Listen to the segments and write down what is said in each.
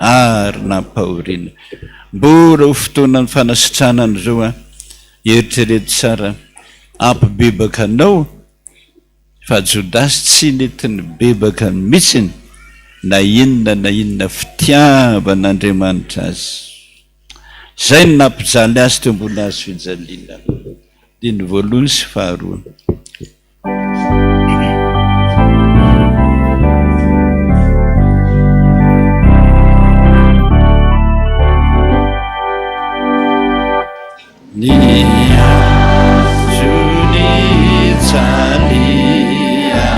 ary nampahoriana. Mbola ho fotoanany fanasitranany zao a, eritrerety tsara ampibebaka anao fa Jodasy tsy netiny bebaka mihitsiny na inona fitiavan'Andriamanitra azy. Zay no nampijaly azy teo ambony azy fijaliana. Diny voalohany sy faharoa. Ni Juni Zalia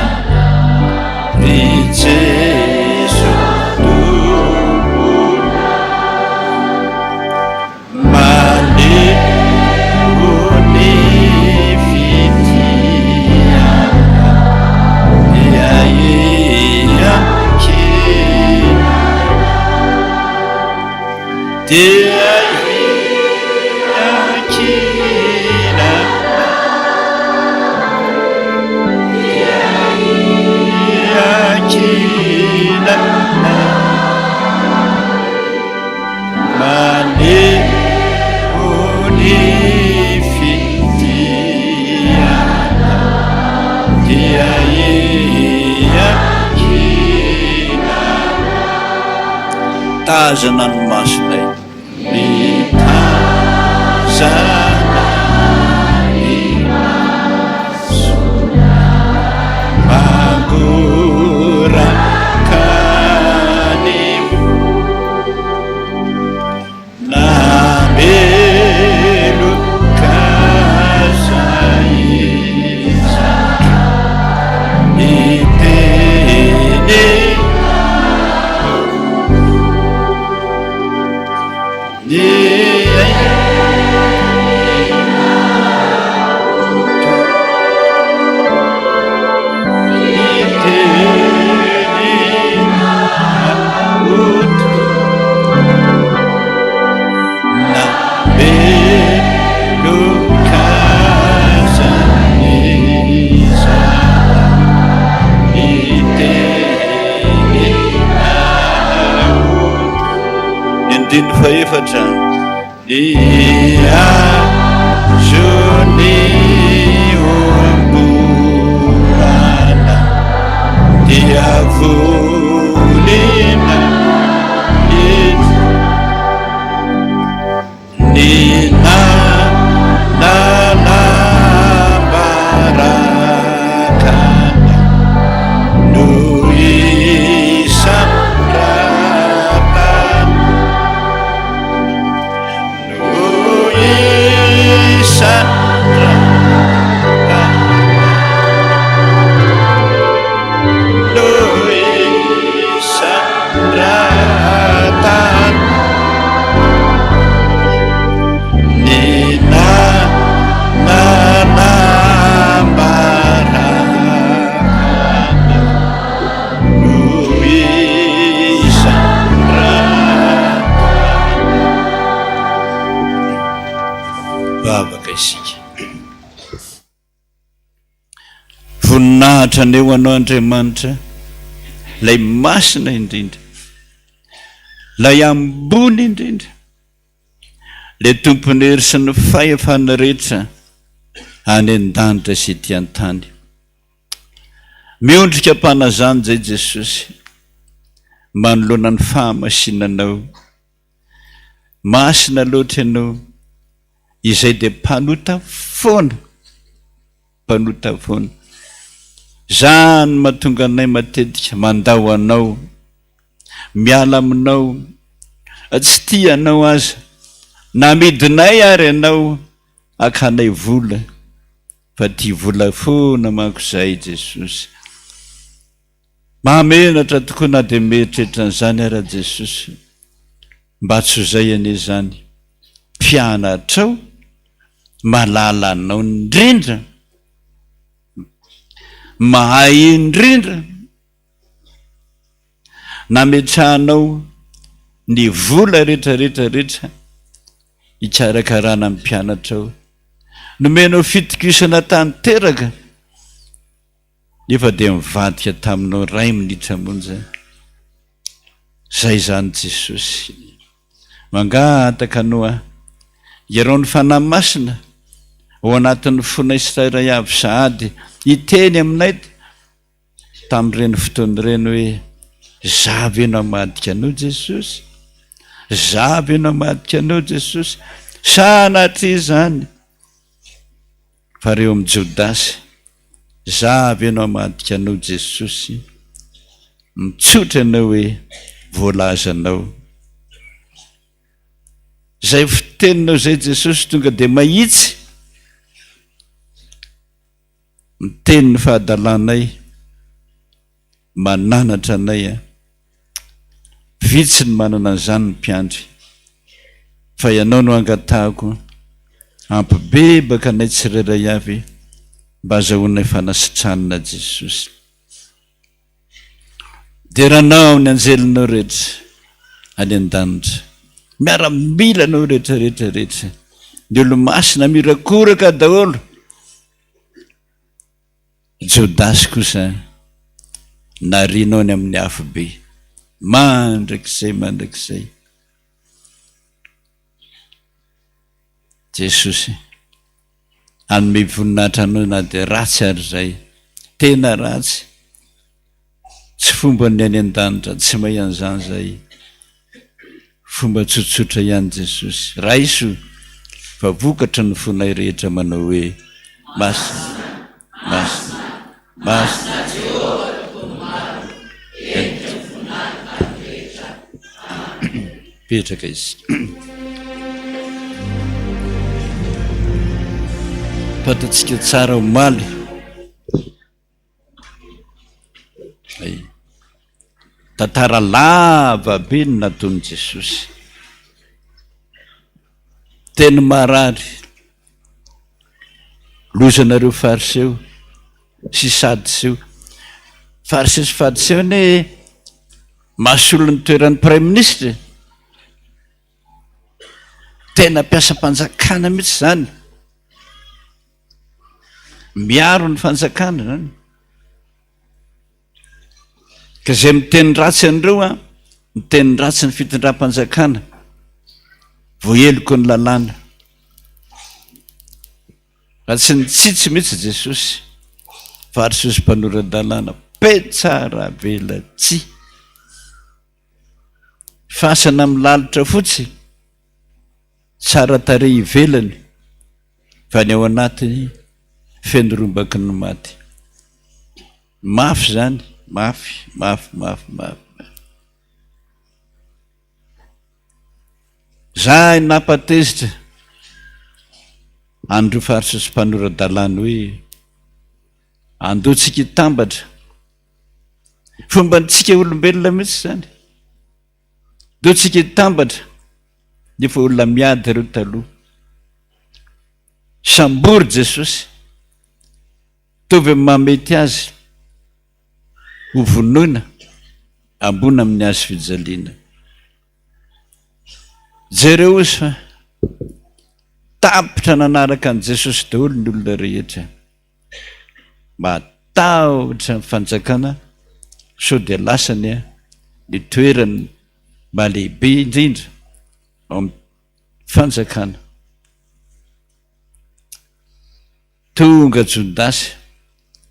Ni Jesu Tubula Mali Unifitia Dia Ia Kina Dia tazana ny masonay mitazana ny masona magoraka ny nameloka zay ny teny diny faefatra ia joni ombolana dia volina nina nalambarakana no voninahitra aneo anao Andriamanitra, lay masina indrindra, lay ambony indrindra, lay tompony hery sy ny fahefana rehetra any an-danitra sy ety an-tany. Miondrika mpanazany zay Jesosy, manoloana ny fahamasinanao, masina loatra ianao, izay dia mpanota foana. Zany mahatonga anay matetika mandao anao, miala aminao, tsy tianao aza, namidinay ary anao akanay vola, fa tia vola foana manko zay Jesosy. Mahamenatra tokoa na dia mieritreritra an'izany ara Jesosy, mba tsy ho zay ane zany, mpianatrao malala anao indrindra, mahay indrindra, nametrahanao ny vola rehetra hikarakarana amin'ny mpianatrao, nomenao fitokisana tanteraka, nefa dia mivadika taminao 2 minitra monja. Zay zany Jesosy mangataka noa iarao ny fanahy masina ao anatin'ny fona Israely avy sahady iteny aminay tamin'ireny fotoana ireny hoe zavy ianao madika anao Jesosy, zavy ianao madika anao Jesosy, sanatria izany fareo amin'ny Jodasy, zavy ianao madika anao Jesosy, mitsotra ianao hoe voalaza anao. Zay fiteninao zay Jesosy tonga dia mahitsy miteny ny fahadalanay, mananatra anay vitsy ny manana an'izany ny mpiandry, fa ianao no angatahako ampibebaka anay tsirairay avy mba azahoanay fanasitranana Jesosy. Deranao ny anjelinao rehetra any an-danitra, miara-mila anao rehetrarehetrarehetra, ny olo-masina mirakoraka daholo. Jodasy kosa narinao ny amin'ny afo be, mandrakizay. Jesosy anome voninahitra anao na dia ratsy ary zay, tena ratsy, tsy fomba ny any an-danitra, tsy mahay an'izany zay, fomba tsotsotra ihany Jesosy. Raiso fa vokatra ny fonay rehetra manao hoe masina petraka izy. Fatatsika tsara omaly. Tantara lava be ny nataony Jesosy, teny marary, lozanareo fariseo sy sadiseo. Fariseo sy fadiseo ne mahasolo ny toeran'ny praiminisitra, tena mpiasa mpanjakana mihitsy zany, miaro ny fanjakana zany. Ka zay miteny ratsy an'ireo miteny ratsy ny fitondram-panjakana, voaheloko ny lalàna, fa tsy nitsitsy mihitsy Jesosy. Fariseo sy mpanoran-dalàna petsara vela tsy fasana amin'ny lalitra fotsy, tsara tarehy ivelany, fa ny ao anatiny fenorombaka ny maty. Mafy zany, mafy. Zay napatezitra andro fariseo sy mpanoran-dalàna hoe andeotsika hitambatra, fomba ntsika olombelona mihitsy zany, ndeotsika hitambatra, nefa olona miady ireo taloha. Sambory Jesosy tovy mamety azy ho vonoina ambony amin'ny hazo fijaliana. Jereo izy fa tapitra nanaraka an' Jesosy daholo ny olona rehetra, matahotra ny fanjakana, sao dia lasany ny toerany malehibe indrindra ao amin'ny fanjakana. Tonga Jodasy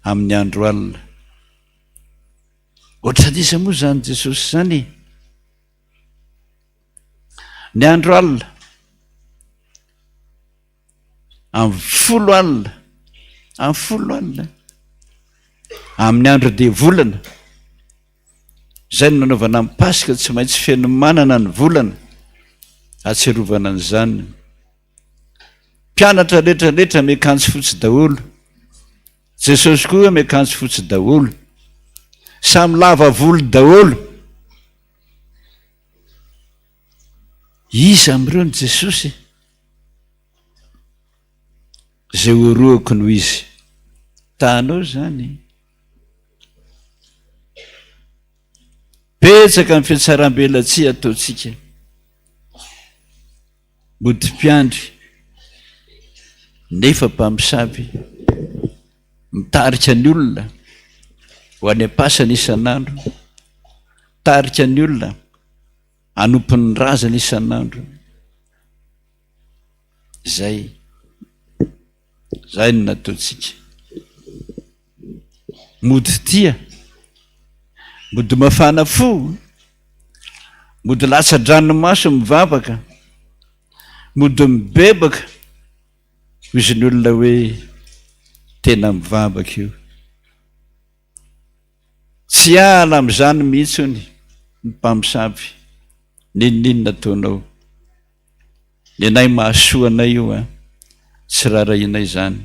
amin'ny andro alina. Ohatran'iza moa zany Jesosy zany, ny andro alina amin'ny folo alina, amin'ny andro dia volana. Zay no nanaovana amin'ny Pasika, tsy maintsy feno manana ny volana atserovana an'izany. Mpianatra rehetrarehetra miakanjo fotsy daholo, Jesosy koa miakanjo fotsy daholo, samy lava volo daholo. Iza amin'ireo ny Jesosy zay oroako no izy tanao zany. Petsaka amin'ny fiatsaram-belatsia ataotsika, modi-piandry nefa mpamosavy, mitarika ny olona ho any am-pasana isan'andro, mitarika ny olona anompony razana isan'andro. Zay no nataontsika. Mody tia, mody mafana fo, mody latsa-dranomaso mivavaka, mody mibebaka, izy ny olona hoe tena mivavaka io. Tsy ala am'izany mihitsy ny mpamosavy. Ninona nataonao? Ny anay mahasoanay io tsy rarahinay izany.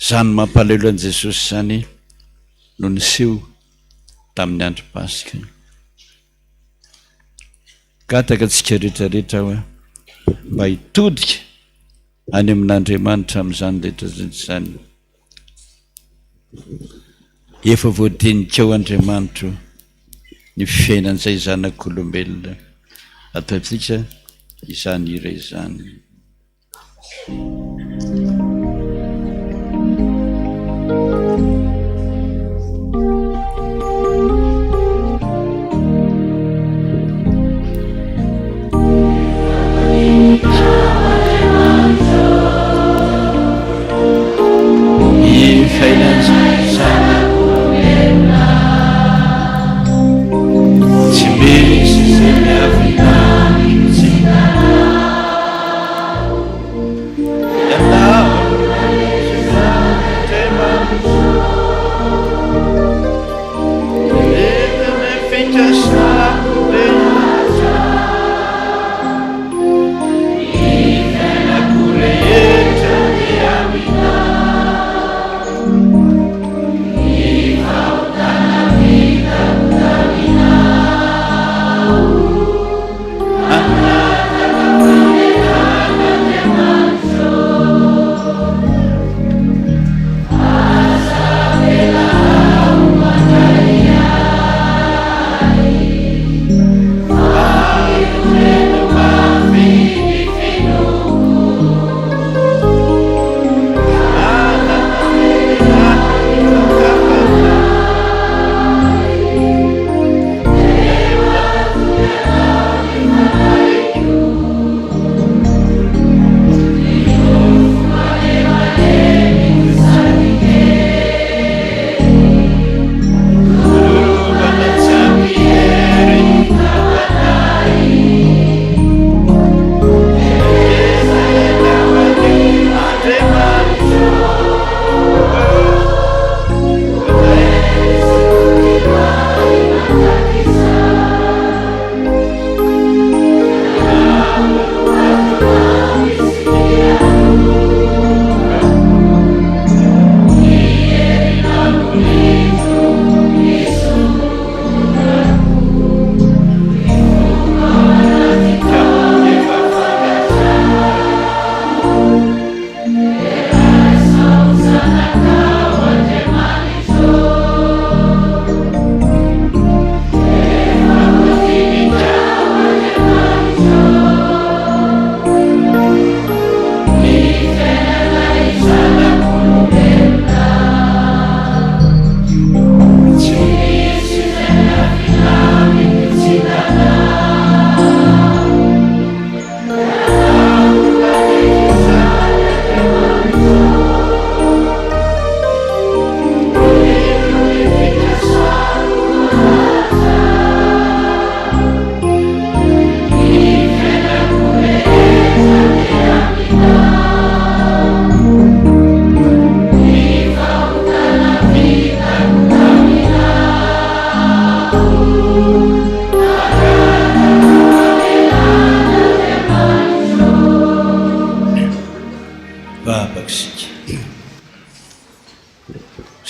Zany mampalahelo an' Jesosy zany no niseho tamin'ny andro Pasika. Gataka antsika rehetrarehetra mba hitodika any amin'Andriamanitra amin'izany rehetra zany. Efa voadinikao Andriamanitra ny fiainan'izay zanak'olombelona. Ataontsika izany iray izany.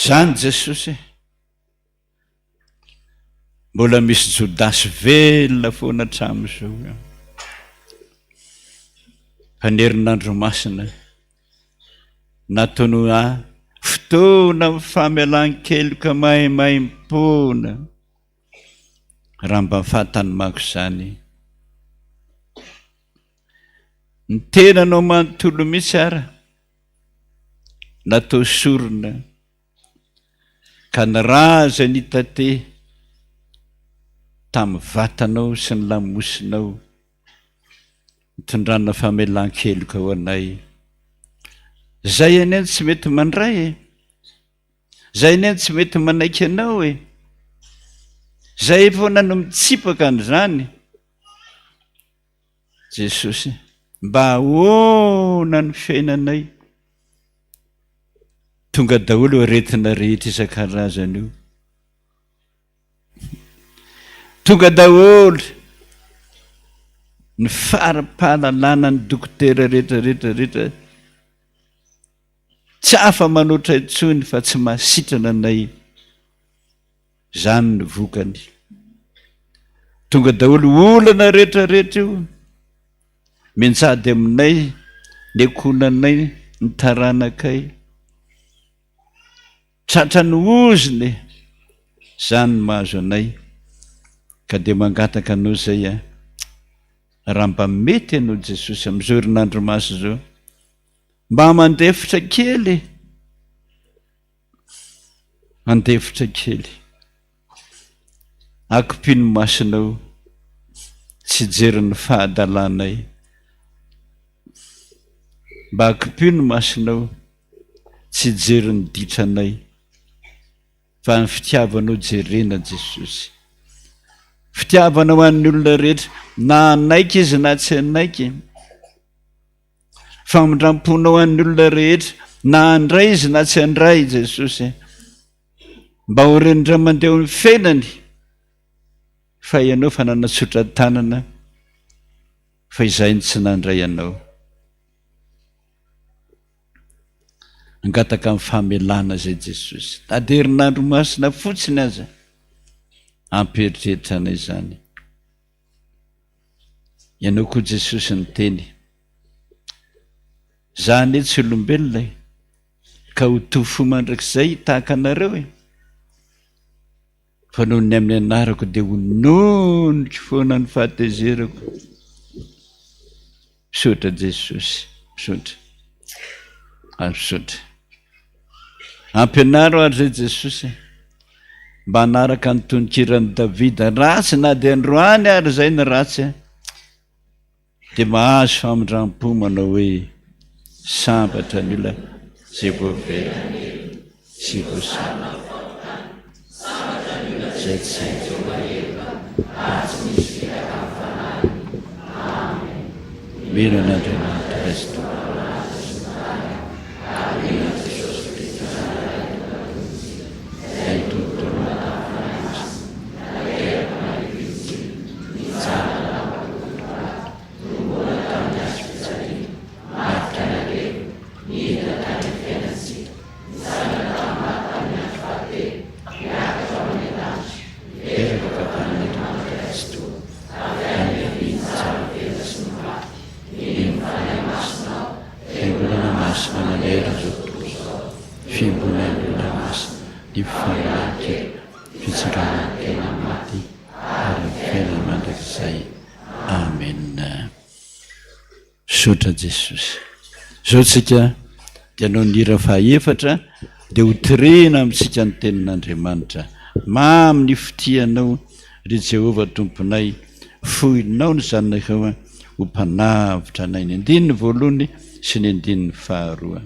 Zany Jesosy mbola misy Jodasy velona foana hatramin'izao. Fanerin'andro masina nataony fotoana famelan-keloka maimaimpona raha mba fatany mako izany. Ny tenanao manontolo mihitsy ara natao sorona ka ny raza ny tate tamin'ny vatanao sy ny lamosinao, mitondrana famelan-keloka ao anay. Zay eny tsy mety mandray e, zay eny tsy mety manaiky anao e, zay foana no mitsipaka an'izany. Jesosy, mba ahoana ny fiainanay? Tonga daholo aretina rehetra isan-karazany io, tonga daholo ny fara-pahalalana ny dokotera rehetrarehetrarehetra, tsy afa manoatra intsony fa tsy mahasitrana anay, zany ny vokany. Tonga daholo olana rehetrarehetra io mentsady aminay, ny akonanay, ny taranakay, tratra ny oziny, zany ny mahazo anay. Ka dia mangataka anao zay raha mba mety ianao Jesosy amin'izao herinandro maso zao, mba mandefitra kely, mandefitra kely, akopino masonao, tsy jerin'ny fahadalanay, mba akopino masonao, tsy jerin'ny ditranay, fa ny fitiavanao jerena Jesosy. Fitiavana ho an'ny olona rehetra, na anaiky izy na tsy anaiky. Famindram-pona ho an'ny olona rehetra, na andray izy na tsy andray Jesosy. Mba ho renindra mandeha amin'ny fiainany, fa ianao fa nanatsotra tanana, fa izay ny tsy nandray ianao. Angataka amin'ny famelana zay Jesosy. Tady herinandro masina fotsiny aza, ampieritreritra anay zany. Ianao koa Jesosy ny teny, zany tsy olombelona ka ho tofo mandrakizay tahaka anareo fa noho ny amin'ny anarako dia ho noniky foana ny fahatezerako. Misaotra Jesosy, misaotra, misaotra. Ampianaro ary zay Jesosy, mba hanaraka ny tononkirany Davida, ratsy na dia androany ary zay ny ratsy, dia mahazo famindram-po manao hoe sambatra ny olona zay voavelany sy voasana zay tsy mino an'Andriamanitra Kristy. Misaotra Jesosy. Zao tsika dia anao nira fahaefatra dia ho tirena amintsika ny tenin'Andriamanitra. Mamy ny fitianao ry Jehovah tomponay, fohinao ny zanakao ho mpanavitra anay. Ny andininy voalohany sy ny andininy faharoa.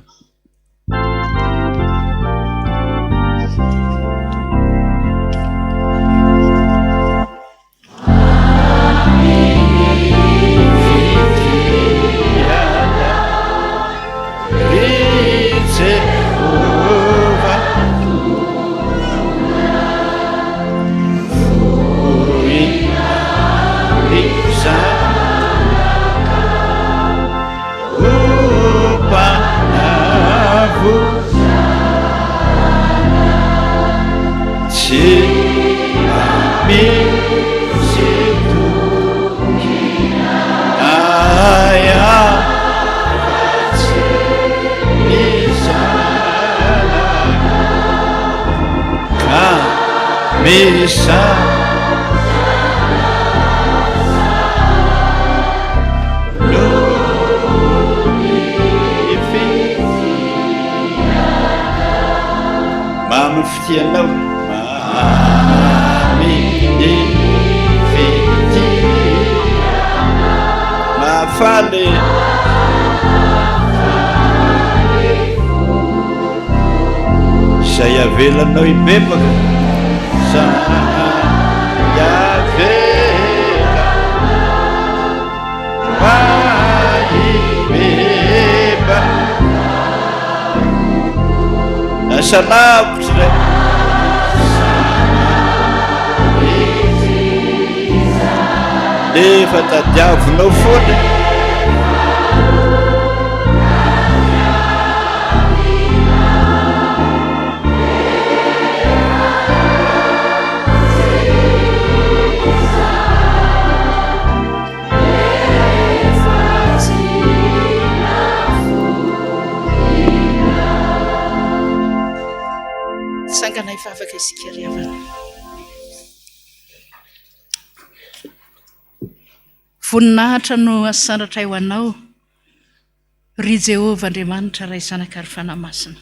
Mamy fitianao, mamy faly zay avelanao ibebaka ibeba nasalavitra nefa tadiavonao foana sangana ifafaka isikariavana voninahitra no asandratra eo anao ry Jehovah Andriamanitra ray zanaka ary fanahy-masina.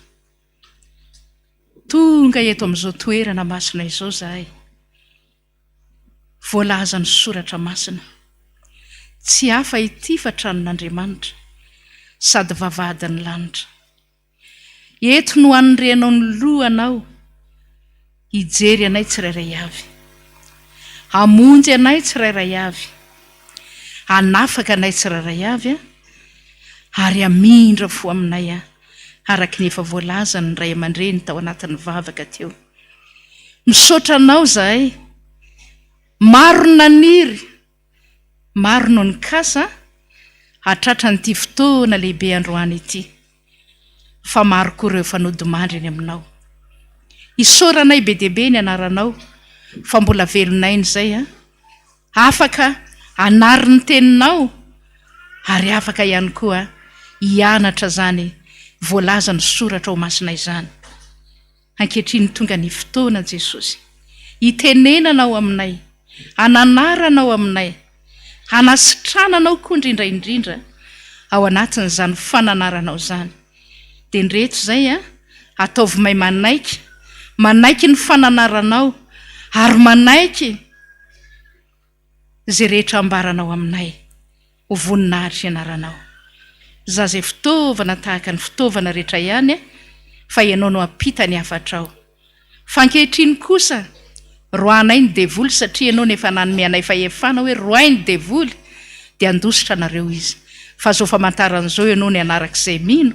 Tonga eto amin'izao toerana masina izao zahay, voalaza ny soratra masina, tsy hafa ity fa tranon'Andriamanitra sady vavahadin'ny lanitra. Eto no anondrianao ny lohanao, hijery anay tsirairay avy, hamonjy anay tsirairay avy, hanafaka anay tsirairay avy, ary hamindra fo aminay araky ny efa voalazany ny ray aman-dreny tao anatin'ny vavaka teo. Misaotra anao zahay, maro ny naniry, maro no nikasa hatratra nyity fotoana lehibe androany ity, fa maro koa ireo fanodimandry ny aminao. Isaoranay be dehibe ny anaranao, fa mbola velonainy zay afaka anary ny teninao, ary afaka ihany koa hianatra zany voalaza ny soratra ao masina izany. Ankehitriny tonga ny fotoana Jesosy, hitenenanao aminay, hananaranao aminay, hanasitrananao koa indrindra ao anatin'izany fananaranao zany. Dia ndreto zay ataovy may manaiky ny fananaranao, ary manaiky zay rehetra ambaranao aminay ho voninahitra ianaranao. Za zay fitaovana tahaka ny fitaovana rehetra ihany, fa ianao no ampita ny hafatrao. Fa ankehitriny kosa roanay ny devoly, satria ianao nefa nanome anay fahefana hoe roay ny devoly dia andositra nareo izy. Fa zao famantaran'izao ianao ny anarak'izay mino,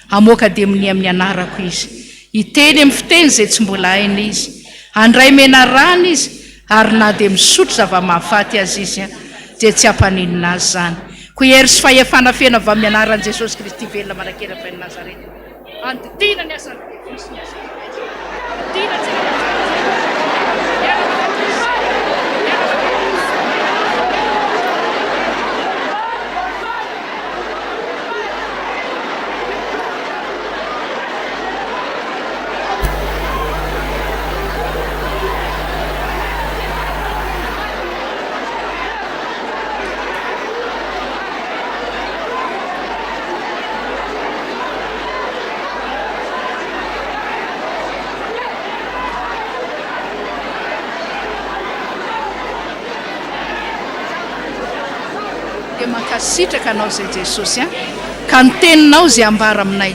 hamoaka demoni amin'ny anarako izy, hiteny amin'ny fiteny zay tsy mbola hainy izy, handray mena rana izy, ary na dia misotro zava-mahafaty azy izy dia tsy hampaninina azy zany. Ko hery sy fahefana fena avy amin'ny anaran'i Jesosy Kristy velona Marakely vain'i Nazareta. Andidina ny asany Kristy ny asany. Sitraka anao zay Jesosy ka ny teninao zay ambara aminay,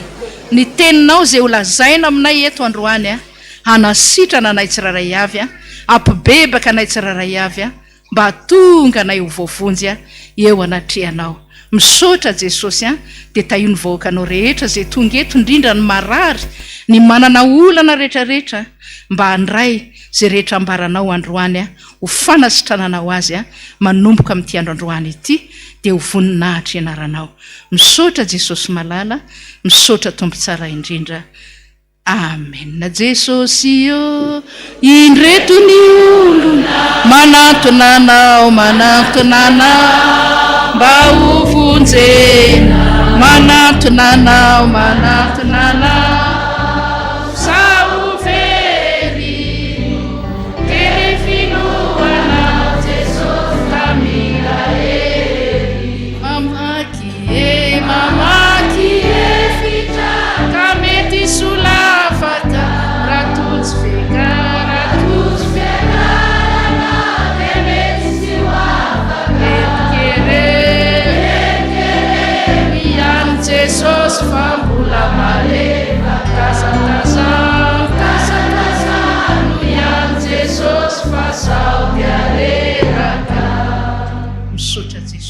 ny teninao zay holazaina aminay eto androany hanasitrana anay tsiraray avy, ampibebaka anay tsiraray avy, mba tonga anay ho voavonjy eo anatrehanao. Misaotra Jesosy dia taio ny vahoakanao rehetra zay tonga eto, indrindra ny marary, ny manana olana rehetrarehetra, mba handray zay rehetra ambaranao androany ho fanasitrananao azy manomboka amin'ity andro androany ity, dia ho voninahitra ianaranao. Misaotra Jesosy malala, misaotra tompo tsara indrindra. Amen. Na Jesosy indreto ny olona manatona anao, mba ho vonjena, manatona anao,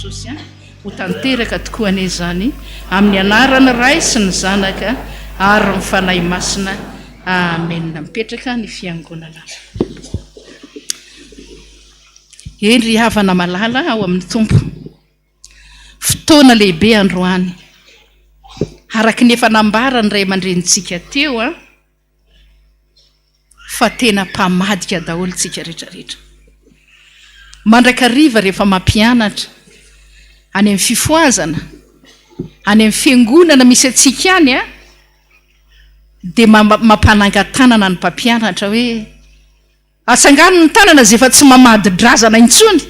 jesosy ho tanteraka tokoa ane zany amin'ny anarana ray sy ny zanaka ary mifanahy masina amena. Mipetraka ny fiangonana. Endry havana malala ao amin'ny tompo, fotoana lehibe androany araky ny efa nambarany ray aman-drenitsika teo fa tena mpamadika daholo tsika rehetrarehetra. Mandrakariva rehefa mampianatra any amin'ny fifoazana, any amin'ny fiangonana misy atsika any dia mampanangan-tanana ny mpampianatra hoe atsangano ny tanana zay efa tsy mamadi-drazana intsony,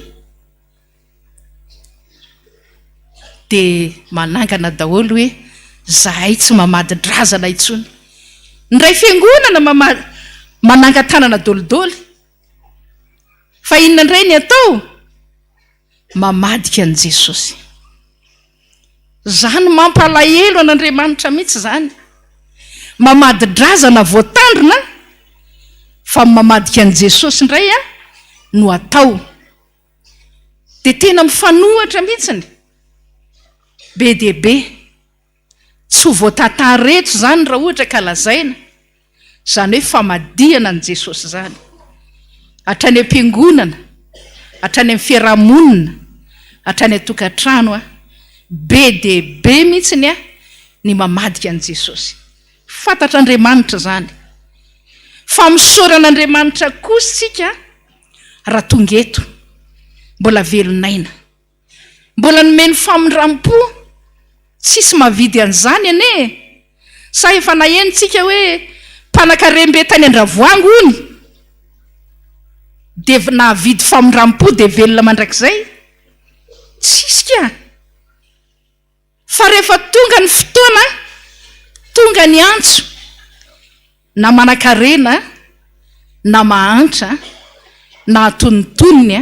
dia manangana daholo hoe zahay tsy mamadi-drazana intsony. Ndray fiangonana manangan-tanana dolidoly, fa inona indray ny atao? Mamadika an' Jesosy. Zany mampalahelo an'Andriamanitra mihitsy zany. Mamadi-drazana voatandrina fa mamadika an' Jesosy indray no atao. Dia tena mifanohatra mihitsiny. Be dia be. Tsy ho voatatareto zany raha ohatra ka lazaina. Zany hoe famadihana an' Jesosy zany. Hatrany am-piangonana, hatrany amin'ny fiarahamonina, hatrany atokantrano be dia be mihitsiny ny mamadika an' Jesosy. Fantatr'Andriamanitra zany. Fa misoran'Andriamanitra kosa sika raha tonga eto mbola velonaina, mbola nomeny famindram-po, tsisy mavidy an'izany ane. Sa efa nahenitsika hoe mpanan-karembe tany Andravoango ony dia nahavidy famindram-po dia velona mandrakizay? Tsisy ka. Fa rehefa tonga ny fotoana, tonga ny antso, na manan-karena, na mahantra, na atonontonony,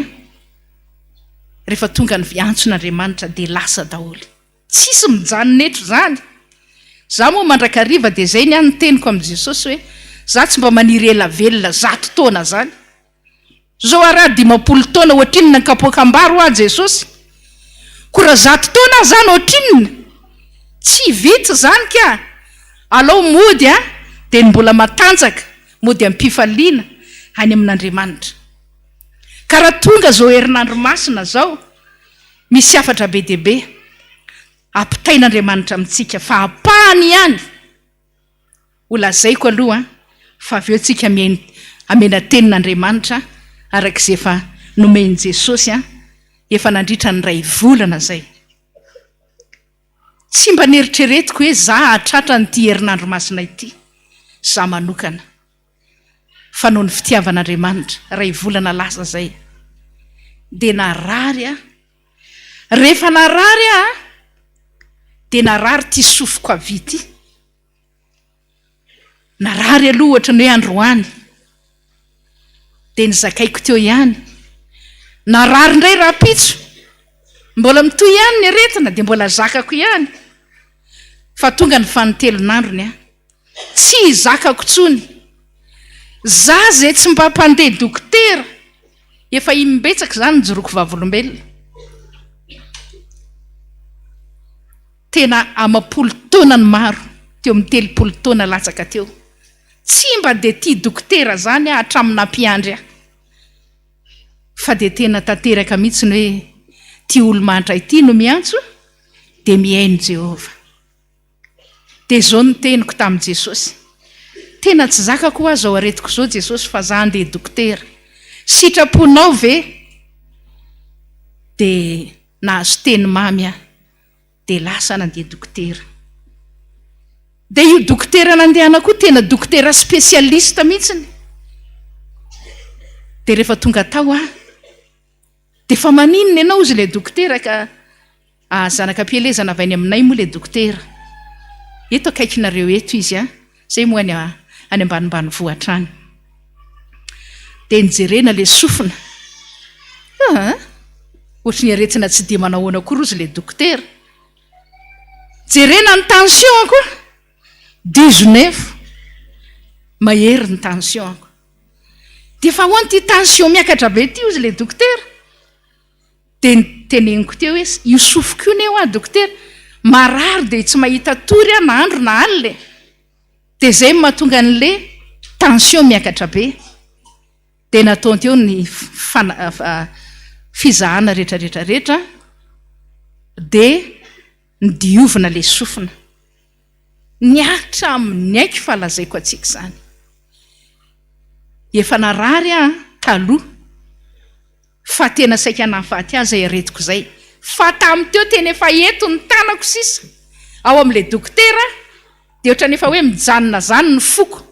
rehefa tonga ny antson'Andriamanitra dia lasa daholo. Tsisy mijanona eto zany. Za moa mandrakariva dia zay ny any teniko amin'i Jesosy hoe za tsy mba maniry ela velona 100 taona zany. Zao araha 50 taona ohatrinona ny kapoakambaro Jesosy. Kora 100 taona zany ohatrinona. Tsy vita zany ka. Alao mody dia mbola matanjaka, mody am-pifaliana any amin'Andriamanitra. Ka raha tonga zao herinandro masina zao, misy afatra be dia be. Ampitain'Andriamanitra amintsika fa hapahany ihany. Ho lazaiko aloha fa avy eo tsika amena tenin'Andriamanitra arak'izay efa nomeny Jesosy efa nandritra ny 2 volana zay. Tsy mba neritreretiko hoe za hatratra n'ity herinandro masina ity, za manokana. Fa noho ny fitiavan'Andriamanitra 2 volana lasa zay dia narary rehefa narary dia narary ty sofoko avity. Narary aloha ohatra ny hoe androany dia nizakaiko teo ihany. Narary indray rapitso, mbola mitoy ihany ny aretina dia mbola zakako ihany. Fa tonga ny fanotelonandrony tsy zakako tsony. Za zay tsy mba mpandeha dokotera, efa imbetsaka zany njoroko vavolombelona. Tena amapolo taona ny maro, teo amin'ny 30 taona latsaka teo. Tsy mba dia tia dokotera zany hatramina mpiandry fa dia tena tanteraka mihitsy ny hoe tia olo-manitra ity no miantso dia mihaino Jehova. Dia zao ny teniko tamin'i Jesosy. Tena tsy zakako zao aretiko zao Jesosy fa za andeha dokotera. Sitraponao ve? Dia nahazo teny mamy dia lasa nandeha dokotera. Dia io dokotera nandehana koa tena dokotera spesialista mihitsiny. Dia rehefa tonga tao dia fa maninona ianao izy le dokotera ka zanakam-pielezana avy any aminay moa le dokotera. Eto akaikinareo eto izy zay moa any ambanimbany vohatra any. Dia nijerena le sofina. Ohatry ny aretina tsy dia manahoana koa rozy le dokotera. Jerena ny tension koa 19 mahery ny tension ko. Dia fa hoanty tension miakatra be ty izy le dokotera. Dia teneniko teo hoe io sofiko io neo dokotera marary dia tsy mahita tory na andro na alina dia izay mahatonga an'le tension miakatra be dia natao teo ny fizahana rehetrarehetrarehetra dia nidiovina le sofina niatra amin'ny aiky falazaiko atsika izany efa narary taloha fa tena saika nahafaty azy zay aretiko izay fa tamin'ny teo tena efa eto ny tanako sisa ao amin'ilay dokotera dia ohatra ny efa hoe mijanona zany ny foko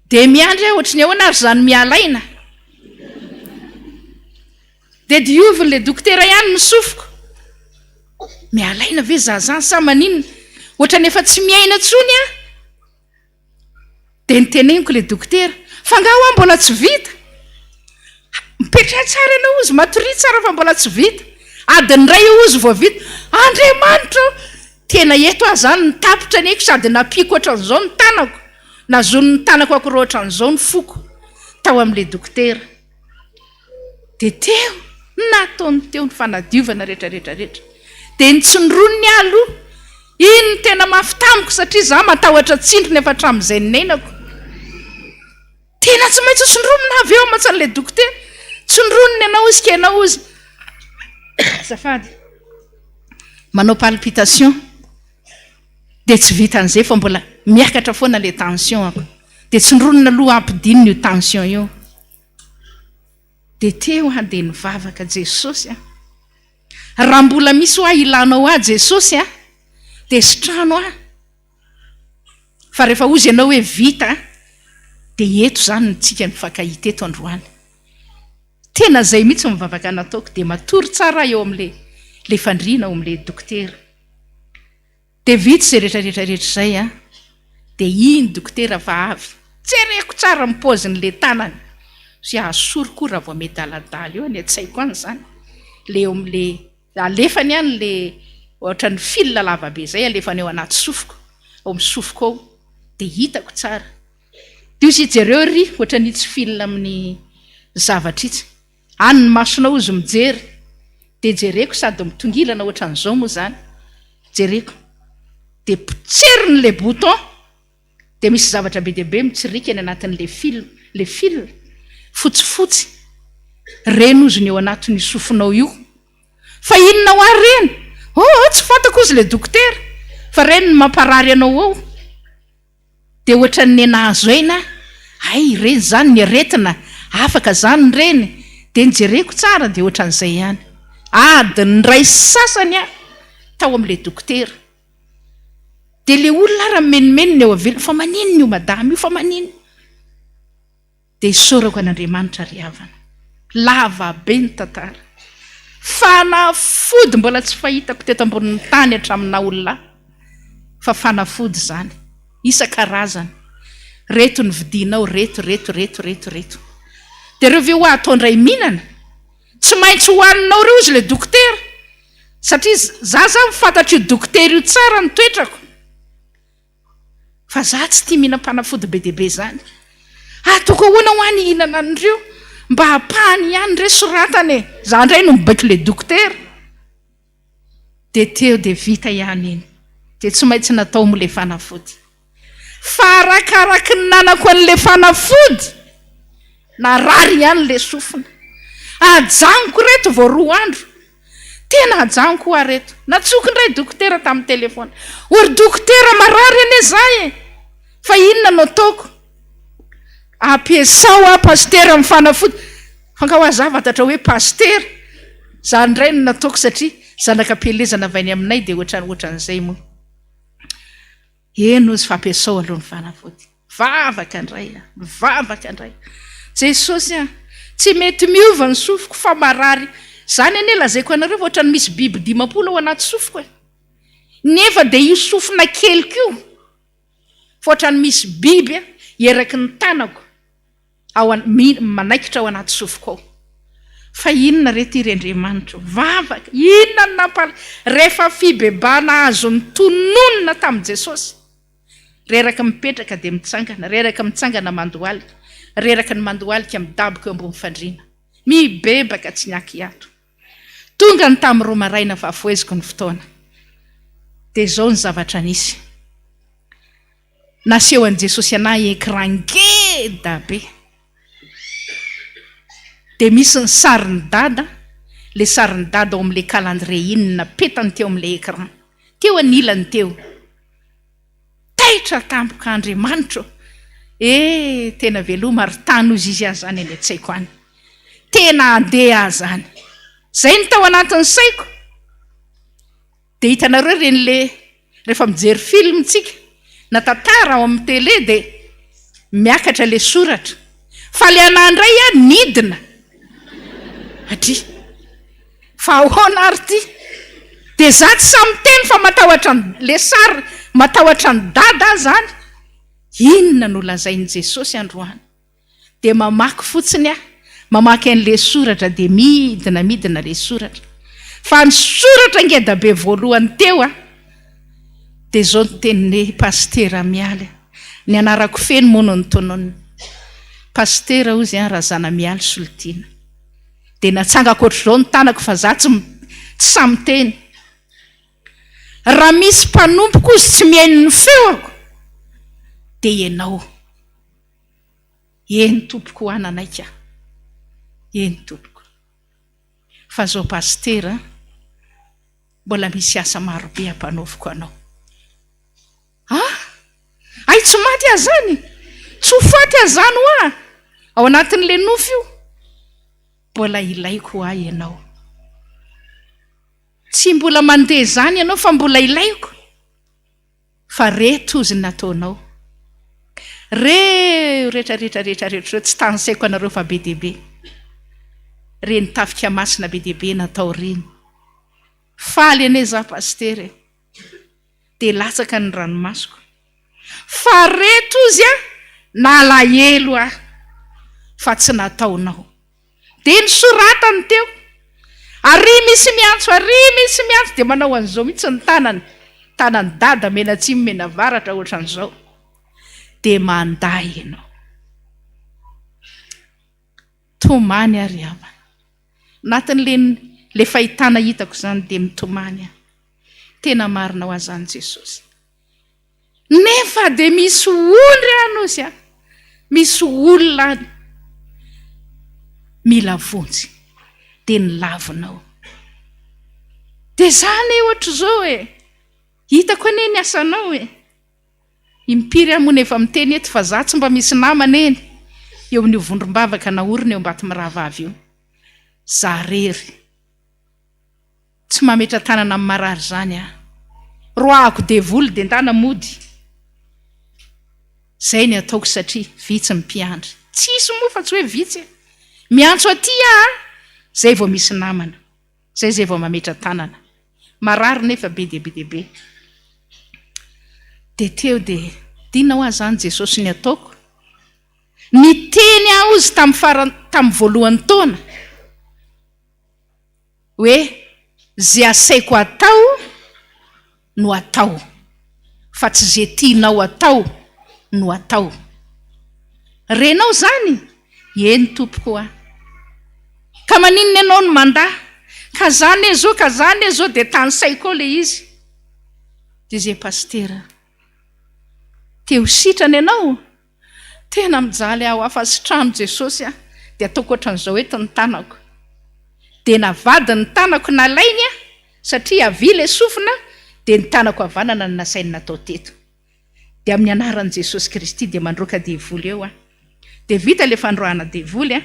dia miandry aho ohatra ny ahoana ary zany mialaina dia diovin'ilay dokotera ihany ny sofiko mialaina ve zazany sa maninona ohatra ny efa tsy miaina tsony dia niteneniko ilay dokotera fa ngaho mbola tsy vita mipetra tsara ianao ozy matoria tsara fa mbola tsy vita adiny ray ozy vao vita Andriamanitra tena eto aho zany nitapitra ny aiko sady napiko ohatran'izao ny tanako nazony ny tanako ako raha ohatran'izao ny foko tao amin'ilay dokotera dia teo nataony teo ny fanadiovana rehetrarehetrarehetra dia nitsondroniny aloha iny ny tena mafitamiko satria za matahotra tsindriny efa hatramin'izay ninainako tena tsy maintsy tsondromina avy eo matsan'ilay dokotera tsondroniny ianao izy ka ianao izy zafady manao palpitation dia tsy vita an'izay fa mbola miakatra foana le tension ako dia tsondronina aloha ampidinina io tension io dia teo dia nivavaka Jesosy raha mbola misy ho aho ilanao Jesosy dia sitrano fa rehefa ozy ianao hoe vita dia eto zany nitsika mifankahita eto androany tena zay mihitsy mivavaka nataoko dia matory tsara eo amin'le fandriana ao amin'le dokotera dia vita zay rehetrarehetrarehetra zay dia iny dokotera fa avy tsereko tsara mipozin'le tanany sy ahasoro koa raha vao mety aladala eo ny atsaiko any zany le eo amin'le alefany any le ohatra ny fil lavabe zay alefany eo anaty sofiko ao amin'ny sofiko ao dia hitako tsara dia izy jereo ry ohatra ny tsy fil amin'ny zavatra itsy any ny masonao izy mijery dia jereko sady mitongilana ohatran'izao moa zany jereko dia potseriny le bouton dia misy zavatra be diabe mitsirika ny anatin'le fil fotsifotsy reny ozy ny eo anatin'ny sofinao io fa inona ho ary reny tsy fantako izy le dokotera fa reny ny mamparary anao ao dia ohatra ny nahazo aina ay reny zany ny aretina afaka zany reny dia nijereko tsara dia ohatran'izay ihany adiny ray sasany tao amin'le dokotera dia le olona raha menimeniny eo avela fa maninona io madama io fa maninona dia isorako an'Andriamanitra ry havana lava be ny tantara fanafody mbola tsy fahitako teto ambonin'ny tany hatramina olona fa fanafody zany isan-karazany reto ny vidinao reto dia reo ve ho ataondray mihinana tsy maintsy hohaninao reo izy le dokotera satria za mifantatra io dokotera io tsara ny toetrako fa za tsy tia mihinam-panafody be diabe zany atoko ahoana ho any hihinana an'ireo mba hapahany ihany re soratany za ndray no mibaiko le dokotera dia teo dia vita ihany iny dia tsy maintsy natao moa le fanafody fa arakaraky ny nanako an'le fanafody narary ihany le sofina ajanoko reto vao 2 andro tena ajanoko ho reto natsoky ndray dokotera tamin'ny telefona ory dokotera marary ane zay fa inona no ataoko ampiasao pastera amin'ny fanafody fankahoazavantatra hoe pastera za ndray no nataoko satria zanakam-pielezana vainy aminay dia ohatran'izay moa eno izy fampiasao aloha ny fanafody vavaka indray Jesosy tsy mety miova ny sofiko fa marary zany ane lazaiko anareo fa ohatrany misy biby 10 ao anaty sofiko nefa dia io sofina keliko io fa ohatrany misy biby eraky ny tanako manaikitra ao anaty sofiko ao fa inona reto iry Andriamanitra vavaka inona ny nampala rehefa fibebana azo ny tononona tamin'i Jesosy reraka mipetraka dia mitsangana reraka mitsangana mandohalika reraka ny mandohalika midaboka eo ambony fandriana mibebaka tsy niaky ato tonga ny tamin'ny roa maraina fa foeziko ny fotoana dia izao ny zavatra nisy. Naseho an'i Jesosy anahy écran ngeda be dia misy ny sarin'ny dada, le sarin'ny dada ao amin'ilay calendrier inona petany teo amin'ilay écran, teo anilany teo. Taitra tampoka Andriamanitra, tena veloma ary tany ozy izy azy zany eny an-tsaiko any, tena andeha azy zany. Zay ny tao anatin'ny saiko. Dia hitanareo rehefa mijery film tsika na tantara ao amin'ny télé dia miakatra le soratra fa le anandray nidina atry fa ahoana ary ty dia za tsy samy teny fa matahotra le sary matahotra ny dada zany. Inona no lazain'i Jesosy androany? Dia mamaky fotsiny mamaky an'le soratra dia midina le soratra. Fa ny soratra ngeda be voalohany teo dia zao ny tenin'ny pastera mialy. Ny anarako feno mono ny tonony. Pastera ozy Razana Mialy Solitiana. Dia natsangako ohatr'izao ny tanako fa za tsy samy teny. Raha misy mpanompoka ozy tsy mihaino ny feoko dia ianao. Eny tompoko ho ananaika. Eny tompoko. Fa zao pastera mbola misy asa marobe hampanaoviko anao. Ay tsy maty azany, tsy ho faty azany ho ao anatin'le nofo io. Mbola ilaiko ianao. Tsy mbola mandeha zany ianao fa mbola ilaiko. Fa reto ozy nataonao. Rehetra tsy tansaiko anareo fa be dehibe. Reny tafika masina be dehibe natao reny. Faly ane za pastera dia latsaka ny ranomasoko. Fa reto ozy nalahelo fa tsy nataonao. Dia nisoratany teo. Ary misy miantso dia manao an'izao mihitsy ny tanany dada mena atsimo mena avaratra ohatran'izao. Dia manday ianao. Tomany ary ama. Natin'le fahitana hitako zany dia mitomany. Tena marina ho azany Jesosy. Nefa dia misy ondry anosy misy olona mila vonjy dia nilavinao. Dia zany ohatra zao hitako ane ny asanao impiry amony efa miteny eto fa za tsy mba misy namana eny eo amin'ny vondrombavaka na orina eo mbaty miravavy io. Za rery tsy mametra tanana amin'ny marary zany roahako devoly dia ndana mody. Zay ny ataoko satria vitsy mpiandry. Tsisy moa fa tsy hoe vitsy. Miantso aty zay vao misy namana. Zay vao mametra tanana. Marary nefa be dehibe. Dia teo dia dina ho azany Jesosy ny ataoko. Niteny ozy tamin'ny voalohany taona hoe zay asaiko atao no atao fa tsy zay tianao atao no atao. Renao zany eny tompoko ka maninona ianao no mandahy ka zany zao dia tany saiko le izy. Dia zay pastera teo sitrany ianao tena mijaly aho afa sitrano Jesosy dia ataoko ohatran'izao eto ny tanako. Dia navady ny tanako nalainy satria avile sofina dia ny tanako havanana ny nasainy natao teto. Dia amin'ny anaran'i Jesosy Kristy dia mandroaka devoly eo dia vita le fandroana devoly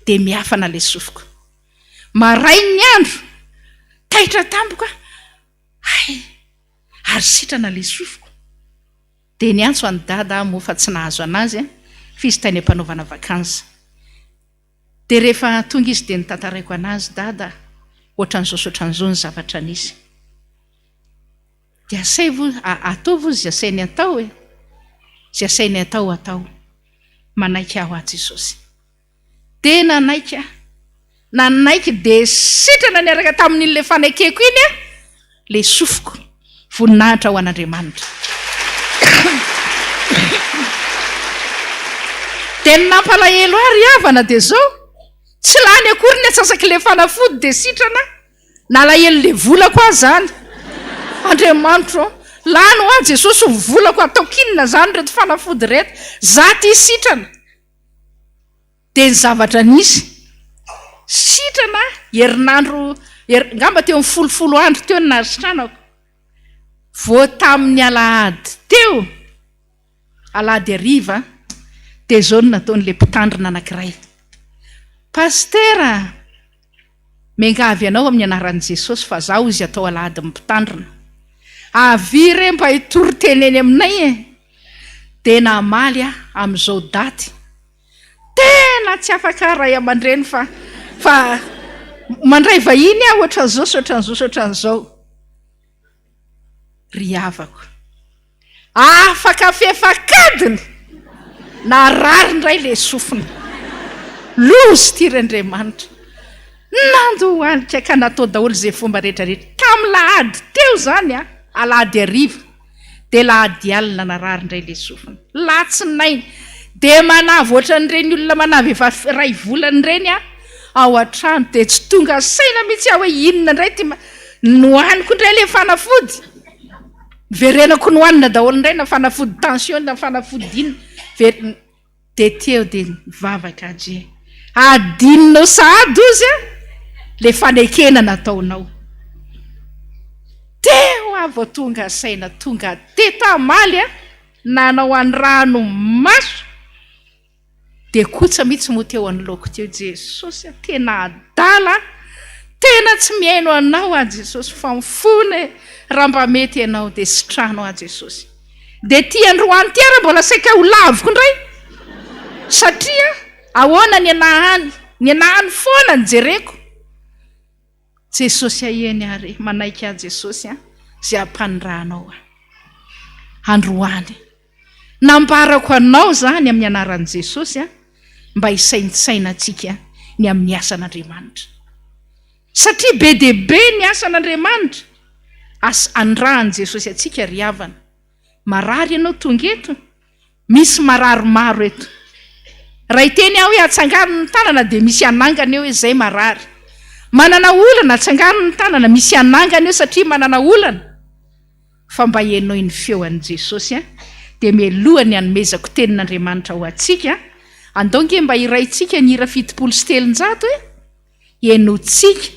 dia miafana le sofiko. Marainy andro taitra tampoka ary sitrana le sofiko. Dia niantso any dada moa fa tsy nahazo anazy fizy tany ampanaovana vakansa. Dia rehefa tonga izy dia nitantaraiko anazy dada ohatran'izao ny zavatra nisy. Dia ataovy izy asainy atao zay asainy atao manaika aho Jesosy. Dia nanaiky dia sitrana niaraka tamin'ile fanaikeko iny le sofiko voninahitra ho an'Andriamanitra. Dia nampalahelo ary havana dia zao tsy lany akory ny atsasaky le fanafody dia sitrana nalahelo le volako aho zany Andriamanitro lano a Jesosy volako ataokinina zany reto fanafody reto za ty sitrana de ny zavatra nisy sitrana herinandro ngamba teo amin'ny 10 andro teo ny narisitranako vo tamin'ny alahady teo alahady ariva de zao no nataon'le mpitandrina anankiray pastera mengavy anao amin'ny anaran'i Jesosy fa zaho izy atao alahady mpitandrina aviry mba hitory teneny aminay de namaly am'izao daty tena tsy afaka ray aman-dreny fa mandray vahiny ohatran'izao ry havako afaka fefakadiny na rary ndray le sofina lozy tirandriamanitra nandohalika ka natao daholo zay fomba rehetrarehetra tamin'ny lahady teo zany alahady ariva de lahady alina na rary ndray le sofina latsinainy de manavy ohatran'ireny olona manavy efa ray volany reny ao an-trano de tsy tonga saina mihitsy hoe inona ndray ty nohaniko indray le fanafody verenako nohanina daholo indray na fanafody tension na fanafody inona de teo de mivavaka je adininao sahady ozy le fanekena nataonao teo avo tonga saina tonga tetamaly nanao any rano maso de kotsa mihitsy mo teo any loko teo Jesosy tena adala tena tsy miaino anao a Jesosy fa mifony raha mba mety ianao de sitrano a Jesosy de ty androany ty ara mbola saika ho laviko indray satria ahoana ny anahany foana ny jereko Jesosy aheny ary manaiky a Jesosy zay ampanindranao androany nambarako anao zany amin'ny anaran'i Jesosy mba hisaintsaina atsika ny amin'ny asan'Andriamanitra satria be de be ny asan'Andriamanitra andrahan'i Jesosy atsika ry havana marary ianao tonga eto misy marary maro eto raha iteny aho hoe atsangano ny tanana de misy anangana eo hoe zay marary manana olana atsangano ny tanana misy anangana eo satria manana olana fa mba ianao ny feo an'i Jesosy de melohany anomezako tenin'Andriamanitra ho atsika andonge mba iraitsika ny hira 700 ienotsika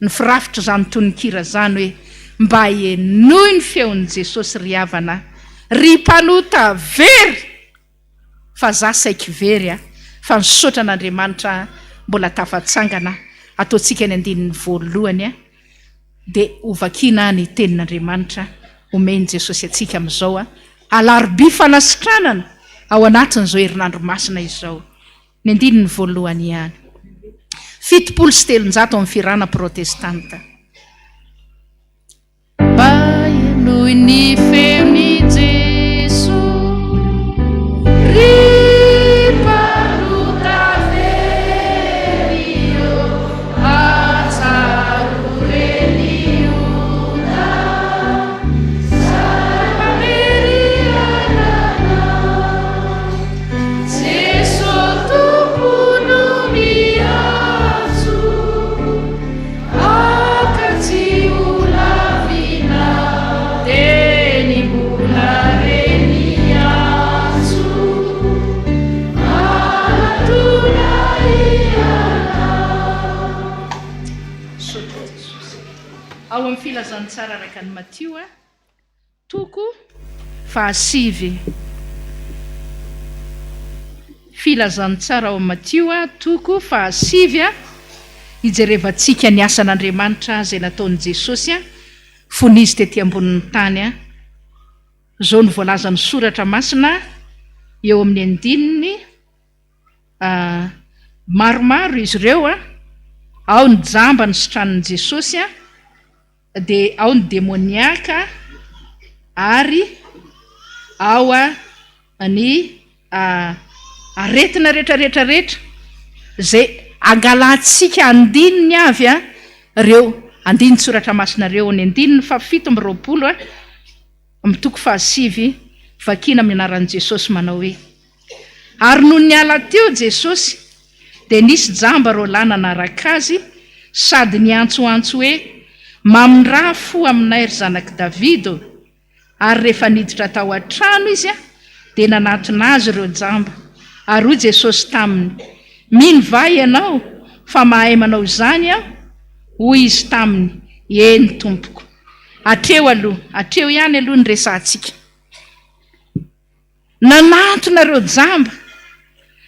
ny firafitra zany tonikira zany hoe mba ienoy ny feon'i Jesosy ry havana ry mpanota very fa za saiky very fa misaotra an'Andriamanitra mbola tafatsangana ataotsika ny andinin'ny voalohany de ovakina ny tenin'Andriamanitra omeny Jesosy atsika amin'izao alarobia fanasitranana ao anatin'izao herinandro masina izao ny andinin'ny voalohany ihany 700 amin'ny firana protestanta noho ny feon'ny Jeso ao amin'ny filazantsara araka ny Matio toko fahasivy filazantsara ao amin'ny Matio toko fahasivy ijerevantsika ny asan'Andriamanitra zay nataon'i Jesosy fony izy tetỳ ambonin'ny tany zao ny voalazan'ny soratra masina eo amin'ny andininy maromaro izy ireo ao ny jamba ny sitran'i Jesosy de ao ny demoniaka ary ao ny aretina rehetrarehetrarehetra zay angalantsika andininy avy reo andininy soratra masinareo ny andininy 720 amin'ny toko fahasivy vakina amin'ny anaran'i Jesosy manao hoe ary noho ny ala teo Jesosy de nisy jamba ro lana naraka azy sady ny antsoantso hoe mamindra fo aminay ry zanaky Davido, ary rehefa niditra tao an-trano izy dia nanatona azy ireo jamba. Ary hoy Jesosy taminy, mino va ianao fa mahay manao izany aho? Hoy izy taminy, eny tompoko. Atreo ihany aloha ny resantsika. Nanatona ireo jamba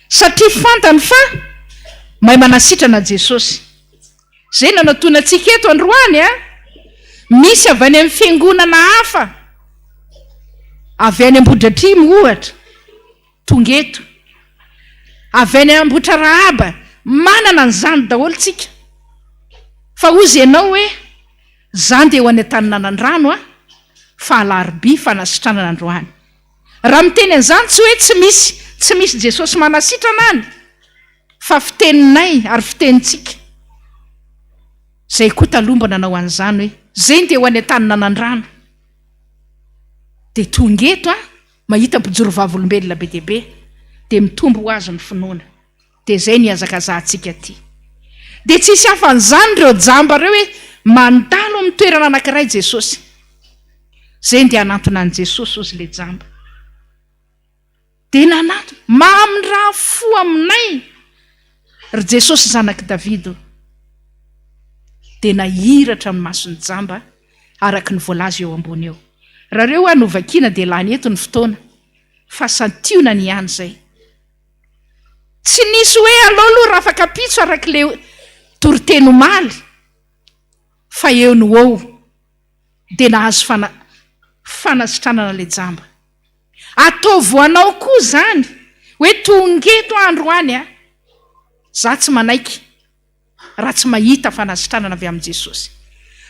satria fantany fa mahay manasitrana Jesosy. Zay nanantonantsika eto androany misy avy any amin'ny fiangonana hafa, avy any Ambohidratrimo ohatra, tonga eto, avy any Ambohitra Rahaba, manana an'izany daholo tsika. Fa ozy ianao hoe zany dia ho any an-taninanandrano fa alarobia fanasitranana androany. Raha miteny an'izany tsy hoe tsy misy Jesosy manasitrana any, fa fiteninay ary fitenitsika. Zay koa taloha mba nanao an'izany hoe zay dia ho any an-taninanandrano. Dia tonga eto mahita mpijoro vavolombelona be dia be, dia mitombo ho azy ny finoana. Dia zay ny azakazahantsika ty. Dia tsisy hafa an'izany ireo jamba ireo hoe mandalo amin'ny toerana anankiray Jesosy. Zay dia anatona an' Jesosy ozy le jamba. Dia nanatona mamindra fo aminay ry Jesosy zanaky Davido. Dia nahiratra amin'ny masony jamba araka ny voalaza eo ambony eo. Raha reo novakiana dia lany eto ny fotoana, fa santiona ny ihany zay. Tsy nisy hoe alolo raha afaka pitso araka le toriteny omaly, fa eo no eo dia nahazo fanasitranana le jamba. Ataovoanao koa zany hoe tongeto androany za tsy manaiky raha tsy mahita fanasitranana avy amin'i Jesosy.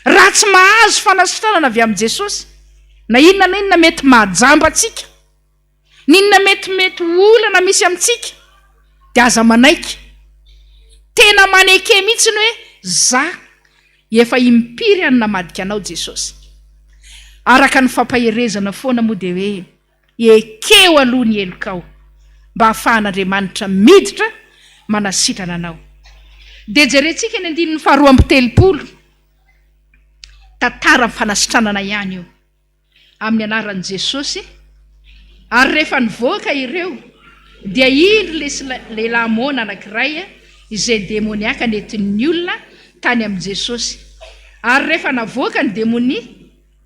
Raha tsy mahazo fanasitranana avy amin'i Jesosy, na inona mety mahajamba atsika, ninona mety olana misy amintsika, dia aza manaiky. Tena maneke mihitsy ny hoe za efa impiry any namadika anao Jesosy. Araka ny fampaherezana foana moa dia hoe ekeo aloha ny elokao mba hahafahan'Andriamanitra miditra manasitrana anao. Dia jerentsika ny 2:30 tantara fanasitranana ihany io amin'ny anaran'i Jesosy. Ary rehefa nivoaka ireo dia indry lehilahy mona anankiray izay demoniaka nentin'ny olona tany amin'i Jesosy. Ary rehefa navoaka ny demonia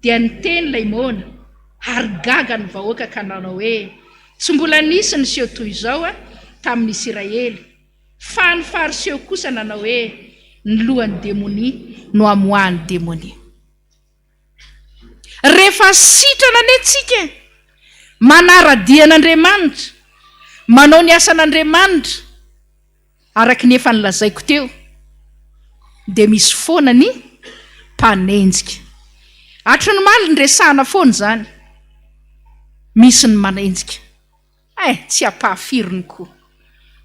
dia niteny ilay mona, ary gaga ny vahoaka ka nanao hoe tsy mbola nisy ny seho toy izao tamin'ny Israely, fa ny fariseho kosa nanao hoe ny lohan'ny demonia no amoahan'ny demonia. Rehefa sitrana nentsika manara-dian'Andriamanitra, manao ny asan'Andriamanitra araka ny efa nilazaiko teo, dia misy foana ny mpanenjika. Hatry ny maly ny resahana foana zany, misy ny manenjika. Tsy apahafiriny koa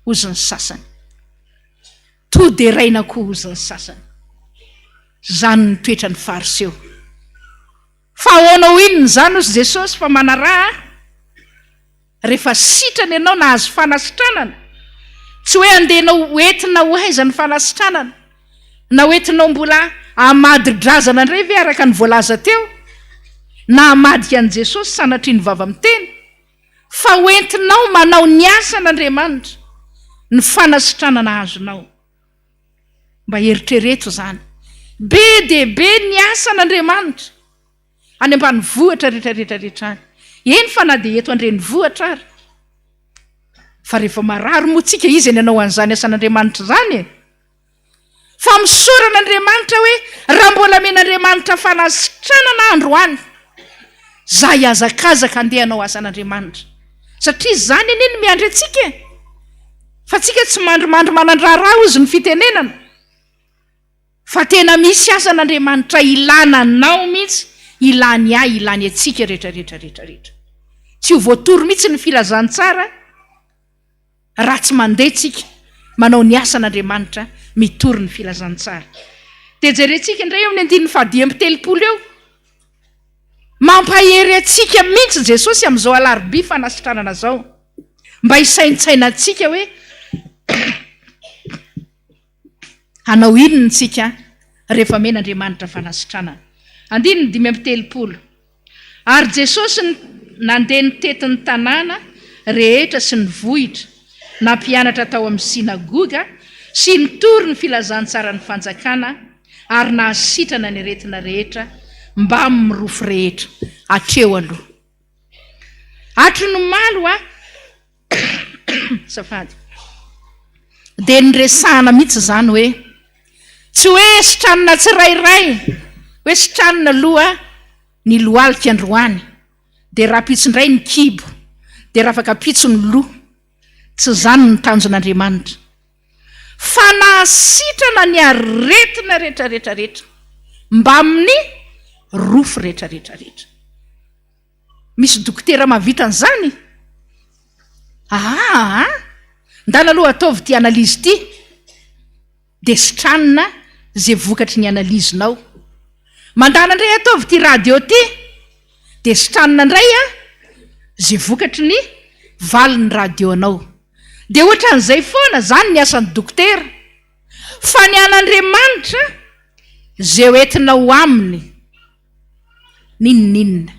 ozy ny sasany, to dia raina koa ozy ny sasany. Zany ny toetra ny fariseho. Fa ahoana inona zany ozy Jesosy fa manaraha? Rehefa sitrana ianao nahazo fanasitranana, tsy hoe andehanao entina ho aiza ny fanasitranana, na entinao mbola amadidrazana indray ve araka ny voalaza teo, na amadika an' Jesosy sanatria ny vava miteny, fa entinao manao ny asan'Andriamanitra, ny fanasitranana azonao. Mba eritrereto zany, be dia be ny asan'Andriamanitra any ambany vohatra rehetrarehetra. Eny fa na dia eto andreny vohatra ary, fa rehefa marary moa tsika izy ny anao an'izany asan'Andriamanitra zany. Fa misoran'Andriamanitra hoe raha mbola men'Andriamanitra fanasitranana androany, za hiazakazaka andeha anao asan'Andriamanitra. Satria zany eny miandry atsika, fa tsika tsy mandromandro manandraraha ozy ny fitenenana, fa tena misy asan'Andriamanitra ilana anao mihitsy, ilany ilany atsika rehetrarehetra. Tsy ho voatoro mihitsy ny filazantsara raha tsy mandeha tsika manao ny asan'Andriamanitra mitory ny filazantsara. Dia jerentsika indray eo amin'ny 2:30 eo, mampahery atsika mihitsy Jesosy amin'izao alarobia fanasitranana zao, mba hisaintsaina atsika hoe hanao inona tsika rehefa men'Andriamanitra fanasitranana. 5:30 Ary Jesosy nandeha nitety ny tanàna rehetra sy ny vohitra, nampianatra tao amin'ny sinagoga sy nitory ny filazantsara ny fanjakana, ary nahasitrana ny aretina rehetra mba amin'ny mirofo rehetra atreo aloha. Atro ny malo safady dia nyresahana mihitsy zany hoe tsy hoe sitranina tsirairay, hoe sitranina aloha ny lohalika androany, dia raha pitsindray ny kibo, dia raha afaka pitso ny loha. Tsy zany ny tanjon'Andriamanitra, fa nahasitrana ny aretina rehetrarehetrarehetra mba amin'ny rofo rehetrarehetrarehetra. Misy dokotera mahavita an'izany? Ndana aloha ataovy ty analizy ty, dia sitranina zay vokatry ny analizinao. Mandana indray ataovy ty radio ty, dia sitranina indray zay vokatry ny valiny radio anao. Dia ohatra n'izay foana zany ny asan'ny dokotera, fa ny an'Andriamanitra zay hoentinao aminy ninninna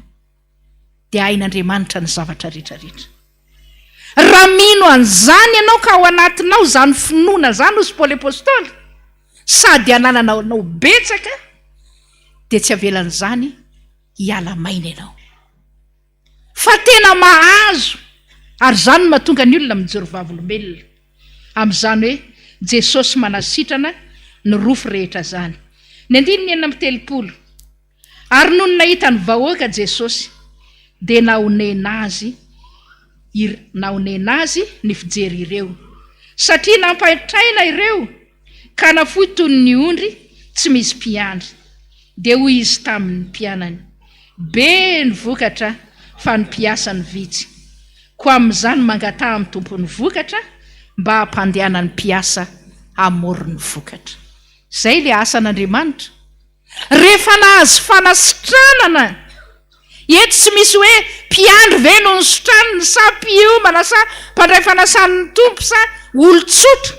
dia hain'Andriamanitra ny zavatra rehetrarehetra. Raha mino an'izany ianao ka ao anatinao zany finoana zany hozy Paoly apôstôly, sady anananao betsaka, dia tsy avelan'izany hiala maina ianao. Fa tena mahazo, ary zany mahatonga ny olona mijoro vavolombelona amin'izany hoe Jesosy manasitrana ny rofo rehetra zany. 9:30 Ary noho ny nahita ny vahoaka Jesosy, dia naonena azy ny fijery ireo, satria nampatraina ireo ka nafoy toy ny ondry tsy misy mpiandry. Dia hoy izy tamin'ny mpianany, be ny vokatra fa ny mpiasa ny vitsy, koa amin'izany mangataha amin'ny tompon'ny vokatra mba hampandehanany mpiasa hamory ny vokatra. Zay le asan'Andriamanitra. Rehefa nahazo fanasitranana, eto tsy misy hoe mpiandry ve no nisitraniny sa mpiomana sa mpandray fanasan'ny tompo sa olon-tsotra,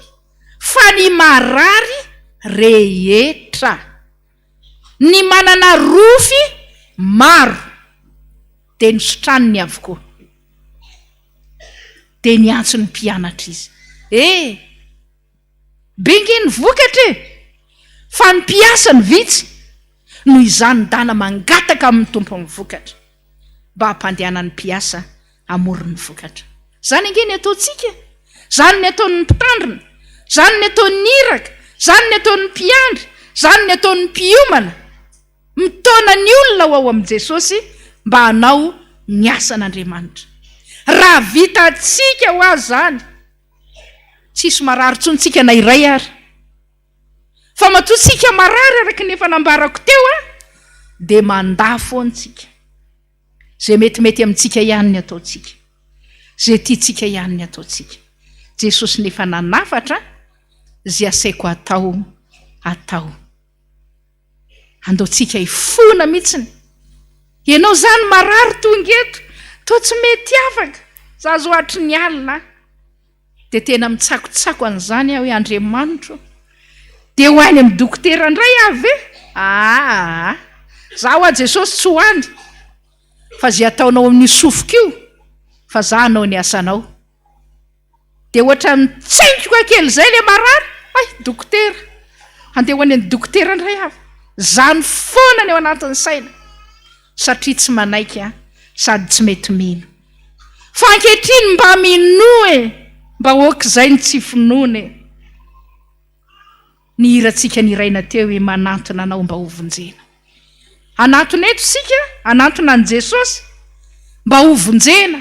fa ny marary rehetra, ny manana rofy maro dia nisitraniny avokoa, dia niantso ny mpianatra izy. Bengy ny vokatra fa ny mpiasa ny vitsy, noho izany dana mangataka amin'ny tompon'ny vokatra mba hampandehanany mpiasa hamory ny vokatra. Zany ange ny ataontsika, zany ny ataon'ny mpitandrina, zany ny ataon'ny iraka, zany ny ataon'ny mpiandry, zany ny ataon'ny mpiomana, mitona ny olona ho ao amin'i Jesosy mba hanao ny asan'Andriamanitra. Raha vita atsika ho azy zany, tsisy marary tsontsika na iray ary, fa matotsika marary araka ny efa nambarako teo dia mandà foantsika. Zay metimety amintsika ihany ny ataontsika, zay tiantsika ihany ny ataontsika. Jesosy nefa nanafatra zay asaiko atao. Andaontsika hifona mihitsiny. Ianao zany marary tongeto, to tsy mety afaka, za azo hatry ny alina, dia tena mitsakotsako an'izany hoe Andriamanitra, dia ho any amin'ny dokotera indray avy za ho a Jesosy tsy hoany, fa zay ataonao amin'ny sofoka io, fa za hanao ny asanao. Dia ohatra mitsaingoka kely zay le marary, dokotera, andeha ho any amin'ny dokotera indray avy, zany foana ny ao anatin'ny saina, satria tsy manaika sady tsy mety mino. Fa ankehitriny mba minoe, mba ok'izay ny tsy finoane. Ny hirantsika niraina teo hoe manantona anao mba hovonjena. Anantona eto sika, anantona an' Jesosy mba hovonjena.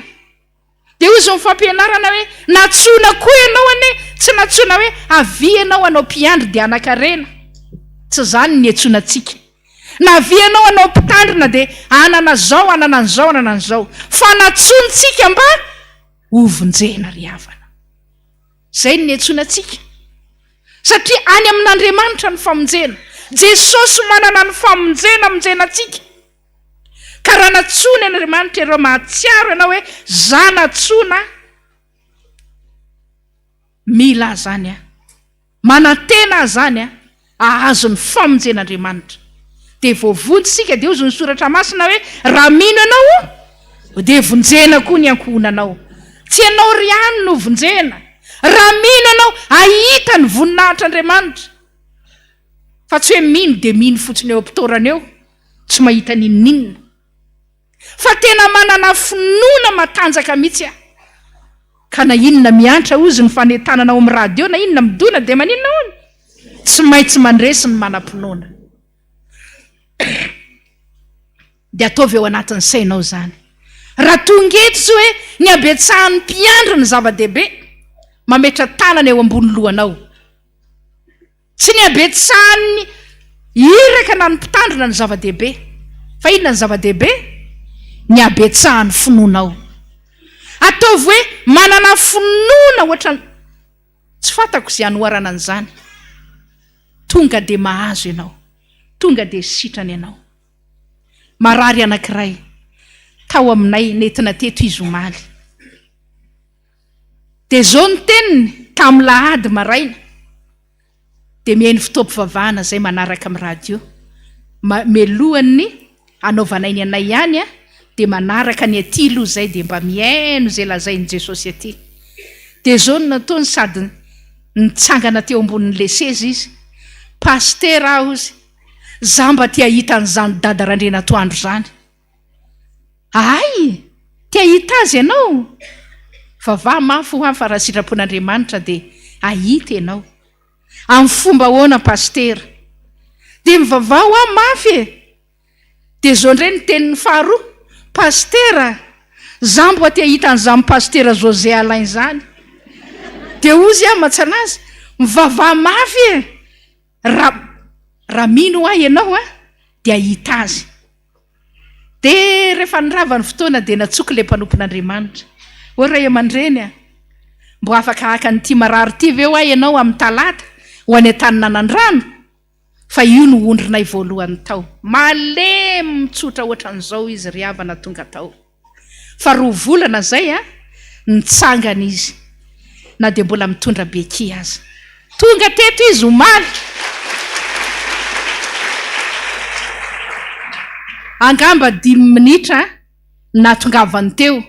Dia hoy izy mifampianarana hoe natsona koa ianao ane, tsy natsona hoe avy ianao anao mpiandry dia anakarena. Tsy zany ny antsonantsika. Na avy ianao anao mpitandrina dia anana zao, anana an'izao, anana an'izao, fa natsontsika mba hovonjena ry havana. Zay ny antsonantsika. Satria any amin'Andriamanitra ny famonjena. Jesosy manana ny famonjena amonjenantsika. Ka raha natsona Andriamanitra ireo mahatsiaro ianao hoe za natsona, mila zany manantena zany ahazo ny famonjen'Andriamanitra. Dia voavonjysika dia ozy ny soratra masina hoe raha mino ianao dia vonjena koa ny ankohonanao. Tsy ianao ry any no vonjena. Raha mino ianao ahita ny voninahitr'Andriamanitra. Fa tsy hoe mino dia mino fotsiny eo am-pitorana eo, tsy mahita ninninna. Fa tena manana finoana matanjaka mihitsy aho. Ka na inona miantra ozy ny fanetananao amin'ny radio, na inona midona dia maninona hono. Tsy maintsy mandresy ny manam-pinoana. Dia ataovy eo anatin'ny sainao zany. Raha tonga eto zao hoe ny abetsahan'ny mpiandry ny zava-dehibe, mametra tanana eo ambony lohanao. Tsy ny abetsahan'ny iraka na ny mpitandrina ny zava-dehibe, fa inona ny zava-dehibe? Ny abetsahan'ny finoanao. Ataovy hoe manana finoana ohatra tsy fantako izay anoarana an'izany. Tonga dia mahazo ianao, tonga dia sitrana ianao. Marary anankiray tao aminay nentina teto izy omaly. Dia zao ny teniny tamin'ny lahady maraina. Dia mihaino fitaovam-pivavahana zay manaraka amin'ny radio. Melohany anaovanay ny anay ihany dia manaraka ny aty aloha zay dia mba mihaino zay lazain'i Jesosy aty. Dia zao ny nataony sady nitsangana teo ambonin'le seza izy. Paster aho izy. Za mba tia hita an'izany dada Randrenatoandro zany. Ay, tia hita azy ianao. Vavaha mafy ho fa raha sitrapon'Andriamanitra dia ahita ianao. Amin'ny fomba ahoana paster? Dia mivavaha ho mafy e. Dia zao ndray ny tenin'ny faharoa. Paster, za mba tia hita an'izany paster José Alain zany. Dia ozy matsana azy. Mivavaha mafy e. Raha mino ahy ianao dia hita azy. Dia rehefa nirava ny fotoana dia natsoky ilay mpanompon'Andriamanitra. Ho ray aman-dreny mbo afaka haka an'ity marary ity ve ho ahy ianao amin'ny talata ho any an-tany Nanandrano? Fa io no ondrinay voalohany tao. Malemy mitsotra ohatran'izao izy ry havana tonga tao. Fa 2 volana zay nitsangana izy. Na dia mbola mitondra beky aza. Tonga teto izy omaly. Angamba 10 minitra na tongavany teo,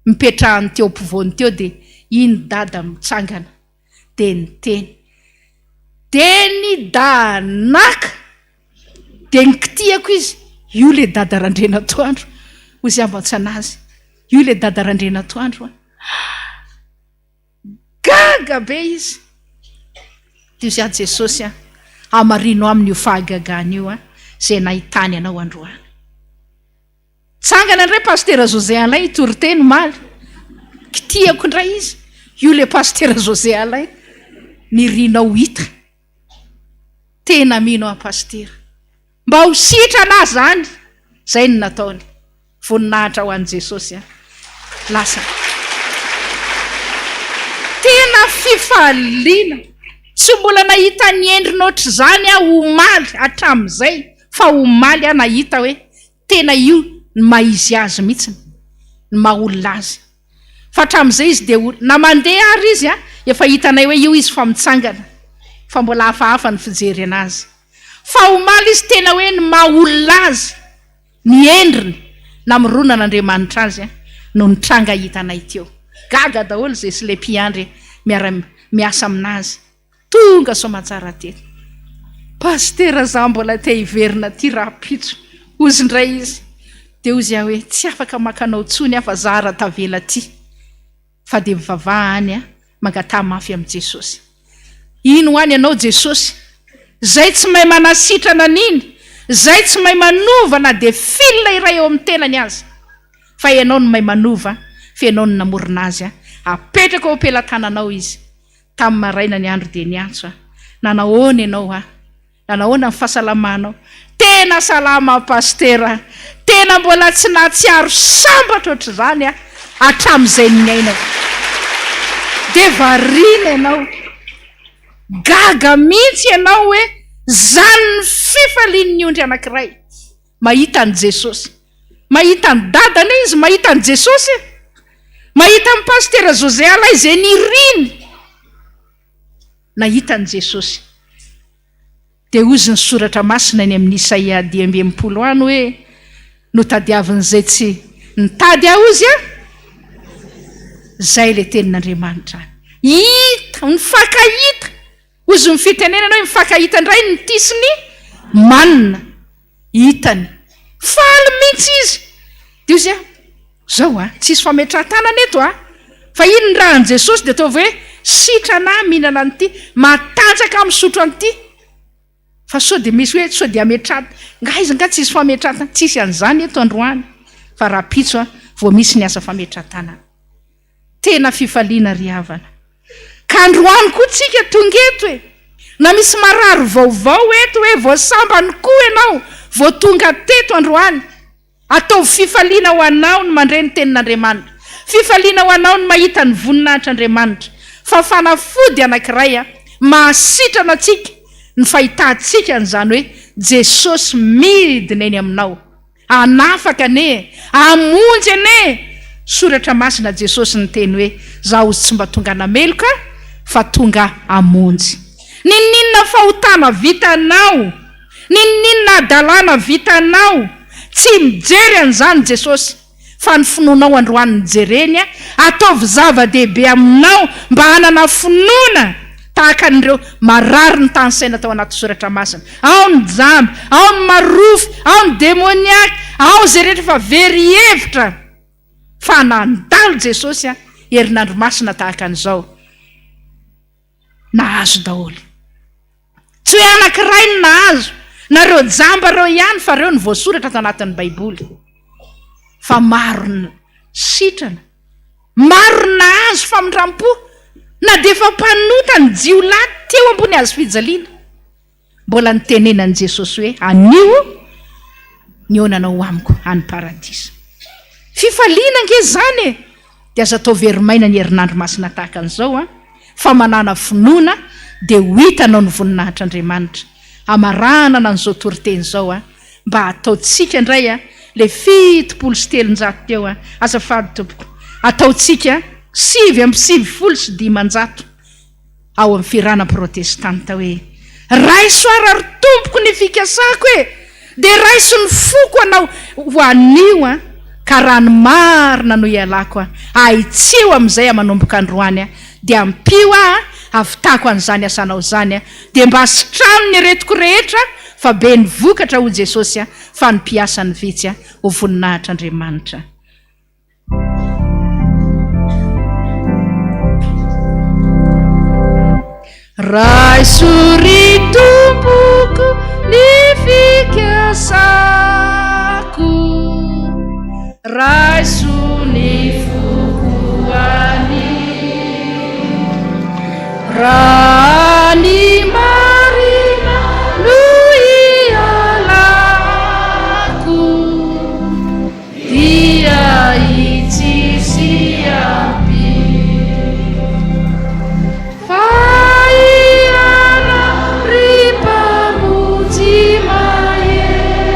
mipetrahany teo ampovoany teo dia iny dada mitsangana. Dia niteny. Dia ny danaka. Dia nikitiako izy. Io le dada Randrenatoandro. Ozy ambatsana azy. Io le dada Randrenatoandro. Gaga be izy. Dia ozy ahy Jesosy amarino aminy io fahagagana io zay nahitany anao androany. Tsangana ndray paster José Alain toriteny maly. Kitiako ndray izy. Io le paster José Alain nirinao hita. Tena mino a paster. Mba ho sitrana azy zany. Zay ny nataony. Voninahitra ho an'i Jesosy lasa. Tena fifaliana. Tsy mbola nahita ny endriny ohatr' zany omaly hatramin'izay. Fa omaly nahita hoe tena io ny maizy azy mihitsy, ny maha-olona azy. Fa hatramin'izay izy dia na mandeha ary izy efa hitanay hoe io izy fa mitsangana. Fa mbola hafahafa ny fijery anazy. Fa omaly izy tena hoe ny maha-olona azy, ny endriny na mironan'Andriamanitra azy no nitranga hitanay teo. Gaga daholo zay sy le mpiandry miasa aminazy. Tonga somatsara teto. Paster za mbola te hiverina ty raha pitso. Ozy ndray izy. Dia ozy hoe tsy afaka makanao tsony fa zara tavela ty. Fa dia mivavaha any mangatà mafy amin'i Jesosy. Ino any ianao Jesosy? Zay tsy mahay manasitrana niny. Zay tsy mahay manova na dia fil iray eo amin'ny tenany azy. Fa ianao no mahay manova, fa ianao no namorona azy. Apetraka ao am-pelantananao izy. Tamin'ny maraina ny andro dia niantso. Nanahoana ianao nanahoana ny fahasalamanao? Tena salama paster. Tena mbola tsy nahatsiaro sambatra ohatr' zany hatramin'izay ny ainao. Dia variana ianao. Gaga mihitsy ianao hoe zany ny fifalian'ny ondry anankiray. Mahita ny Jesosy. Mahita ny dadana izy, mahita ny Jesosy. Mahita ny paster José Alain izay niriny. Nahita ny Jesosy. dia ozy ny soratra masina ny amin'ny Isaia 10:20 any hoe no tadiavin'izay tsy nitady aho izy a zay le tenin'Andriamanitra hita mifankahita ozy ny fitenenana hoe mifankahita indray ny tisiny manina hitany faly mihitsy izy dia ozy a zao a tsisy fametrahan-tanana eto a fa ino ny rahan'i Jesosy dia ataovy hoe sitrana mihinana an'ity matanjaka misotro an'ity fa sao dia misy hoe sao dia ametrahana nga izy nga tsisy fametrahan-tanana tsisy an'izany eto androany fa raha pitso a vao misy ny asa fametrahan-tanana tena fifaliana ry havana ka androany koa tsika tonga eto e na misy marary vaovao eto hoe voasambany koa ianao vao tonga teto androany ataovy fifaliana ho anao ny mandray ny tenin'Andriamanitra fifaliana ho anao ny mahita ny voninahitr'Andriamanitra fa fanafody anankiray a mahasitrana atsika ny fahitantsika an'izany hoe Jesosy midina eny aminao anafaka ane amonjy ane soratra masina Jesosy ny teny hoe zaho ozy tsy mba tonga nameloka fa tonga amonjy ninninna fahotana vitanao ninninna adalana vitanao tsy mijery an'izany Jesosy fa ny finoanao androany nijereny a ataovy zava-dehibe aminao mba hanana finoana tahaka n'ireo marary ny tanysaina tao anaty soratra masina ao ny jamby ao ny marofy ao ny demoniaka ao zay rehetra fa very hevitra fa nandalo Jesosy a herinandro masina tahaka an'izao nahazo daholo tsy hoe anankiray ny nahazo nareo jamba reo ihany fa reo ny voasoratra tao anatin'ny Baiboly fa maro ny sitrana maro ny nahazo famindram-po na dia efa mpanota ny jiolahy teo ambony hazo fijaliana mbola nitenenan'i Jesosy hoe anio ny onanao amiko any paradisa fifaliana nge zany e dia aza atao verimaina ny herinandro masina tahaka an'izao a fa manana finoana dia ho hitanao ny voninahitr'Andriamanitra amarahana an'izao toriten'izao a mba ataotsika indray a le 7:3 teo a azafady tompoko ataotsika 7:7 ao amin'ny firana protestanta hoe raisoara ry tompoko ny fikasako e dia raiso ny foko anao ho anio a ka raha ny marina no ialako a aitseo amin'izay manomboka androany a dia ampio a avitako an'izany asanao zany a dia mba asitrano ny aretiko rehetra fa be ny vokatra ho Jesosy a fa ny mpiasa ny vitsy a ho voninahitr'Andriamanitra raisori tompoko ny fikasako raiso ny fokoany raha ny marina no ialako dia itsisy ampy fa iala ry mpamonjy mahery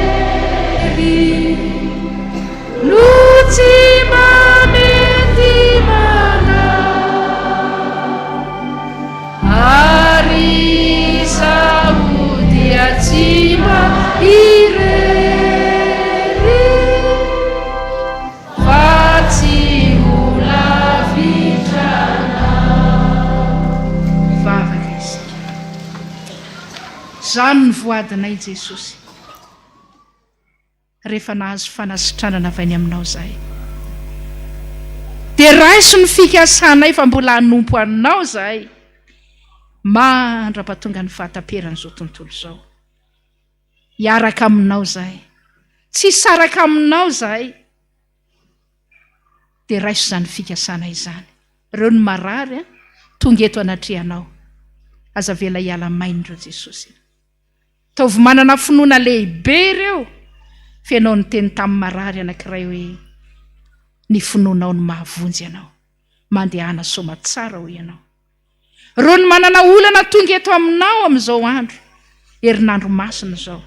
no tsy mamety ary zaho dia tsy mairery fa tsy ho lavitrana vavaka isika zany ny voadinay Jesosy rehefa nahazo fanasitranana avy any aminao zahay dia raiso ny fikasanay fa mbola hanompo aminao zahay mandra-pahatonga ny fahataperan'izao tontolo izao hiaraka aminao zahay tsy saraka aminao zahay dia raiso izany fikasana izany ireo ny marary a tonga eto anatrehanao aza vela hiala mainindreo Jesosy taovy manana finoana lehibe ireo fianao ny teny tamin'ny marary anankiray hoe ny finoanao ny mahavonjy ianao mandehana soma tsara ho ianao reo ny manana olana tonga eto aminao amin'izao andro herinandro masina zao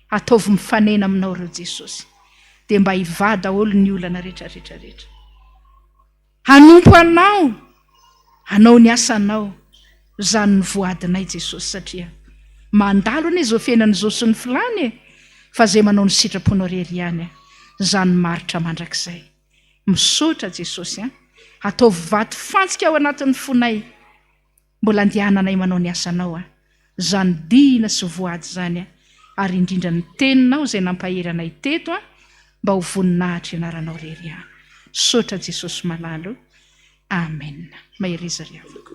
ataovy mifanena aminao reo Jesosy dia mba hivady daholo ny olana rehetrarehetrarehetra hanompo anao ny asanao zany ny voadinay Jesosy satria mandalo anie izao fiainany izao sy ny filany fa zay manao ny sitraponao rery ihany zany maritra mandrakizay. Misaotra Jesosy ataovy vaty fantsika ao anatin'ny fonay, mbola andehananay manao ny asanao zany dina sy voady zany ary indrindra ny teninao zay nampaheranay teto mba ho voninahitra ianaranao rery Misaotra Jesosy malalo. Amen. Mahiriza ry avako.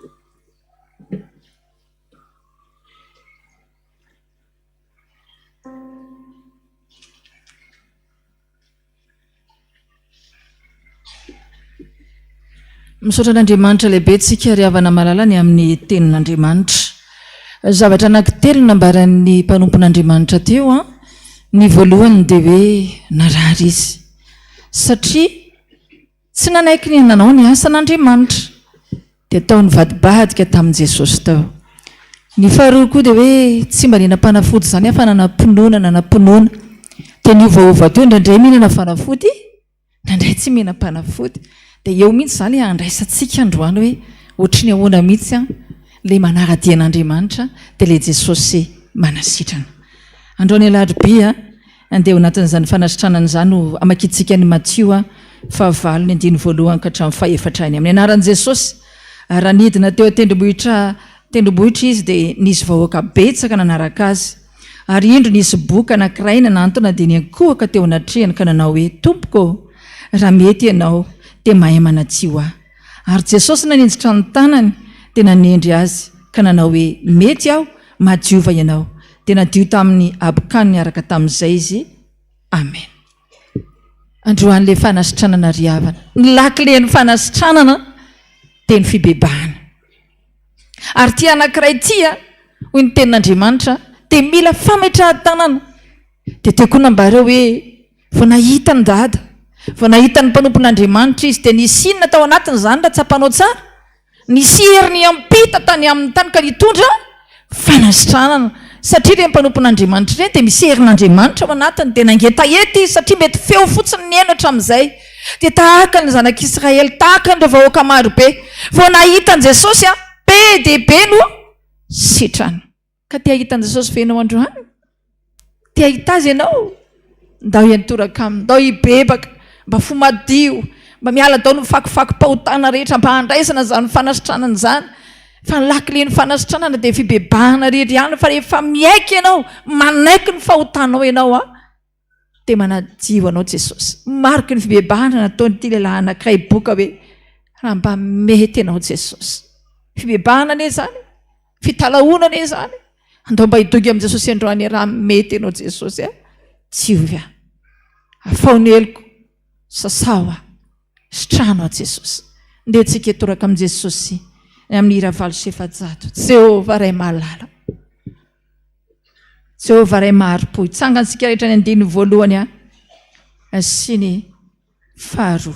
Misaotra n'Andriamanitra lehibe tsika ry havana malalany amin'ny tenin'Andriamanitra. Zavatra anankitelo nambaran'ny mpanompon'Andriamanitra teo ny voalohany dia hoe narary izy satria tsy nanaiky ny nanao ny asan'Andriamanitra dia taony vadibadika tamin'i Jesosy tao. Ny faharoa koa dia hoe tsy mba nina-panafody zany fa nanam-pinoana dia ny ovaova teo indraindray mihinana fanafody indraindray tsy mihinam-panafody. Dia eo mihitsy zany andraisantsika androany hoe ohatriny ahoana mihitsy le manara-dian'Andriamanitra dia le Jesosy manasitrana. Androany alarobia andeha ao anatin'izany fanasitranana izany ho amakitsika ny Matthieu 5:1 ka hatramin'ny 4 amin'ny anaran'i Jesosy. Raha nidina teo tendrombohitra izy dia nisy vahoaka betsaka nanaraka azy. Ary indro nisy boka anankiray nanantona dia niankohaka teo anatrehany ka nanao hoe tompoko, raha mety ianao dia mahay manatsio aho. Ary Jesosy nanenjitra ny tanany dia nanendry azy ka nanao hoe mety aho, madiova ianao. Dia nadio tamin'ny abokany niaraka tamin'izay izy. Amen. Androan'ilay fanasitranana ry havana, ny lakilen'ny fanasitranana dia ny fibebahana. Ary tia anankiray tia hoy ny tenin'Andriamanitra dia mila fametrahan-tanana. Dia teo koa nambara hoe vao nahita ny dada, vao nahita ny mpanompon'Andriamanitra izy dia nisy inona tao anatiny zany raha tsy hampanao tsara, nisy heriny ampita tany amin'ny tany ka nitondra fanasitranana. Satria ilay mpanompon'Andriamanitra ireny dia misy herin'Andriamanitra ao anatiny dia nangetahety izy satria mety feo fotsiny ny henatra amin'izay. Dia tahaka ny zanak'Israely, tahaka ny vahoaka maro be, vao nahita an' Jesosy be dia be no sitrana. Ka tia hita an' Jesosy venao androany? Tia hita azy ianao? Ndao hiantoraka aminy, ndao hibebaka, mba fo madio, mba miala dao ny fakofako-pahotana rehetra, mba handraisana zany fanasitranana zany. Fa ny lakilen'ny fanasitranana dia fibebahana rery ihany, fa rehefa miaiky ianao, manaiky ny fahotanao ianao dia manadio anao Jesosy. Mariky ny fibebahana nataonyity lehilahy anankiray boka hoe raha mba mety ianao Jesosy. Fibebahana anie zany, fitalaona anie zany. Andao mba hidogy amin'i Jesosy androany raha mety ianao Jesosy tsiovy afaony heliko, sasao sitrano Jesosy. Ndeha tsika toraka amin'i Jesosy amin'ny hira 700. Jehovah ray mahalala, Jehovah ray maharo-po. Hitsangantsika rehetra ny andiny voalohany sy ny faharoa.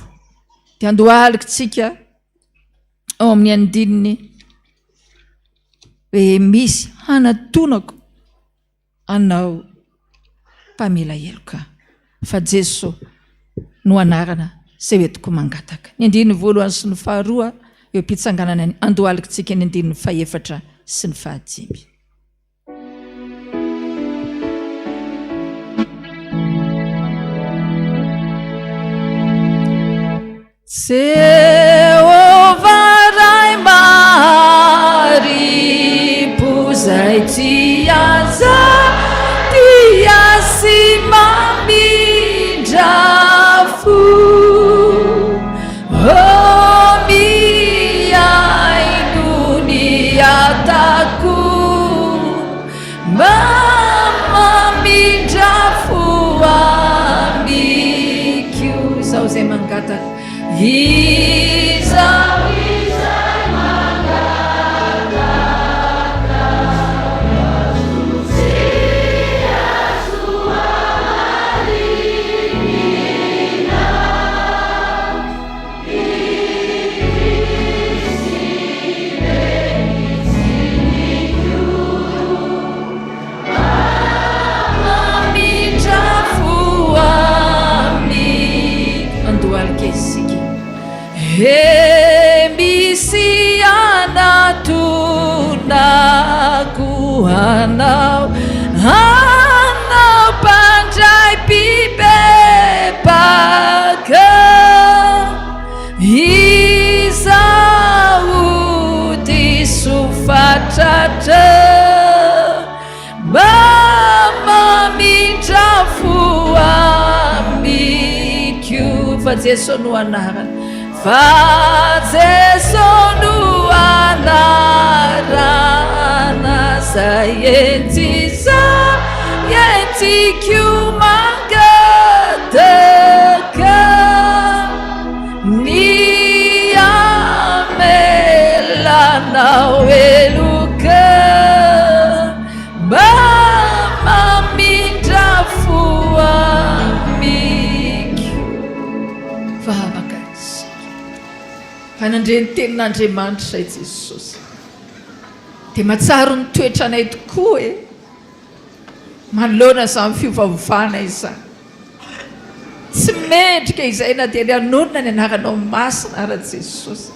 Dia andohalika tsika ao amin'ny andininy hoe misy hanatonako anao mpamela heloka fa Jesosy no anarana izay hoentiko mangataka. Ny andininy voalohany sy ny faharoa eo mpitsanganana ny andohalika tsika ny andininy 4 sy ny 5. Jehovah ray maharo-po zay tia sy mamindra fo, miaino ny atako, mamindra fo amiko. Zao zay mangataka izao izay mangataka mazosia soamarina isinenitsiniko mamindra fo amiko. Andohalika isika mindrafo amiko fa Jesosy no anarana fa Jesosy no anarana zay entiko mangataka ny amelanao eloka mba mamindrafo amiko fahavaka isika fanandreny tenin'Andriamanitra zay Jesosy dia matsaro ny toetra anay tokoa manoloana izany fiovaovana izany tsy mendrika izay na dia anonona ny anaranao masina ara Jesosy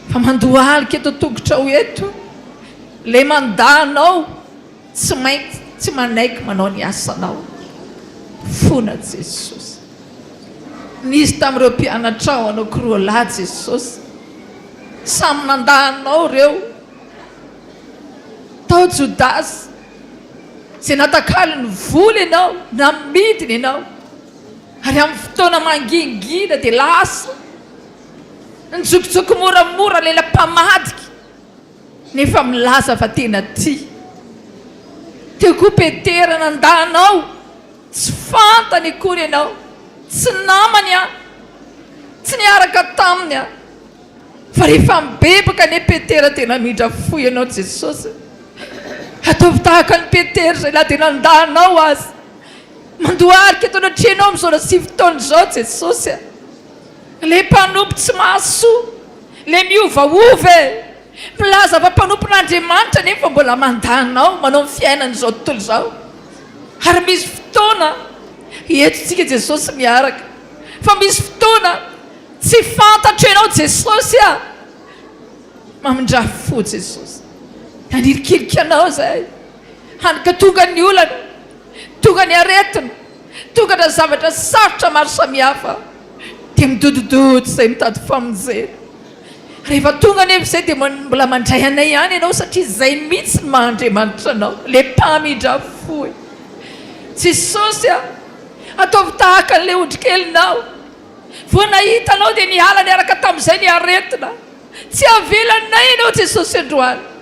fa mandohalika eto tongotra ho eto le mandanao tsy manaiky manao ny asanao fona Jesosy nisy tamin'ireo mpianatra ao anao korola Jesosy samy nandanao reo tao Jodasy zay natakalo ny vola ianao namidiny ianao ary amin'ny fotoana mangingina dia lasa nijokojoko moramora lela-pamadika nefa milaza fa tena tia teo koa Petera nandanao tsy fantany akory ianao tsy namany tsy niaraka taminy fa rehefa mibebaka ne Petera tena midra fo ianao Jesosy ataovy tahaka ny Petera zay laha tena nandanao azy mandoharika eto anatrehanao amin'izao na 7 taona zao Jesosy le mpanompo tsy mahasoa le miovaova milaza fa mpanompon'Andriamanitra nefa mbola mandanao manao ny fiainana izao tontolo izao ary misy fotoana etsitsika Jesosy miaraka fa misy fotoana tsy fantatra ianao Jesosy mamindrafo Jesosy nanirikilika anao zay hanika tonga ny olana tonga ny aretina tonga na zavatra sarotra maro samihafa dia midododoto zay mitady famonjena rehefa tonga nefa izay dia mbola mandray anay ihany ianao satria zay mihitsy ny mahandriamanitra anao le mpamindrafo Jesosy ataovy tahaka n'le ondrikelinao vo nahita anao dia niala niaraka tamin'izay ny aretina tsy avelanay ianao Jesosy androany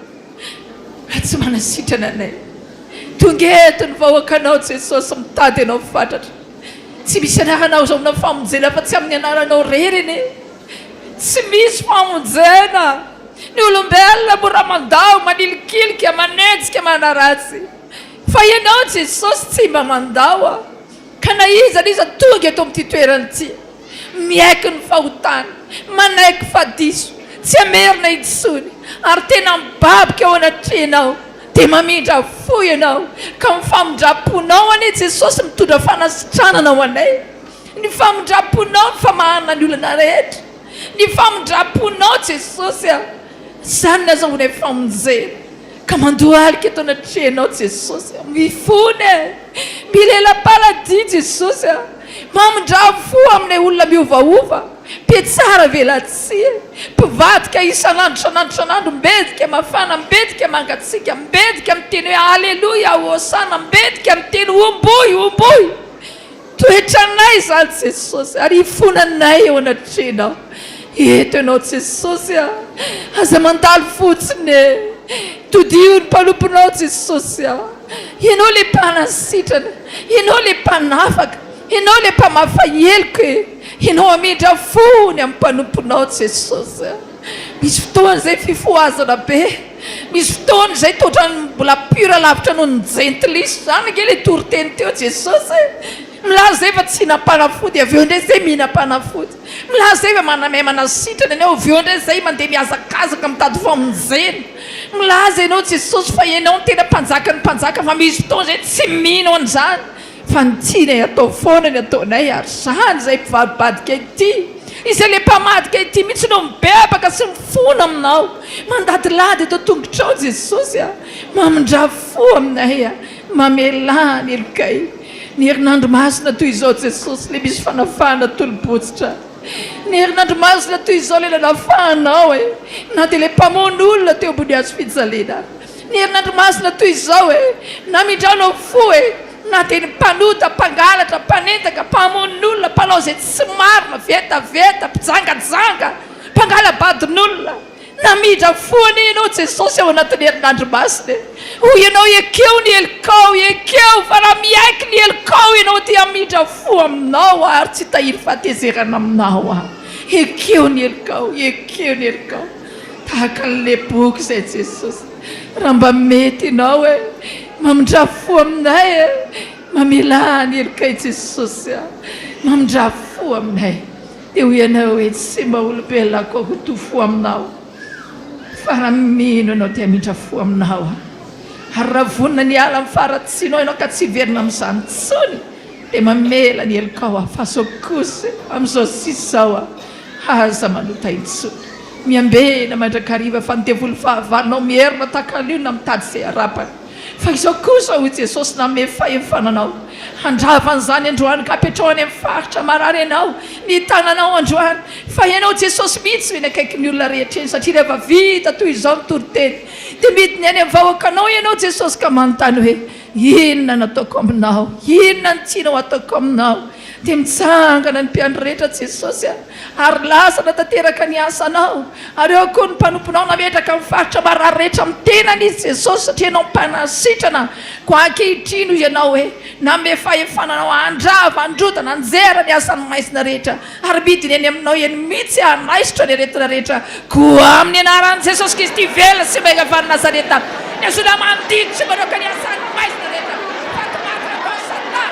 tsy manasitrana anay tonga eto ny vahoakanao Jesosy mitady ianao fantatra tsy misy anaranao zao amina famonjena fa tsy amin'ny anaranao reriny tsy misy famonjena ny olombelona mora mandao manilikilika manenjika manaratsy fa ianao Jesosy tsy mba mandao ka na iza tonga eto amin'ity toerana ity miaiky ny fahotany manaiky fadiso tsy amerina intsony ary tena mibabika ao anatrehanao dia mamindra fo ianao ka mifamindram-ponao anie Jesosy mitondra fanasitranana ao anay ny famindram-ponao ny famahana ny olana rehetra ny famindram-ponao Jesosy zany nazahonay famonjena ka mandohalika eto anatrehanao Jesosy mifony milela-paladia Jesosy mamindra fo aminay olona miovaova mpietsara velatsia mpivadika isan'andro mbedika mafana mbedika mangatsika mbedika miteny hoe aleloia hosana mbedika miteny omboy toetranay zany Jesosy ary ifonanay eo anatrenao eto ianao Jesosy aza mandalo fotsiny todio ny mpanomponao Jesosy ianao le mpanasitrana ianao le mpanafaka ianao le mpamafaheloko ianao amindra fony amin'ny mpanomponao Jesosy misy fotoana zay fifoazana be misy fotoana zay toatrany mbola pura lavitra noho ny gentlisy zany nge le toriteny teo Jesosy milaza zay fa tsy hinam-panafody avy eo ndray zay mihinam-panafody milaza zay fa manamay manasitrana ianao avy eo ndray zay mandeha miazakazaka mitady famonjena milaza ianao Jesosy fa ianao ny tena mpanjaka ny mpanjaka fa misy fotoana zay tsy mino an'izany fa nitianay atao foana ny ataonay ary zany zay mpivaribadika ity izay le mpamadika ity mihitsy no mibebaka sy mifona aminao mandadilady eto tongotrao Jesosy mamindra fo aminay mamelany elokay ny herinandro masina toy izao Jesosy le misy fanafana tolobotsitra ny herinandro masina toy izao le lalafanao na dia le mpamono olona teo ambony hazo fijaliana ny herinandro masina toy izao na mindranao fo na dia ny mpanota, mpangalatra, mpanentaka, mpamonin'olona, mpanao izay tsy marina, vetaveta, mpijangajanga, mpangalabadin'olona, namidra foana ianao Jesosy ao anatin'ny herinandro masina. Hoy ianao ekeo ny helikao, ekeo fa raha miaiky ny helikao ianao dia midra fo aminao ary tsy tahiry fahatezerana aminao aho. Ekeo ny helikao, ekeo ny helikao. Tahaka n'le boky izay Jesosy. Raha mba mety ianao mamindra fo aminay mamela ny helikay Jesosy mamindra fo aminay. Dia hoy ianao hoe tsy mba olombelona koa ho to fo aminao. Fa raha mino ianao dia midra fo aminao ary raha vonina ny ala mifaratsinao ianao ka tsy verina amin'izany tsony dia mamela ny helikao fa zao kosa amin'izao sisao aza manota intsony miambena mandrakariva fa ny devoly fahavanao mierina takalio na mitady izay arapana. Fa izao kosa hoy Jesosy name fahefananao handravan'izany androany ka apetrahany amin'ny faritra marary ianao ny tananao androany. Fa ianao Jesosy mihitsy ny akaiky ny olona rehetra eny satria rehefa vita toy izao ny toriteny dia midiny any amin'ny vahoakanao ianao Jesosy ka manontany hoe inona no ataoko aminao, inona ny tianao ataoko aminao. Dia mitsangana ny mpiandry rehetra Jesosy ary lasana tanteraka ny asanao ary eo koa ny mpanomponao nametraka amin'ny faritra marary rehetra mitenany izy Jesosy satria ianao mpanasitrana ko ankehitriny hoy ianao hoe name fahefananao andrava androtana anjera ny asan'ny maisina rehetra ary midiny eny aminao eny mihitsy anaisitra ny aretina rehetra koa amin'ny anaran'i Jesosy Kristy velona sy maika vary Nazareta ny asoda mandiko sy manoka ny asan'ny maisina rehetra fatomatrao satana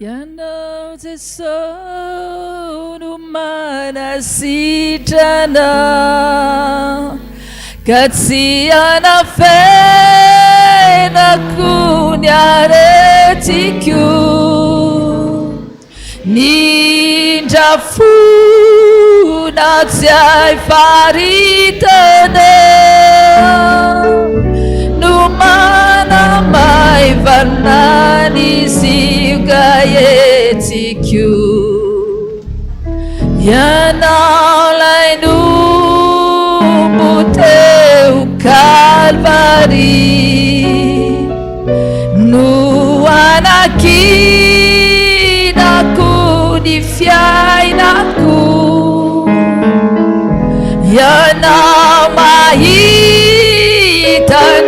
Ianao Jesosy no manasitrana ka tsy hanafenako ny aretiko nindrafona tsy hay faritana no manamay varnany siga etiko ianao lay nombo teo Kalvari no anakinako ny fiainako ianao mahita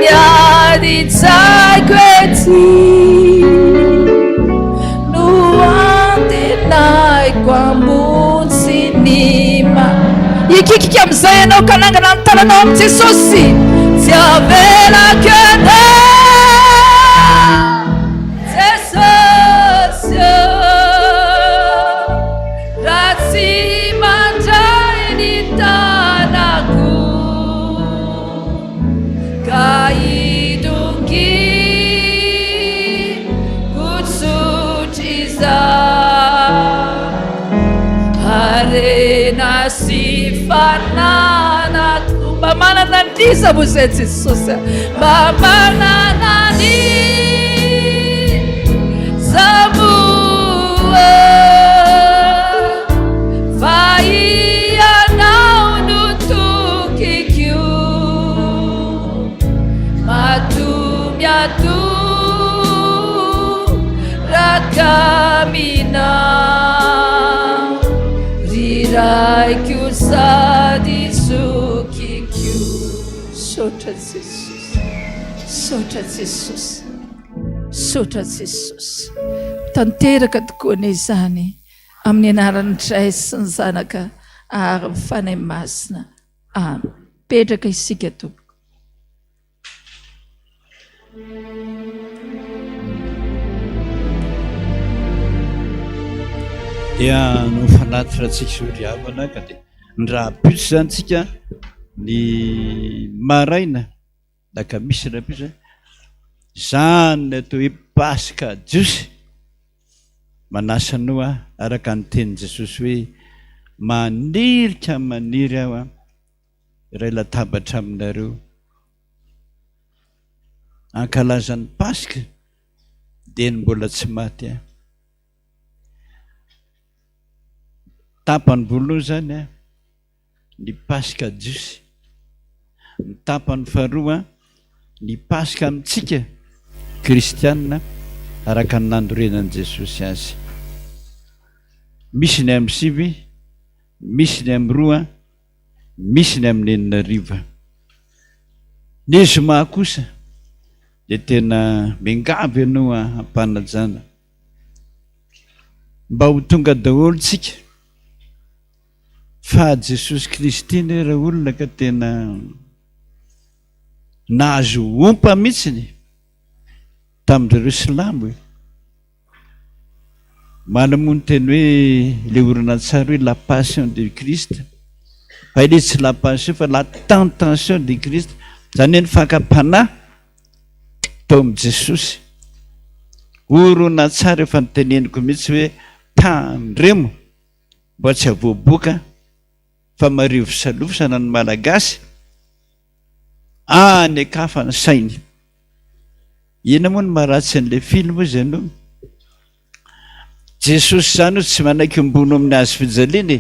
ny aritsaiko ety no andenaiko ambonsy ny ikikika amin'izay ianao ka nangana amin'ny tananao amin'i Jesosy tsy avelako fananako mba manana andriza moa zay Jesosy mba manana ny zamoa fa ianao no tokiko matomiato rakamina riraiko sady zokiko sotra Jesosy sotra Jesosy sotra Jesosy tanteraka tokoana izany amin'ny anaran'ny Dray sy ny Zanaka ary ny Fanahy Masina petraka isika tompoko. dia no fanaty firatsika soriavana ka dia ny raha pitsy zany tsika ny maraina da ka misy raha pitsy zany ny atao hoe Pasika jiosy manasa noa araka ny tenin Jesosy hoe manirika maniry aho iray latabatra aminareo ankalazan'ny Pasika dia ny mbola tsy maty tapany voalohany zany ny Pasika jiosy, ny tapany faharoa ny Pasika amintsika kristianina araka ny nandorenan'i Jesosy azy. Misy ny amin'ny sivy, misy ny amin'ny roa, misy ny amin'ny enina ariva. Ny zoma kosa dia tena mingavy ianao ampanajana mba ho tonga daholo tsika fa Jesosy Kristy ny raha olona ka tena nahazo ompa mihitsiny tamin'ireo silamo malamoa ny teny hoe le orinatsary hoe la passion de Christ fa ilay tsy la passion fa la tentation de Christ zany hoe ny fakapanahy tao amin'i Jesosy orinatsary efa niteneniko mihitsy hoe tandremo mba tsy havoaboaka fa marivo salofisana ny malagasy any akafa ny sainy. Ina moa ny maharatsy an'ilay film izy ianao Jesosy zany io tsy manaiky ambony amin'ny hazo fijaliana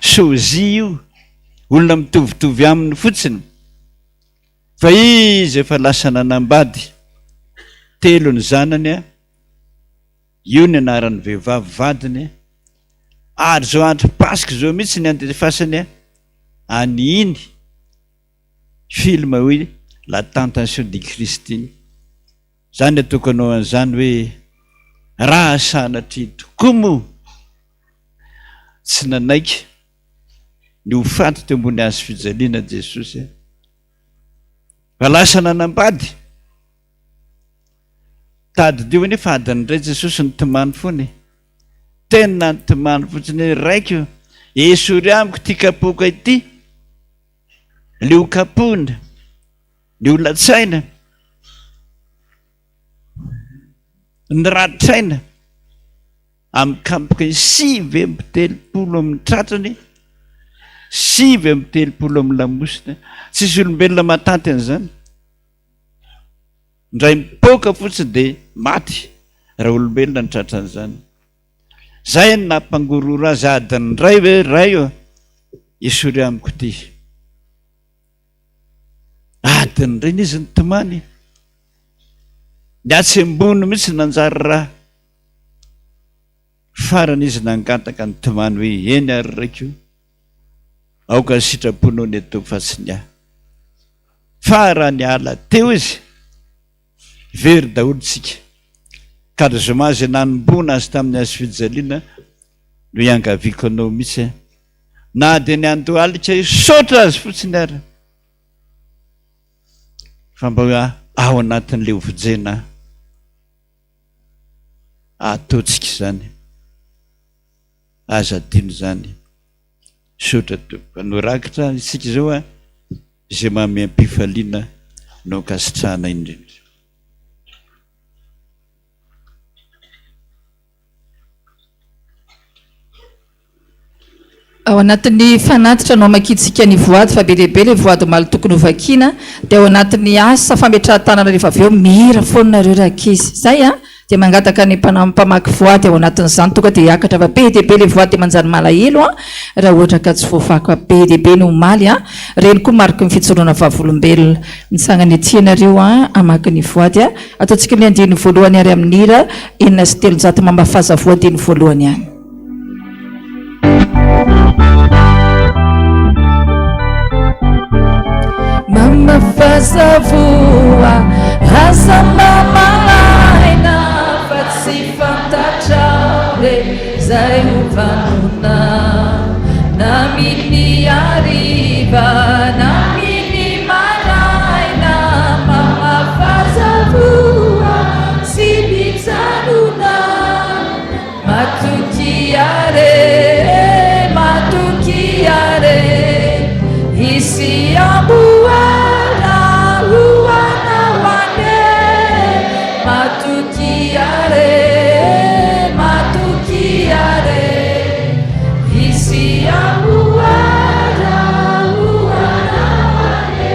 sozy io olona mitovitovy aminy fotsiny fa izy efa lasa nanambady telo ny zanany io ny anaran'ny vehivavy vadiny ary zao andro Pasika zao mihitsy ny andefasany aniny film hoe la tentation de Christ zany ataoko anao an'izany hoe raha sanatry tokoa moa tsy nanaiky ny ho faty teo ambony hazo fijaliana Jesosy fa lasa nanambady tady dio nefa adiny indray Jesosy nitomany foany tena nitomany fotsiny raiko esory amiko ty kapoka ity le ho kapona ny olatsaina ny ratitraina amin'ny kampoka 9:30 amin'ny tratrany 9:30 amin'ny lamosina tsisy olombelona matanty an'izany ndray mipoka fotsiny dia maty raha olombelona ny tratran'izany zay ny nampangorora azy adiny ray hoe ray esory amiko ty adiny reny izy nitomany ny atsy ambony mihitsy nanjary raha farany izy nangataka nitomany hoe eny ary raiko aoka ny sitraponao ny atao fa tsy ny ahy fa raha ny ala teo izy very daholontsika ka ry zoma azy nanombona azy tamin'ny hazo fijaliana no iangaviako anao mihitsy na dia ny ando alika sotra azy fotsiny ary fa mba ao anatin'le hovojena ataontsika izany aza dino zany sotra tompo no rakitra isika izao izay mameampifaliana no kasitrahana indrindra. ao anatin'ny fanatitra anao makitsika ny voady fa be lehibe le voady maly tokony hovakiana dia ao anatin'ny asa fametrahan-tanana rehefa avy eo mihira foanareo rakizy zay a dia mangataka ny mpamaky voady ao anatin'izany tonga dia hiakatra fa be lehibe le voady dia manjany malahelo a raha ohatra ka tsy voafaka be lehibe no maly a reny koa mariky ny fitsoroana vavolombelona mitsangany atianareo a amaky ny voady a ataontsika ny andiny voalohany ary amin'ny hira 4 mambafaza voadiny voalohany any. Mama fazavua hasamba malaina fatsi fantatraure zay uvanuna namini arriva namini maraina mama fazavua sibizanuna matukiare isi abuana uana wane matukiare isi abuana uana wane.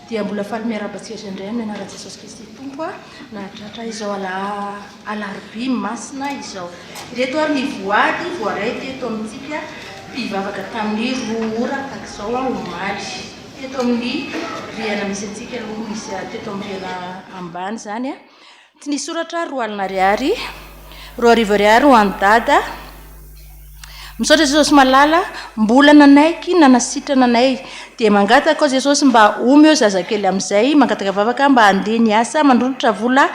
Dia mbola faly miarabantsika indray amin'ny anarana Jesosy Kristy Tompo nahatratra izao alarobia masina izao. Ireto ary ny voady voaray teto amintsika mpivavaka tamin'ny 2 ora takizao omaly. Teto amin'ny riana misy antsika aloha misy teto amin'ny riana ambany zany a. Tsy ny soratra 2 alina ariary 2 arivo ariary ho an'ny dada. Misaotra Jesosy malala mbola nanaiky nanasitra nanay dia mangataka Jesosy mba omy eo zazakely amin'izay mangataka vavaka mba handeha niasa mandrolotra vola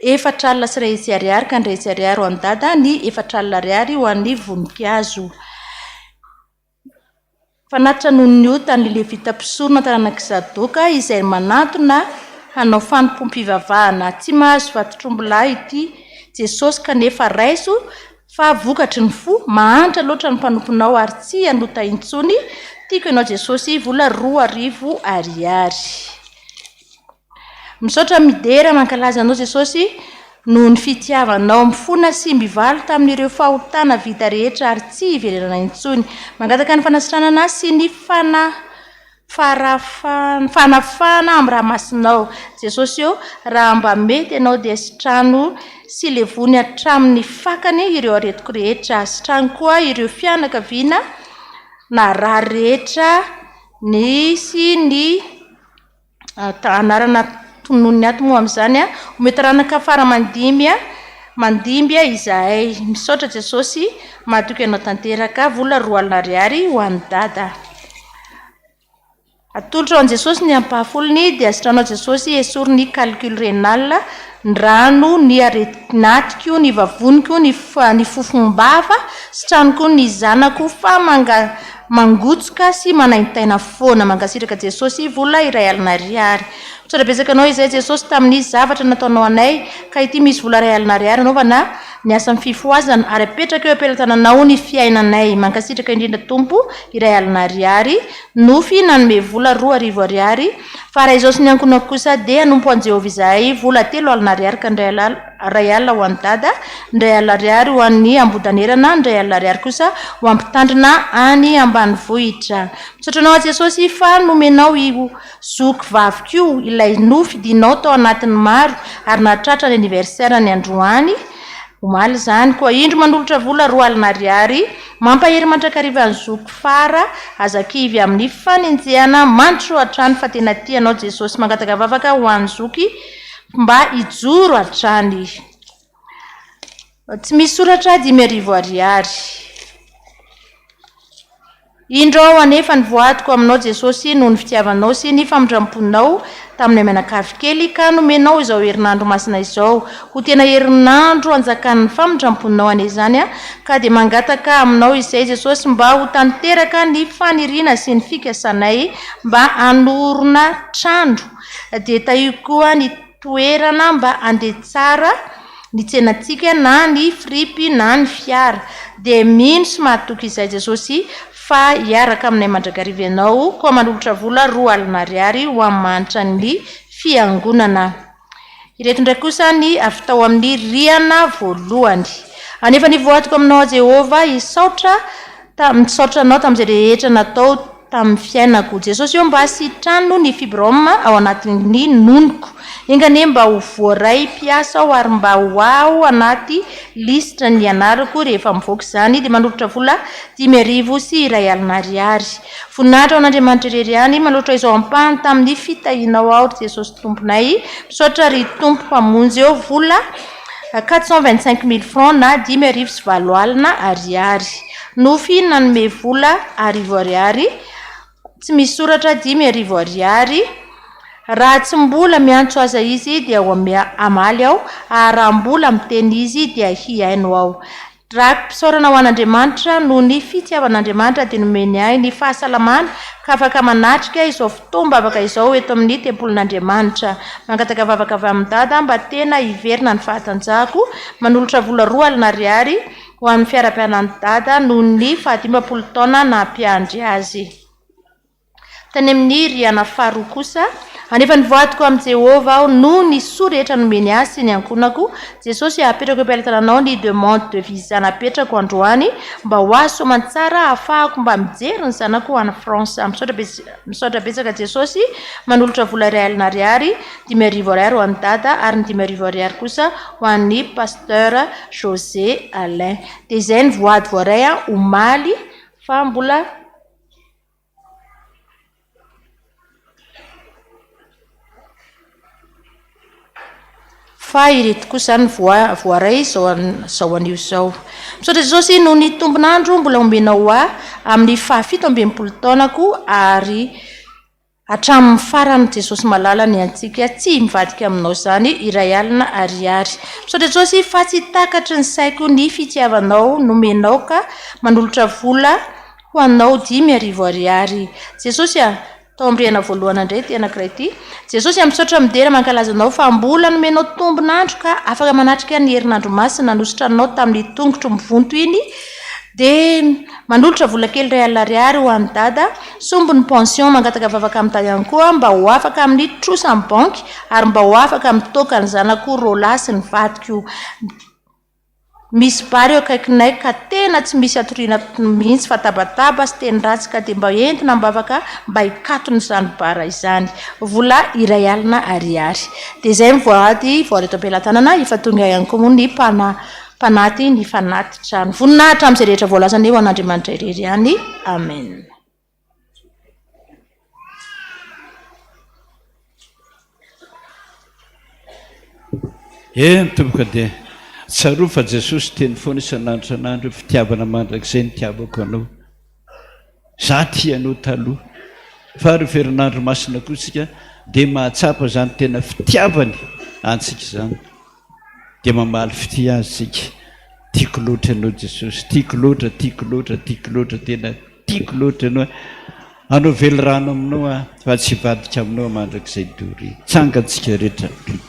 4 alina sy 2 ariary ka 2 ariary ho an'ny dada ny 4 alina ariary ho an'ny voninkazo. Fanatitra noho ny ota ny levita mpisorona taranak'i Sadoka izay manatona hanao fanompom-pivavahana tsy mahazo vatotrombola ity Jesosy kanefa raiso fa vokatry ny fo mahantra loatra ny mpanomponao ary tsy hanota intsony tiako ianao Jesosy vola 2 arivo ariary. Misaotra midera mankalaza anao Jesosy noho ny fitiavanao mifona sy mivaly tamin'ireo fahotana vita rehetra ary tsy hivererana intsony. Mangataka ny fanasitranana sy ny fanafana amin'ny raha masinao Jesosy eo raha mba mety ianao dia sitrano sy levony hatramin'ny fakany ireo aretiko rehetra, sitrano koa ireo fianakaviana na raha rehetra nisy ny anarana tonony ato moa amin'izany a ometraranaka fara mandimby izahay. Misaotra Jesosy mahatoky ianao tanteraka vola 2 alina ariary ho an'ny dada. Atolotra ho an'i Jesosy ny ampahafolony dia asitranao Jesosy esory ny calcul rénal, ny rano, ny aretinatiko, ny vavoniko, ny fofombava, sitranoko ny zanako fa mangotsoka sy manaintaina foana. Mangasitraka Jesosy vola 2 alina ariary. Misaotra betsaka anao izay Jesosy tamin'ny zavatra nataonao anay ka ity misy vola 2 alina ariary anaovana niasa amin'ny fifoazana ary apetraka eo ampelantananao ny fiainanay. Mankasitraka indrindra Tompo 2 alina ariary nofy nanome vola 2 arivo ariary fa raha izao sy ny ankonako kosa dia anompo an Jehovah izahay vola 3 alina ariary ka 2 alina ho an'ny dada, 2 alina ariary ho an'ny ambodanerana, 2 alina ariary kosa ho ampitandrina any ambanivohitra. Misaotra anao Jesosy fa nomenao io zoky vaviko ilay nofy dinao tao anatin'ny maro ary nahatratra ny anniversaire ny androany omaly zany koa indro mandolotra vola 2 alina ariary mampahery mandrakariva ny zoky fara azakivy amin'ny fanenjehana mandro hatrany fa tena tianao Jesosy. Mangataka vavaka ho an'ny zoky mba hijoro hatrany. Tsy misy soratra 5 arivo ariary. Indro ao anefa ny voadiko aminao Jesosy noho ny fitiavanao sy ny famindramponao tamin'ny menakavy kely ka nomenao izao herinandro masina izao ho tena herinandro anjakan'ny famindramponao ane zany a ka dia mangataka aminao izay Jesosy mba ho tanteraka ny faniriana sy ny fikasanay mba hanorona trandro dia taio koa ny toerana mba andeha tsara ny tsenatsika na ny fripy na ny fiara dia mino sy mahatoky izay Jesosy fa hiaraka aminay mandrakariva ianao koa manolotra vola 2 alina ariary ho amin'ny manitra ny fiangonana. Ireto ndray kosa ny avitao amin'ny riana voalohany. Anefa ny voatiko aminao Jehova isaotra misaotra anao tamin'izay rehetra natao tamin'ny fiainako. Jesosy eo mba hasitrano ny fibroma ao anatin'ny nonoko. Engane mba ho voaray mpiasa ao ary mba ho ao anaty listra ny anarako rehefa mivoaka izany dia manolotra vola 5,000 sy 1 alina ariary. Voninahitra ao an'Andriamanitra irery ihany manolotra izao ampahany tamin'ny fitahinao ao ry Jesosy tomponay. Misaotra ry tompo mpamonjy eo vola 425,000 francs na 5,004 alina ariary. Nofy nanome vola 10,000 ariary. Tsy misy soratra 10,000 ariary. Raha tsy mbola miantso aza izy dia ho amaly aho, ary raha mbola miteny izy dia hiaino aho. Raha mpisaorana ho an'Andriamanitra noho ny fitiavan'Andriamanitra dia nomeny ahy ny fahasalamana ka afaka manatrika izao fotoam-bavaka izao eto amin'ny tempolin'Andriamanitra. Mangataka vavaka avy amin'ny Dada mba tena hiverina ny fahatanjahako, manolotra vola 2 alina ariary ho an'ny fiara-pianan'ny Dada noho ny 15 taona nampiandry azy. Tany amin'ny riana faharoa kosa, anefa nivoatiko amin'i Jehova aho noho ny soa rehetra nomeny azy sy ny ankonako. Jesosy apetrako am-pialatananao ny demande de visa napetrako androany mba ho azo soamantsara ahafahako mba mijery ny zanako any France. Misaotra betsaka Jesosy manolotra vola 1 alina ariary, 5,000 ariary ho an'ny Dada ary ny 5,000 ariary kosa ho an'ny pasteur José Alain. Dia izay ny voady voaray omaly fa mbola fa ireto kosa ny voaray izao anio izao. Misaotra Jesosy noho ny tombonandro mbola omenao ahy amin'ny 17 taonako ary hatramin'ny farany Jesosy malala ny antsika tsy mivadika aminao izany 1 alina ariary. Misaotra Jesosy fa tsy takatry ny saiko ny fitiavanao nomenao ka manolotra vola ho anao 10,000 ariary. Jesosy tao amin'ny riana voalohany indray ty anankiray ty. Jesosy misaotra midera mankalaza anao fa mbola nomenao tombonandro ka afaka manatrika ny herinandro masina nanositra anao tamin'ny tongotro mivonto iny. Dia manolotra vola kely 1 alina ariary ho an'ny Dada. Sombony pension mangataka vavaka amin'ny Dada ihany koa mba ho afaka amin'ny trosa amin'ny banky ary mba ho afaka mitoka ny zanako Rola sy ny vadiko. Misy bary eo akaikinay ka tena tsy misy atoriana mihitsy fa tabataba sy teny ratsy ka dia mba entina mbavaka mba hikatony izany bara izany. Vola 1 alina ariary. Dia izay mivoady voareto am-pialatanana efa tonga ihany koa moa ny mpanaty ny fanaty trano. Voninahitra amin'izay rehetra voalazana eo an'Andriamanitra irery ihany. Amen. Tomboka dia tsaroa fa Jesosy teny foana isan'andro san'andro fitiavana mandrakizay ny tiavako anao. Za tia anao taloha fa ry ferinandro masina koa tsika dia mahatsapa zany tena fitiavany antsika izany dia mamaly fitia azy tsika. Tiako loatra ianao Jesosy, tiako loatra tena tiako loatra ianao. Anao velo rano aminao fa tsy vadika aminao mandrakizay dory. Tsangantsika rehetra. Amém.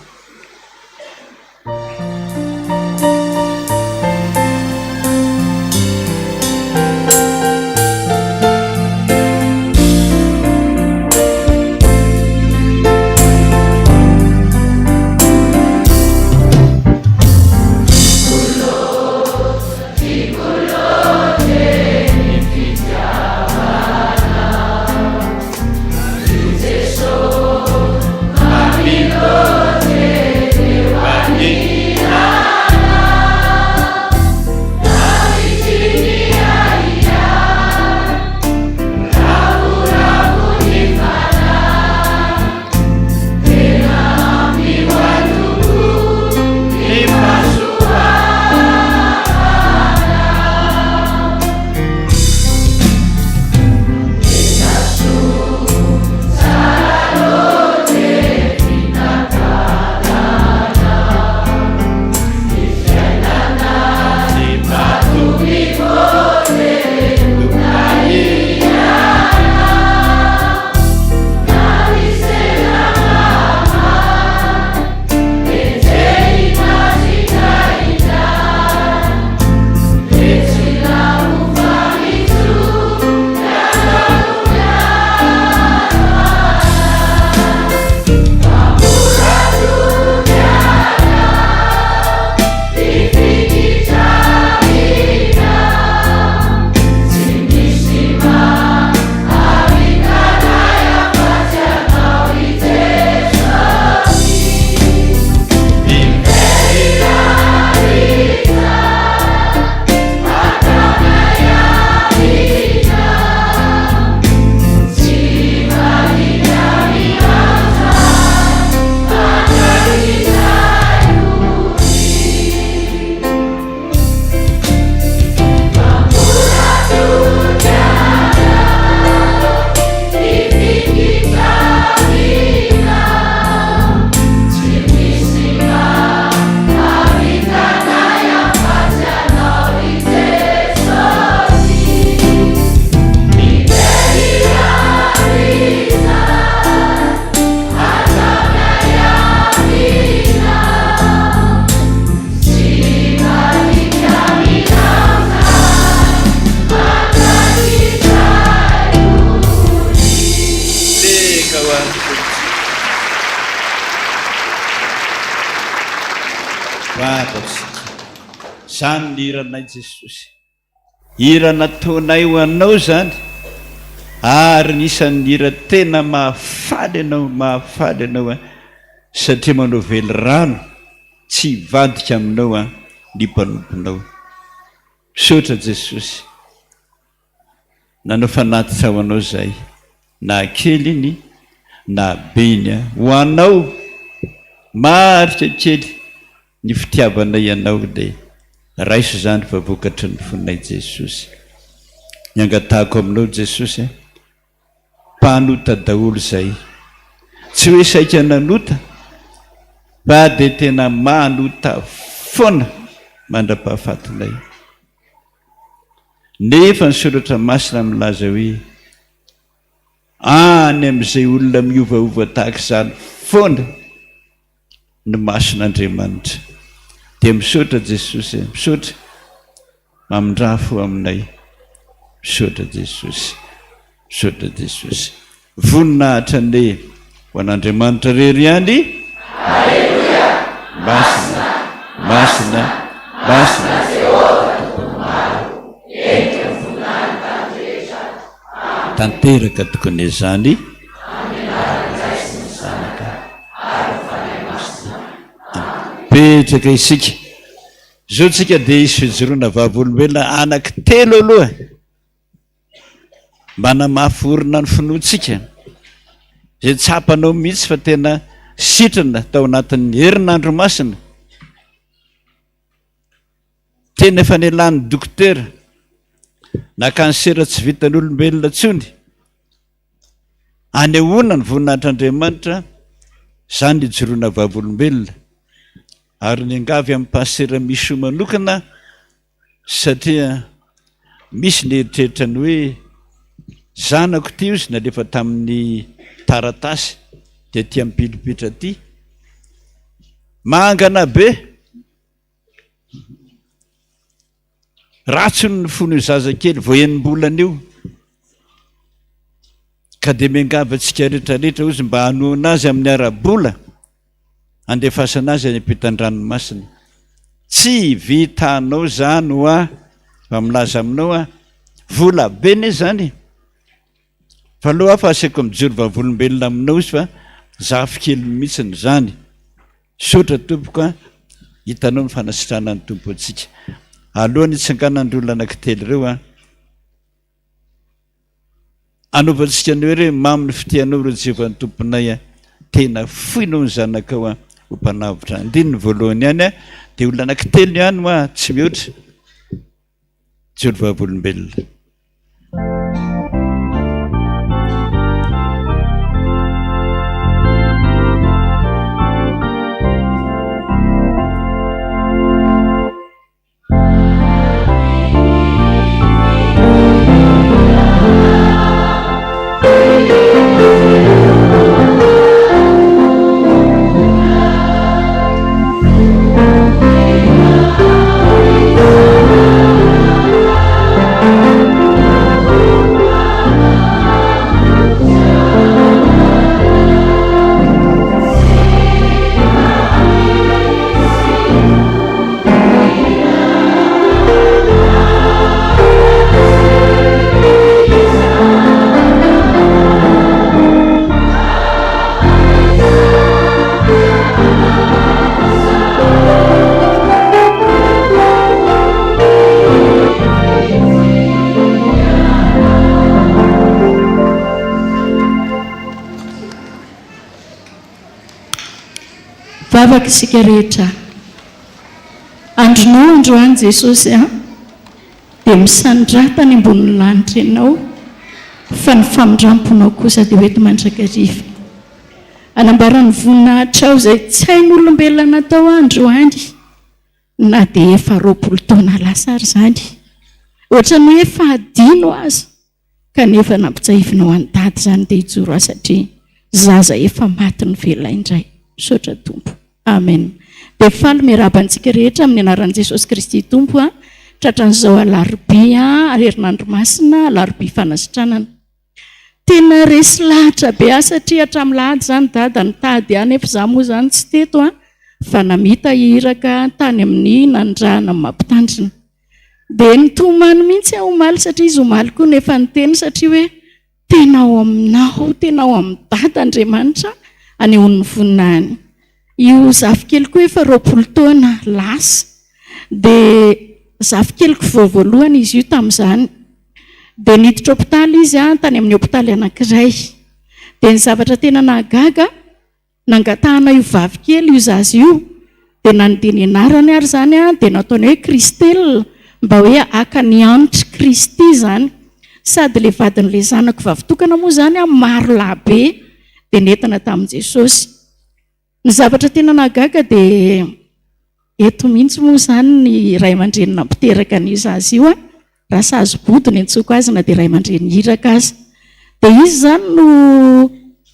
vatatsika zany ny iranay Jesosy, hira nataonay ho anao zany, ary nisan'ny hira tena mahafaly anao satria manao vely rano tsy vadika aminao ny mpanomponao. Misaotra Jesosy, nanao fanatitra ho anao zay, na kely iny na be iny ho anao marika kely ny fitiavanay ianao dia raiso zany fa vokatry ny fonay Jesosy. Niangatahako aminao Jesosy, mpanota daholo zay, tsy hoe saika nanota fa dia tena manota foana mandra-pahafatinay. Nefa ny soratra masina milaza hoe any amin'izay olona miovaova tahaka izany foana ny mason'Andriamanitra. Dia misaotra Jesosy, misaotra mamindrafo aminay, misaotra Jesosy, misaotra Jesosy. Voninahitra ane ho an'Andriamanitra rery ihany. Haleluya! Masina, masina, masina. Tanteraka tokony izany. Petraka isika zao tsika dia isy fijoroana vavolombelona anankitelo aloha manamafy ny finoantsika zay tsapanao mihitsy fa tena sitrana tao anatin'ny herinandro masina. Tena efa nialan'ny dokotera na kansera tsy vitan'olombelona tsony, anehoana ny voninahitr'Andriamanitra zany ijoroana vavolombelona. Ary ny angavy amin'ny pasera misy ho manokana satria misy ny eritreritra ny hoe zanako ty izy nalefa tamin'ny taratasy dia tia mipilipitra ty mangana be, ratsony ny fony zaza kely vao enim-bolana io, ka dia miangavy antsika rehetrarehetra ozy mba hanoana azy amin'ny ara-bola, andefasana azy any ampitan-dranomasina. Tsy vitanao zany ho fa milaza aminao vola be ne zany, fa aloha fa aseko mijoro vavolombelona aminao izy fa zafy kely mihitsiny zany. Sotra tompoko hitanao ny fanasitrana ny tompo antsika. Alohan'ny itsanganan'olona anankitelo ireo anaovantsika ny hoe mamy ny fitianao ireo Jehovah ny tomponay, tena foinao ny zanakao ho mpanavotra. Andiny ny voalohany ihany dia olona anankitelo ihany tsy mihoatra. Joro vavolombelona. Vavaka isika rehetra, andronao androany Jesosy dia misandratany ambonin'ny lanitra ianao, fa ny famindramponao kosa dia hoety mandrakariva. Anambarany voninahitra ao izay tsy hain'olombelona natao androany, na dia efa 20 taona lasa ary zany, ohatra ny hoe fahadino aza, kanefa nampitsahivinao any dady zany dia hijoro azy satria zaza efa maty ny velona indray. Misaotra Tompo. Amen. Dia faly miarabantsika rehetra amin'ny anaran'i Jesosy Kristy Tompo tratran'izao alarobia herinandro masina, alarobia fanasitranana. Tena resy lahatra be satria hatramin'ny lahady zany dada nitady any, efa za moa zany tsy teto fa namita iraka tany amin'ny nandrana mampitandrina dia nitomany mihitsy omaly satria izy omaly koa nefa nyteny satria hoe tena ao aminao tena ao amin'ny dada Andriamanitra anehoan'ny voninany. Io zafikely koa efa 20 taona lasa dia zafikelyko voalohany izy io tamin'izany dia niditra hôpitaly izy tany amin'ny hôpitaly anankiray dia ny zavatra tena nahagaga nangatahana io vavikely io zazy io dia nanodiny anarany ary zany dia nataony hoe Kristel mba hoe aka ny antitra Kristy zany sady le vadin'le zanako vavitokana moa zany maro labe dia nentina tamin'i Jesosy. Ny zavatra tena nahagaga dia eto mihitsy moa zany ny ray aman-dreny nampiteraka ny zazy io raha sazy body ny antsoko azy na dia ray aman-dreny hiraka azy dia izy zany no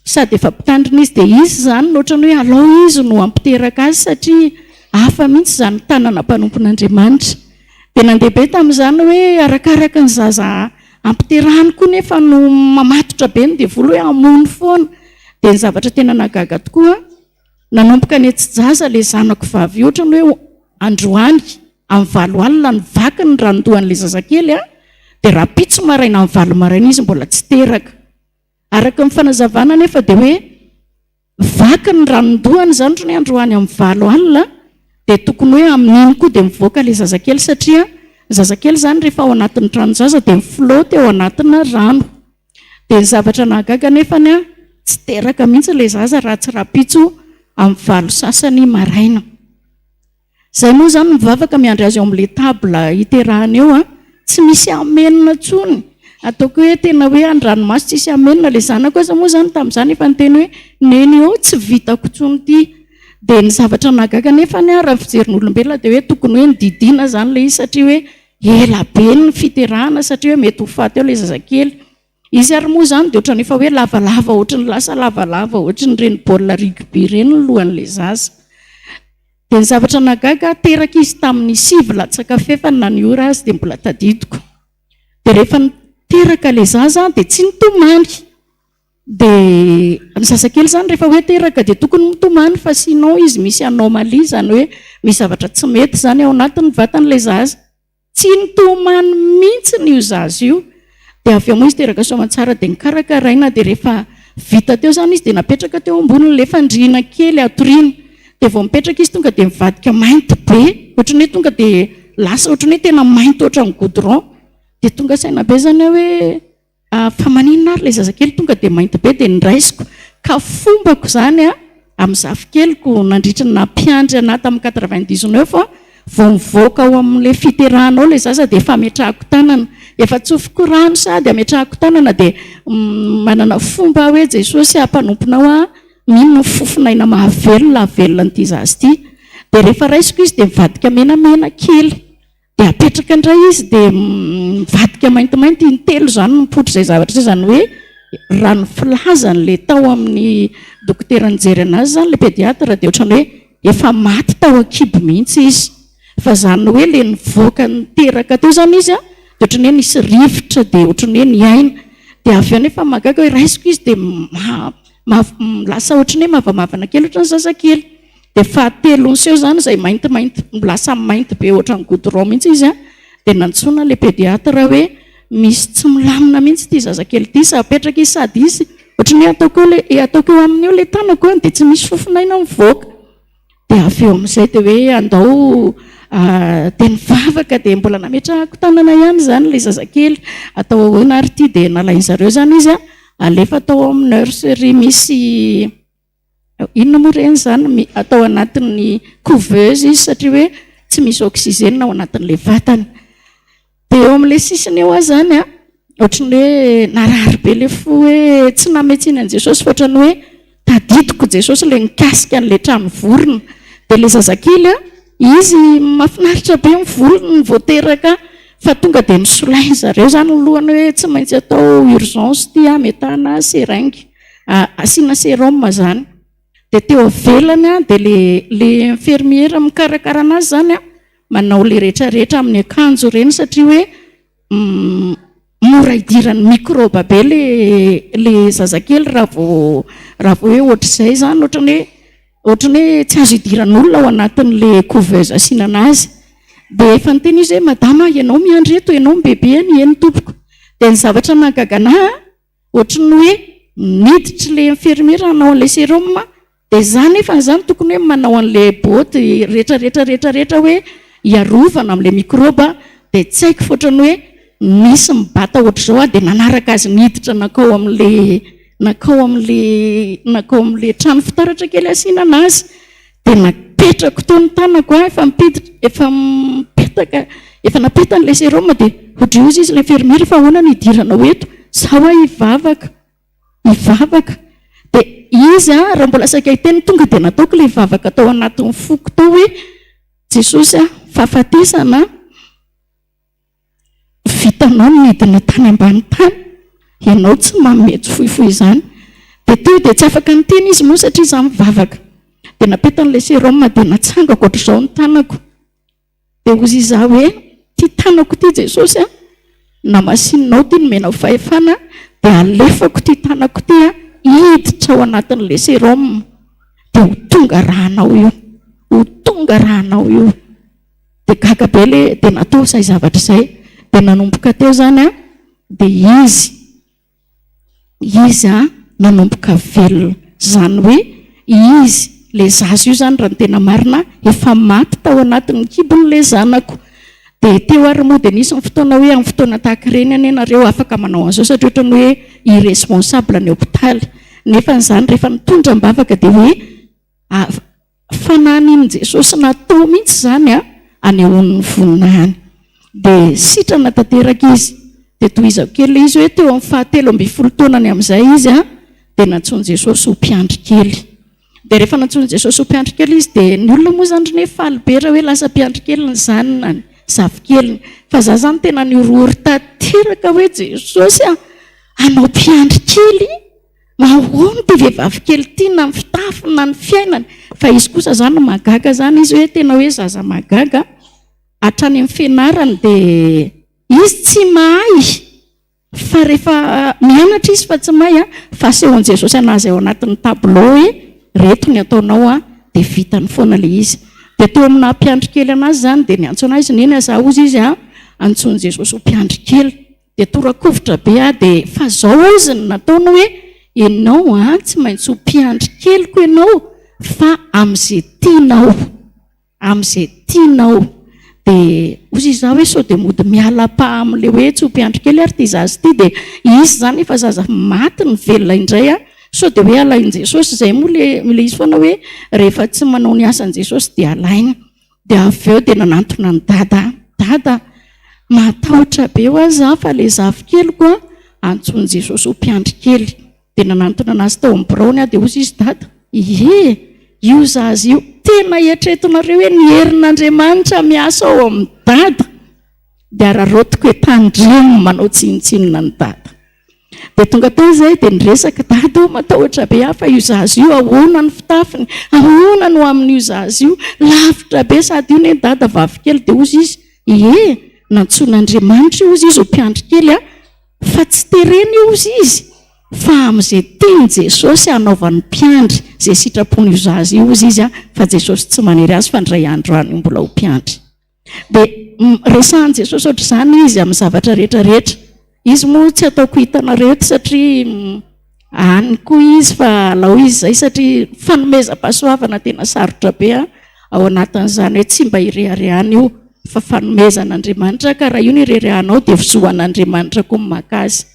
sady efa mpitandrina izy dia izy zany nohatrany hoe alao izy no ampiteraka azy satria hafa mihitsy zany tanana mpanompon'Andriamanitra dia nandehabe tamin'izany hoe arakaraka ny zaza ampiterahany koa nefa no mamatotra be ny dia vola hoe amony foana dia ny zavatra tena nahagaga tokoa nanomboka ny etsy-jaza le zanako vavy ohatrany hoe androany amin'ny 7 alina ny vaky ny randohan'le zazakely dia raha pitso maraina amin'ny 7 maraina izy mbola tsy teraka araka ny fanazavana nefa dia hoe vaky ny randohany zany ohatrany androany amin'ny 7 alina dia tokony hoe amin'iny koa dia mivoaka le zazakely satria zazakely zany rehefa ao anatin'ny ranozaza dia mifloty ao anatina rano dia ny zavatra nahagaga nefany tsy teraka mihitsy le zaza raha tsy rapitso amin'ny 7 sasany maraina. Zay moa zany mivavaka miandry azy eo amin'le tabla iterahana eo tsy misy amenina tsony ataoko hoe tena hoe andranomasy tsisy amenina le zanako aza moa zany tamin'izany efa niteny hoe neny eo tsy vitako tsony ity dia ny zavatra nahagaga nefany raha fijerin'olombelona dia hoe tokony hoe nididina zany le izy satria hoe ela be ny fiterahana satria hoe mety ho faty eo le zazakely izy ary moa zany dia ohatrany efa hoe lavalava ohatrany lasa lavalava ohatrany reny baolina rugby reny ny lohan'le zaza dia ny zavatra nahagaga teraka izy tamin'ny 7 latsaka fefany na ny ora azy dia mbola tadidiko dia rehefa niteraka le zaza dia tsy nitomany dia ny zazakely zany rehefa hoe teraka dia tokony mitomany fa sinon izy misy anomalie zany hoe misy zavatra tsy mety zany ao anatin'ny vatan'le zaza tsy nitomany mihitsy ny io zaza io dia avy eo moa izy teraka soamantsara dia nikarakaraina dia rehefa vita teo zany izy dia napetraka teo amboniny fandriana kely atoriana dia vao mipetraka izy tonga dia mivadika mainty be ohatrany hoe tonga dia lasa ohatrany hoe tena mainty ohatra ny goudron dia tonga saina be zany hoe fa maninona ary le zazakely tonga dia mainty be dia niraisiko ka fombako zany amin'ny zafikelyko nandritra na mpiandry ana tamin'ny 99 vao mivoaka ao amin'le fiterahana ao le zaza dia efa ametrahako tanana efa tsofiko rano sady ametrahako tanana dia manana fomba hoe Jesosy ampanomponao mino fofinaina mahavelona avelona n'ity zazy ity dia rehefa raisiko izy dia mivadika menamena kely dia apetraka indray izy dia mivadika maintimainty intelo zany mipotro izay zavatra zay zany hoe rano filazany le tao amin'ny dokotera nijery anazy zany le pédiatra dia ohatrany hoe efa maty tao akibo mihitsy izy fa zany hoe le nivoaka niteraka teo zany izy dia ohatrany hoe nisy rivotra dia ohatrany hoe niaina dia avy eo nefa magaga hoe raisiko izy dia lasa ohatrany hoe mavamavana kely ohatrany zazakely dia fahatelo seho zany izay maintimainty lasa mainty be ohatrany goudron mihitsy izy dia nantsona le pédiatra hoe misy tsy milamina mihitsy ity zazakely ity sa apetraka izy sady izy ohatrany hoe ataoko eo amin'io le tanako dia tsy misy fofinaina mivoaka dia avy eo amin'izay dia hoe andao dia nivavaka dia mbola nametrahako tanana ihany zany le zazakely atao ahoana ary ity dia nalain'zareo zany izy alefa atao amin'ny nurserie misy inona moa reny zany atao anatin'ny couveuse izy satria hoe tsy misy oxygène ao anatin'le vatany dia eo amin'le sisiny eo azy zany ohatrany hoe narary be le fo hoe tsy nametsiny an' Jesosy fa ohatrany hoe tadidiko Jesosy le nikasika an'le trano vorona dia le zazakely izy mahafinaritra be ny volony ny voateraka fa tonga dia nisolainy zareo zany ny lohany hoe tsy maintsy atao urgence ty metana seringue asiana sérum zany dia teo avelany dia le infirmiera mikarakara anazy zany manao le rehetrarehetra amin'ny akanjo reny satria hoe mora idiran'ny microbe be le zazakely raha vao hoe ohatr'izay zany ohatrany hoe ohatrany hoe tsy azo idiran'olona ao anatin'la couveuse asinana azy dia efa nyteny izy hoe madama ianao miandry eto ianao mibebe any eny tompoko dia ny zavatra nahagaganahy ohatrany hoe miditra le infirmiera hanao an'la sérum dia zany efa nyzany tokony hoe manao an'la boty rehetrarehetrarehetrarehetra hoe hiarovana amin'la microbe dia tsy haiko fotrany hoe misy mibata ohatra zao dia nanaraka azy niditra nakao amin'le trano fitaratra kely asinana azy dia napetrako tao ny tanako efa napetaka n'la sérum dia odriozy izy la infirmiera fa ahoana ny idiranao eto zaho hivavaka dia izy raha mbola sakay-teny tonga dia nataoko la hivavaka tao anatin'ny foko tao hoe Jesosy fahafatesana vitanao nidina tany ambany tany ianao tsy mametsy fohifohy izany dia teo dia tsy afaka nyteny izy moa satria izaho mivavaka dia napetan'ilay sérum dia natsangako ohatr'izao ny tanako dia ozy izaho hoe ty tanako ty Jesosy namasinonao ty nomenao fahefana dia alefako ty tanako ty hiditra ao anatin'ilay sérum dia ho tonga rahanao io dia gaga be le dia natao izay zavatra izay dia nanomboka teo zany dia izy nanomboka velona zany hoe izy le zaza io zany raha ny tena marina efa maty tao anatin'ny kibon'le zanako dia teo ary moa dia nisy ny fotoana hoe amin'ny fotoana tahaka ireny any ianareo afaka manao an'izao satria ohatrany hoe irresponsable ny hôpitaly nefa n'izany rehefa nitondra mbavaka dia hoe fananiny Jesosy natao mihitsy zany anehoan'ny voninahany dia sitrana tanteraka izy dia tohizako kely izy hoe teo amin'ny 17 taonany amin'izay izy dia nantsony Jesosy ho mpiandry kely dia rehefa nantsony Jesosy ho mpiandry kely izy dia ny olona moa zany hoe falibera hoe lasa mpiandry kely ny zanany zavikeliny fa za zany tena niorory tanteraka hoe Jesosy anao mpiandry kely mahoana dia vehivavy kely tia na ny fitafiny na ny fiainany fa izy kosa zany magaga zany izy hoe tena hoe zaza magaga hatrany amin'ny fianarany dia izy tsy mahay fa rehefa mianatra izy fa tsy mahay fa asehon'i Jesosy anazy ao anatin'ny tableau hoe reto ny ataonao dia vitany foana le izy dia teo amina mpiandry kely anazy zany dia niantsona izy neny azaho izy izy antsony Jesosy ho mpiandry kely dia torakovitra be dia fa zao izy ny nataony hoe ianao tsy maintsy ho mpiandry keliko ianao fa amin'izay tianao dia ozy izaho hoe sao dia mody miala-pa amin'le hoe tsy ho mpiandry kely ary ty zazy ty dia izy zany efa zaza maty ny velona indray sao dia hoe alain' Jesosy izay moa le izy foana hoe rehefa tsy manao ny asan'i Jesosy dia alainy dia avy eo dia nanantona ny dada matahotra be ho aza fa le zavikeliko antsony Jesosy ho mpiandry kely dia nanantona anazy tao amin'ny biraony dia ozy izy dada io zazy io tena hiatretonareo hoe ny herin'Andriamanitra miasa ao amin'ny dada dia rarotiko hoe tandremo manao tsinitsinina ny dada dia tonga tao izay dia niresaka dada matahotra be fa io zazy io ahoana ny fitafiny ahoana no amin'io zazy io lavitra be sady io ny dada vavikely dia ozy izy nantson'Andriamanitra io izy ho mpiandry kely fa tsy tereny ozy izy fa amin'izay tiany Jesosy anaovany mpiandry izay sitrapony io zazy io izy fa Jesosy tsy manery azy fa ndray andro any mbola ho mpiandry dia resahan'i Jesosy ohatr'izany izy amin'ny zavatra rehetrarehetra izy moa tsy ataoko hitanareo ty satria any koa izy fa lao izy zay satria fanomezam-pahasoavana tena sarotra be ao anatin'izany hoe tsy mba ireharehany io fa fanomezan'Andriamanitra ka raha io ny ireharehanao dia fizohan'Andriamanitra koa maka azy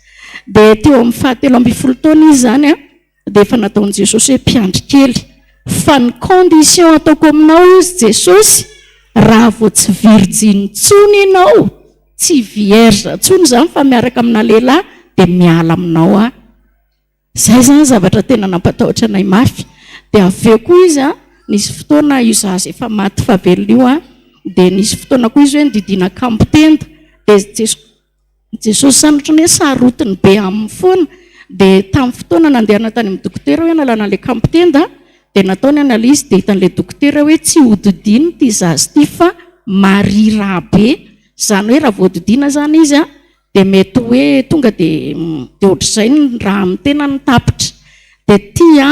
dia teo amin'ny 17 taona izy zany dia efa nataon'i Jesosy hoe mpiandry kely fa ny condition ataoko aminao izy Jesosy raha vao tsy virgine tsony ianao tsy vierge tsony zany fa miaraka amina lehilahy dia miala aminao zay zany zavatra tena nampatahotra anay mafy dia avy eo koa izy nisy fotoana io zazy efa maty favelona io dia nisy fotoana koa izy hoe nididina kampotenda dia Jesosy zany ohatrany hoe sarotiny be amin'ny foana dia tamin'ny fotoana nandehana tany amin'ny dokotera hoe nalana an'ilay kampotenda dia nataony analizy dia hitan'ilay dokotera hoe tsy hodidiny ty zazy ty fa marira be zany hoe raha voadidina zany izy dia mety hoe tonga dia ohatr'izay raha amin'ny tena ny tapitra dia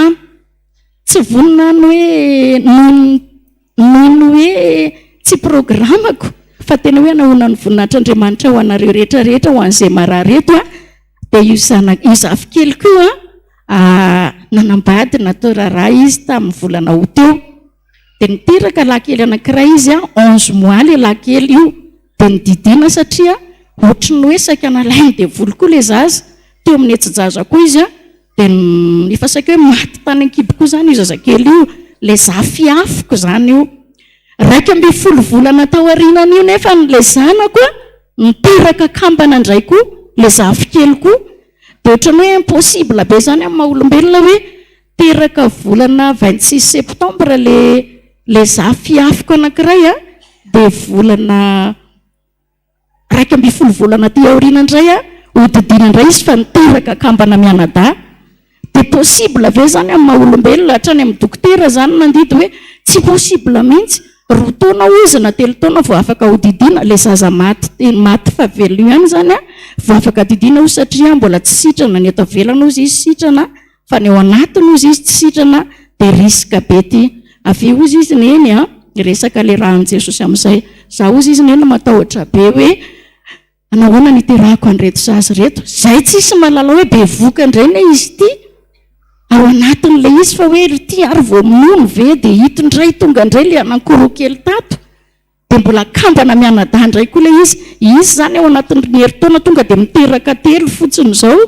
tsy vonina ny hoe nohony hoe tsy programako fa tena hoe nahoana ny voninahitr'Andriamanitra ho anareo rehetrarehetra ho an'izay marareto dia io zafikely koa nanambady natao raharaha izy tamin'ny volana ho teo dia niteraka lankely anankiray izy 11 mois le lankely io dia nididina satria ohatry ny hoe saika nalainy dia voly koa le zaza teo amin'ny etsijaza koa izy dia efa saika hoe maty tany ankiby koa zany io zazakely io le zafiafiko zany io 12 volana tao arinana io nefa le zanako niteraka kambana indray koa le zafikely koa dia ohatrany hoe impossible be zany amin'ny maha-olombelona hoe teraka volana 26 septembre le zafiafiko anankiray dia volana 12 volana ty aorina indray hodidina indray izy fa niteraka kambana mianada dia possible ve zany amin'ny maha-olombelona hatrany amin'ny dokotera zany nandidy hoe tsy possible mihitsy 2 taona izy na 3 taona vao afaka hodidina le zaza maty fa velona ihany zany vao afaka didina ozy satria mbola tsy sitrana ny eto avelana ozy izy sitrana fa ny ao anatiny ozy izy tsy sitrana dia riska be ty avy ozy izy neny resaka le rahan'i Jesosy amin'izay za ozy izy neny matahotra be hoe nahoana niterahako an'ireto zaza reto zay tsisy malala hoe be voka indray ne izy ty ao anatin'le izy fa hoe ty ary vao minono ve dia hito indray tonga indray le anankoroakely tato dia mbola kambana mianada indray koa le izy zany ao anatin'ny herintaona tonga dia miteraka telo fotsiny izao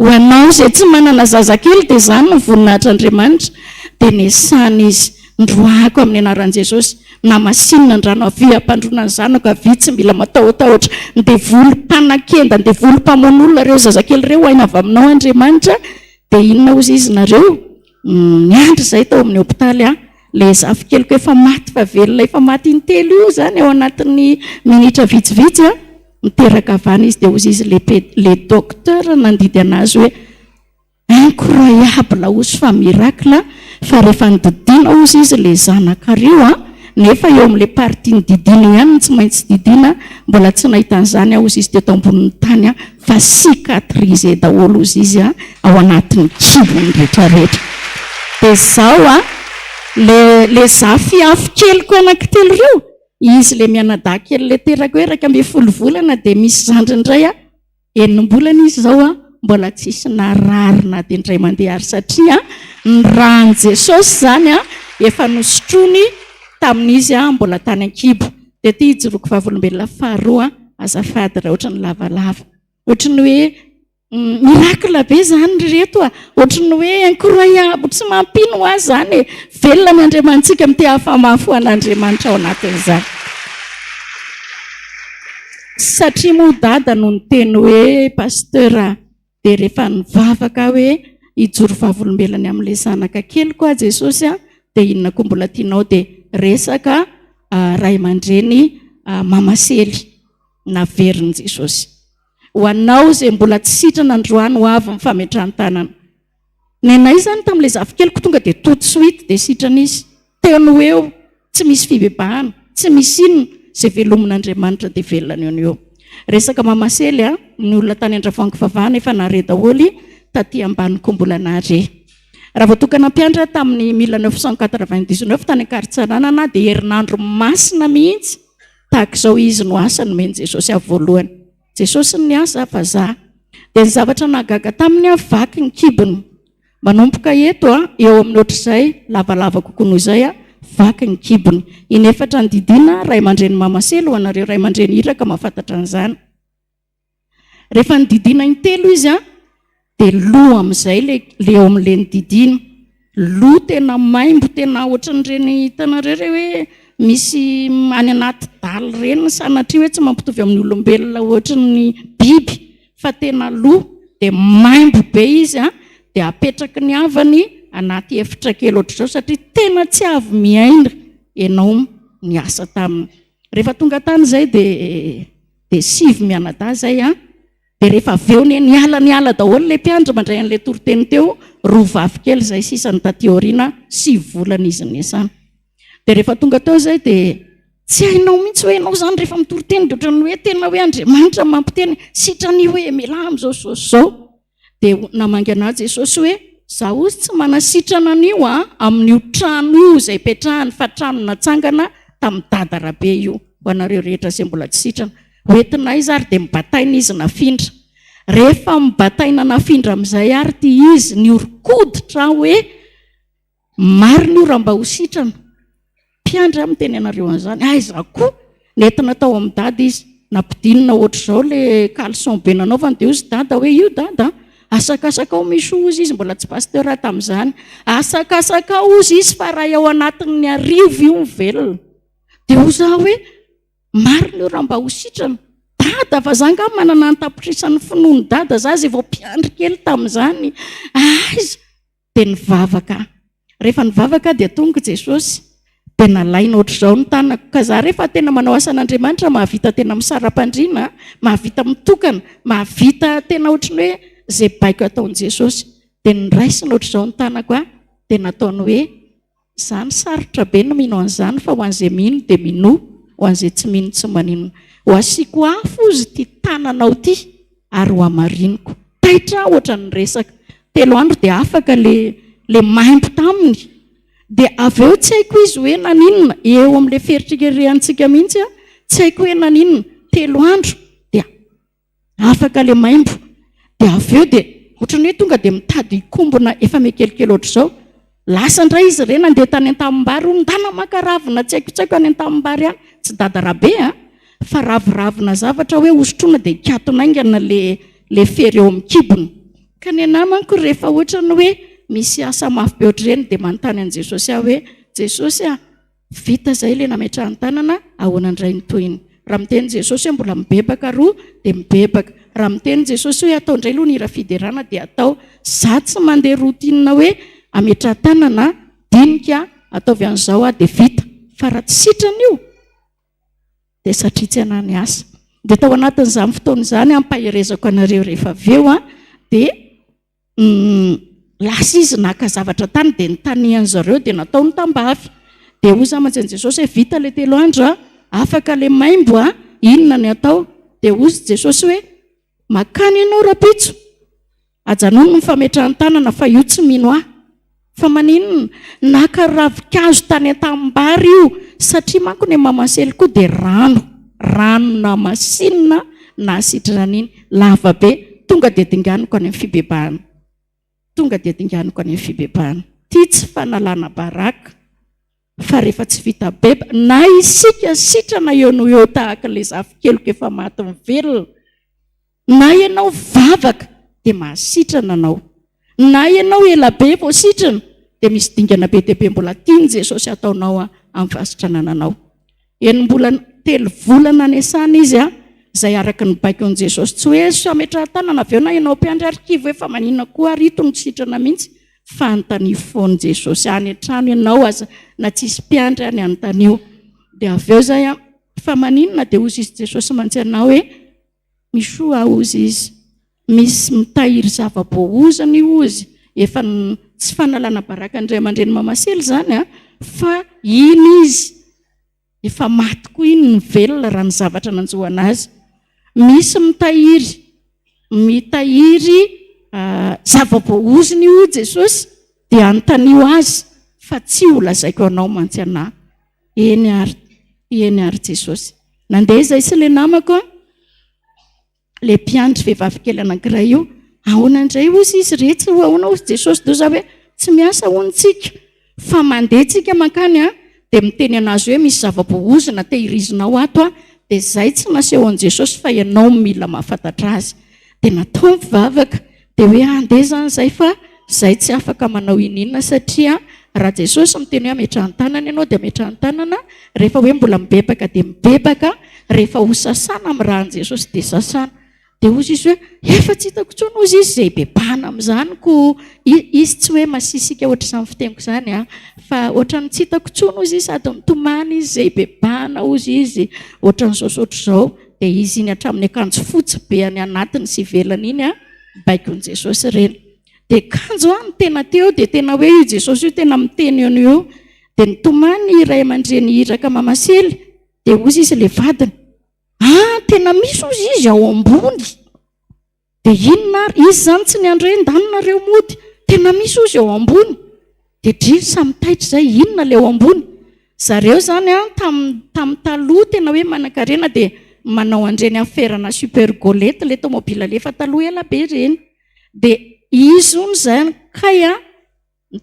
ho anao izay tsy manana zazakely dia zany ny voninahitr'Andriamanitra dia nesany izy ndroako amin'ny anaran'i Jesosy na masinina ndrano avy ampandronany zanako avy tsy mila matahotahotra dia volom-panakenda dia volom-pamoan'olona reo zazakely reo aina avy aminao Andriamanitra dia inona ozy izy nareo niandry izay tao amin'ny hôpitaly le zafikeliko efa maty fa velona efa maty intelo io zany ao anatin'ny minitra vitsivitsy miteraka avany izy dia ozy izy le docteur nandidy anazy hoe incroyable ozy fa miracle fa rehefa nididina ozy izy le zanakario nefa eo amin'le parti nididina ihany tsy maintsy didina mbola tsy nahitan'izany ozy izy teto ambonin'ny tany fa cicatriser daholo ozy izy ao anatin'ny kibony rehetrarehetra dia zao le zafiafikeliko anankitelo reo izy le mianada kely le teraka hoe 12 volana dia misy zandrindray 9 bolana izy zao mbola tsisy nararina dia indray mandeha ary satria ny rahan'i Jesosy zany efa nosotrony tamin'izy mbola tany ankibo dia ty ijoroako vavolombelona faharoa azafady raha ohatra ny lavalava ohatra ny hoe miracle be zany reto ohatra ny hoe incroyable tsy mampino azy zany velona ny Andriamanitsika mity hafamafo an'Andriamanitra ao anatin'izany satria moa dada no ny teny hoe pasteur dia rehefa nivavaka hoe ijoro vavolombelany amin'le zanaka kely koa Jesosy dia inona koa mbola tianao dia resaka ray aman-dreny mamasely naverin'i Jesosy ho anao izay mbola tsy sitrana androany ho avy amin'ny fametrahany-tanana nenay zany tamin'ilay zavikeliko tonga dia tout de suite dia sitrana izy teny hoe tsy misy fibebahana tsy misy inona izay velomin'Andriamanitra dia velona ny eo resaka mamasely ny olona tany Andravoahangy Vavahana efa nare daholy taty ambany koa mbola nare raha voatokana mpiandra tamin'ny 1999 tany Ankaritsaranana dia herinandro masina mihitsy tahaka izao izy no asa nomeny Jesosy avy voalohany Jesosy ny asa fa za dia ny zavatra nahagaga tamin'ny avaky ny kibony manomboka eto eo amin'ny ohatr'izay lavalava kokoa noho izay vaky ny kibony inefatra ny didina ray aman-dreny mamasely ho anareo ray aman-dreny hiraka mahafantatra an'izany rehefa ny didina intelo izy dia lo amin'izay le eo amin'le ny didina lo tena maimbo tena ohatran'ireny hitanareo re hoe misy any anaty daly reny sanatria hoe tsy mampitovy amin'ny olombelona ohatran'ny biby fa tena lo dia maimbo be izy dia apetraky ny avany anaty efitra kely ohatr'izao satria tena tsy avy miaina ianao ny asa taminy rehefa tonga tany izay dia sivy mianada zay dia rehefa aveo ny ala daholo le mpiandra mandray an'ilay toroteny teo roa vavikely izay sisany taty aoriana 7 volana izy nesana dia rehefa tonga teo zay dia tsy hainao mihitsy hoe ianao zany rehefa mitoroteny dia ohatrany hoe tena hoe Andriamanitra mampiteny sitrany hoe miala amin'izao dia namangy anazy Jesosy hoe za ozy tsy manasitrana an'io amin'io trano io izay petrahany fa trano natsangana tamin'ny dadarabe io ho anareo rehetra izay mbola tsy sitrana hoentinay izy ary dia mibataina izy nafindra rehefa mibataina nafindra amin'izay ary ty izy ny orokoditra hoe maro ny ora mba ho sitrana mpiandry amin'ny teny anareo an'izany za koa nentina tao amin'ny dada izy nampidinina ohatr'izao le calson be nanaovany dia ozy dada hoe io dada asakasakao misy ozy izy mbola tsy pasteur tamin'izany asakasakao ozy izy fa raha ao anatin'ny arivo io velona dia ho za hoe maro ny ora mba ho sitrana dada fa za nga manana nytapitrisany finoany dada za zay vao mpiandry kely tamin'izany aiza dia nivavaka rehefa nivavaka dia tonga Jesosy dia nalaina ohatr'izao ny tanako ka za rehefa tena manao asan'Andriamanitra mahavita tena misara-pandriana mahavita mitokana mahavita tena ohatrany hoe zay baiko ataon'i Jesosy dia niraisina ohatr'izao ny tanako dia nataony hoe za ny sarotra be no mino an'izany fa ho an'izay mino dia mino ho an'izay tsy mino tsy manino ho asiako afo izy ty tananao ty ary ho amariniko taitra ohatra ny resaka 3 andro dia afaka le maimbo taminy dia avy eo tsy haiko izy hoe naninona eo amin'ilay feritrikerehantsika mihitsy tsy haiko hoe naninona 3 andro dia afaka le maimbo dia avy eo dia ohatrany hoe tonga dia mitady ikombona efa mekelikely ohatr'izao lasa indray izy ireny andeha tany an-tanimbary ondana maka ravina tsy haiko any an-tanimbary any tsy dadarabe fa raviravina zavatra hoe osotrona dia ikatonaingana le fery eo amin'ny kibony ka ny anamanko rehefa ohatrany hoe misy asa mafy be ohatr'ireny dia manontany an'i Jesosy hoe Jesosy vita izay ilay nametrahany tanana ahoana indray ny toyiny raha miteny Jesosy hoe mbola mibebaka roa dia mibebaka raha miteny Jesosy hoe atao indray aloha ny hira fiderana dia atao za tsy mandeha rotinina hoe ametraha tanana dinika ataovy an'izao dia vita fa raha tsy sitrana io dia satria tsy hanany asa dia tao anatin'izany fotoana izany ampaherezako anareo rehefa avy eo dia lasa izy naka zavatra tany dia nitanian'zareo dia natao ny tambavy dia hoy za mantsy Jesosy hoe vita le 3 andro afaka le maimbo inona ny atao dia hozy Jesosy hoe makany ianao rapitso ajanony ny fametrahany tanana fa io tsy mino fa maninona naka ravikazo tany an-tanimbary io satria manko ny mamasely koa dia rano na masinina na sitrana iny lava be tonga dia dinganiko any amin'ny fibebahana ty tsy fanalana baraka fa rehefa tsy vita beba na isika sitrana eo no eo tahaka le zafikeloko efa maty mivelona na ianao vavaka dia mahasitrana anao na ianao ela be vao sitrana dia misy dingana be dia be mbola tiany Jesosy ataonao amin'ny fasitranana anao mbola 3 volana any asana izy izay araka ny baiko an'i Jesosy tsy hoe sametraha tanana avy eo na ianao mpiandry arkivo efa maninona koa rito ny sitrana mihitsy fa anontania foany Jesosy any an-trano ianao aza na tsisy mpiandry any anontania dia avy eo zay fa maninona dia ozy izy Jesosy mantsy anao hoe misoa ozy izy misy mitahiry zava-boahozany ozy efa tsy fanalana baraka indray aman-dreny mamasely zany fa iny izy efa maty koa iny ny velona raha ny zavatra nanjoana azy misy mitahiry zava-boahoziny io Jesosy dia anontanio azy fa tsy ho lazaiko anao mantsy anahy eny ary Jesosy nandeha izay sy le namako le mpiandry vehivavy kely anankiray io ahoana indray ozy izy rehetra ahoana ozy Jesosy do za hoe tsy miasa hontsika fa mandeha tsika mankany dia miteny anazy hoe misy zava-boahozina tehirizinao ato dia zay tsy naseho an'i Jesosy fa ianao mila mahafantatra azy dia natao mivavaka dia hoe andeha zany zay fa zay tsy afaka manao ininona satria raha Jesosy miteny hoe ametrahany tanana ianao dia ametrahany tanana rehefa hoe mbola mibebaka dia mibebaka rehefa ho sasana amin'ny rahan'i Jesosy dia sasana dia ozy izy hoe efa tsy hitako tsony ozy izy zay bebahana amin'izanyko izy tsy hoe masisika ohatr'izany fiteniko izany fa ohatrany tsy hitako tsony ozy izy sady mitomany izy zay bebahana ozy izy ohatran'izao sotr'izao dia izy iny hatramin'ny akanjo fotsy be any anatiny sy velany iny baikon'i Jesosy ireny dia kanjo ny tena teo dia tena hoe io Jesosy io tena miteny eo eo dia nitomany iray aman-dreny iraka mamasely dia ozy izy le vadiny tena misy ozy izy ao ambony dia inona ary izy zany tsy ny andro hoe ndanonareo mody tena misy ozy eo ambony dia dry samitaitra zay inona le eo ambony. Zareo zany a tamin'ny taloha tena hoe manan-karena dia manao andreny aferana super golety le tomobila lefa taloha ela be reny. Dia izy ony zany kay a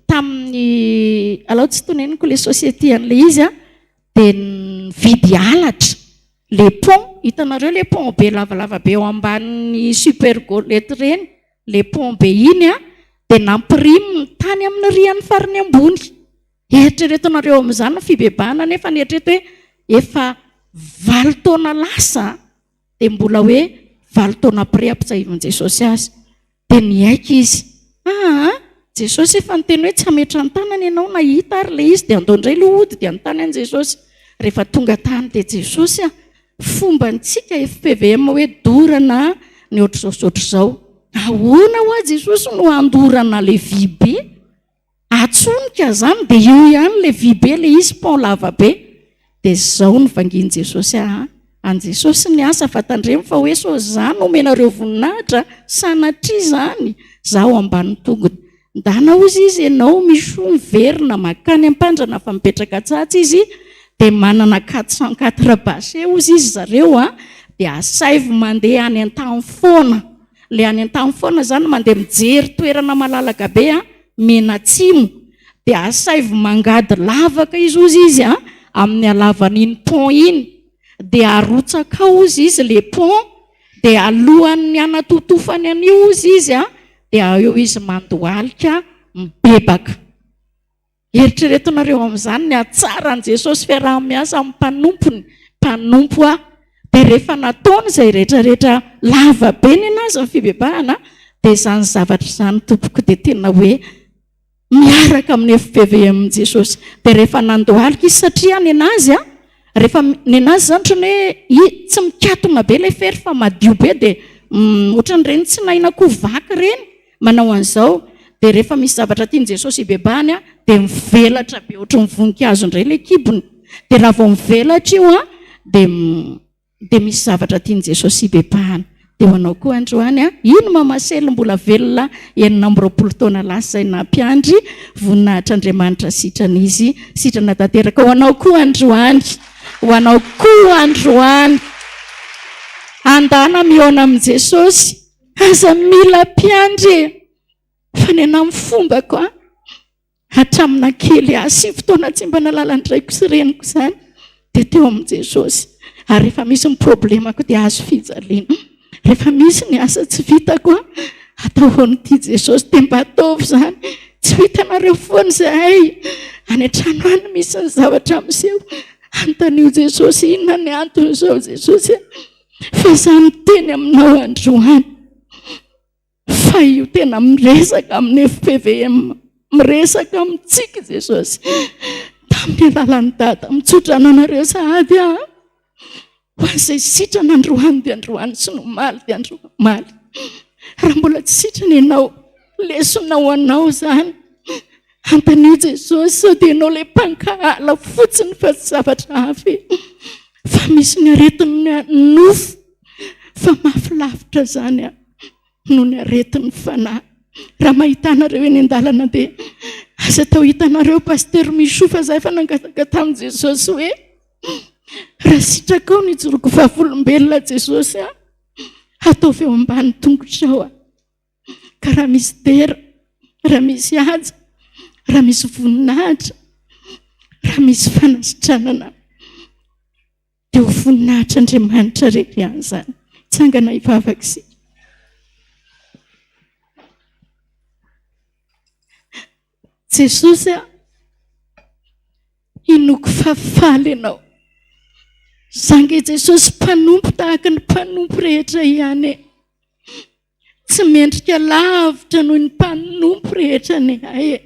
tamin'ny alao tsy toneniko le société an'le izy a dia vidy alatra le pont. Hitanareo le pont be lavalava be eo ambanin'ny super golety reny, le pont be iny a dia nampirimy ny tany amin'ny rian'ny fariny ambony. Eritreretonareo amin'izany fibebahana nefa nieritreto hoe efa 20 taona lasa dia mbola hoe 20 taona après ampitsahivon Jesosy azy. Dia niaiky izy, Jesosy efa niteny hoe tsy hametra ny tanany ianao nahita ary le izy dia andondray le ody dia nitany an Jesosy. Rehefa tonga tany dia Jesosy a fomba ntsika FPVM hoe dorana ny ohatr'izao. Ahoana ho a Jesosy no andorana le vy be? Atsonika zany dia io ihany le vy be le izy pont lava be. Dia zao ny vanginy Jesosy an Jesosy ny asa fatandremo fa hoe so zany omenareo voninahitra sanatria zany zaho ambany tongony. Ndana ozy izy ianao misy miverina makany ampandrana fa mipetraka tsatsy izy dia manana 404 basé ozy izy zareo dia asaivo mandeha any an-tany foana. Le any an-tany foana zany mandeha mijery toerana malalaka be mena atsimo. Dia asaivo mangady lavaka izy ozy izy amin'ny alavan'iny pont iny. Dia arotsaka ozy izy le pont dia alohan'ny anatotofany an'io ozy izy dia eo izy mandohalika mibebaka. Eritreretonareo amin'izany ny atsara an Jesosy fiaraha-miasa amin'ny mpanompo dia rehefa nataony izay rehetrarehetra lava be ny anazy ny fibebahana dia izany zavatra izany tompoko dia tena hoe miaraka amin'ny FPVM Jesosy. Dia rehefa nandohalika izy satria ny anazy rehefa ny anazy zany ohatrany hoe tsy mikatona be le fery fa madio be dia ohatran'ireny tsy nahinako vaky reny manao an'izao. Dia rehefa misy zavatra tiany Jesosy ibebahany dia mivelatra be ohatran'ny voninkazo indray le kibony. Dia raha vao mivelatra io dia misy zavatra tiany Jesosy ibebahany. Dia hoanao koa androany ino mamasely mbola velona 20 taona lasa izay nampiandry voninahitra Andriamanitra sitran'izy sitrana tanteraka. Hoanao koa androany, hoanao koa androany andana mihaona amin'i Jesosy aza mila mpiandry fa ny ana amin'ny fombako hatramina kely 5 taona tsy mba nalala ny raiko sy reniko izany dia teo amin'i Jesosy. Ary rehefa misy ny problemako dia azo fijaliana. Rehefa misy ny asa tsy vitako ataon'ity Jesosy dia mba ataovy izany. Tsy vitanareo foana zahay any an-trano any misy ny zavatra amin'izao antanio Jesosy inona ny antony izao Jesosy fa izaho miteny aminao androany fa io tena miresaka amin'ny FPVM, miresaka amintsika Jesosy tamin'ny alalan'ny Dada mitsotra anareo sahady ho an'izay sitrana androany dia androany sy no maly dia maly. Raha mbola tsy sitrana ianao lesonao anao zany antanio Jesosy sao dia ianao ilay mpankala fotsiny fa tsy zavatra hafa fa misy ny aretin'ny nofo fa mafilavitra zany no ny aretin'ny fanahy. Raha mahitanareo eny an-dalana dia aza tao hitanareo paster misofa zay fa nangataka tamin'i Jesosy hoe raha sitraka ao ny joroko vavolombelona Jesosy ataovy eo ambany tongotrao ka raha misy dera, raha misy haja, raha misy voninahitra, raha misy fanasitranana dia ho voninahitra Andriamanitra rehetra ihany zany. Tsangana hivavaka isika. Jesosy inoko fahafaly ianao. Zange Jesosy mpanompo tahaka ny mpanompo rehetra ihany. Tsy mendrika lavitra noho ny mpanompo rehetra ny hay.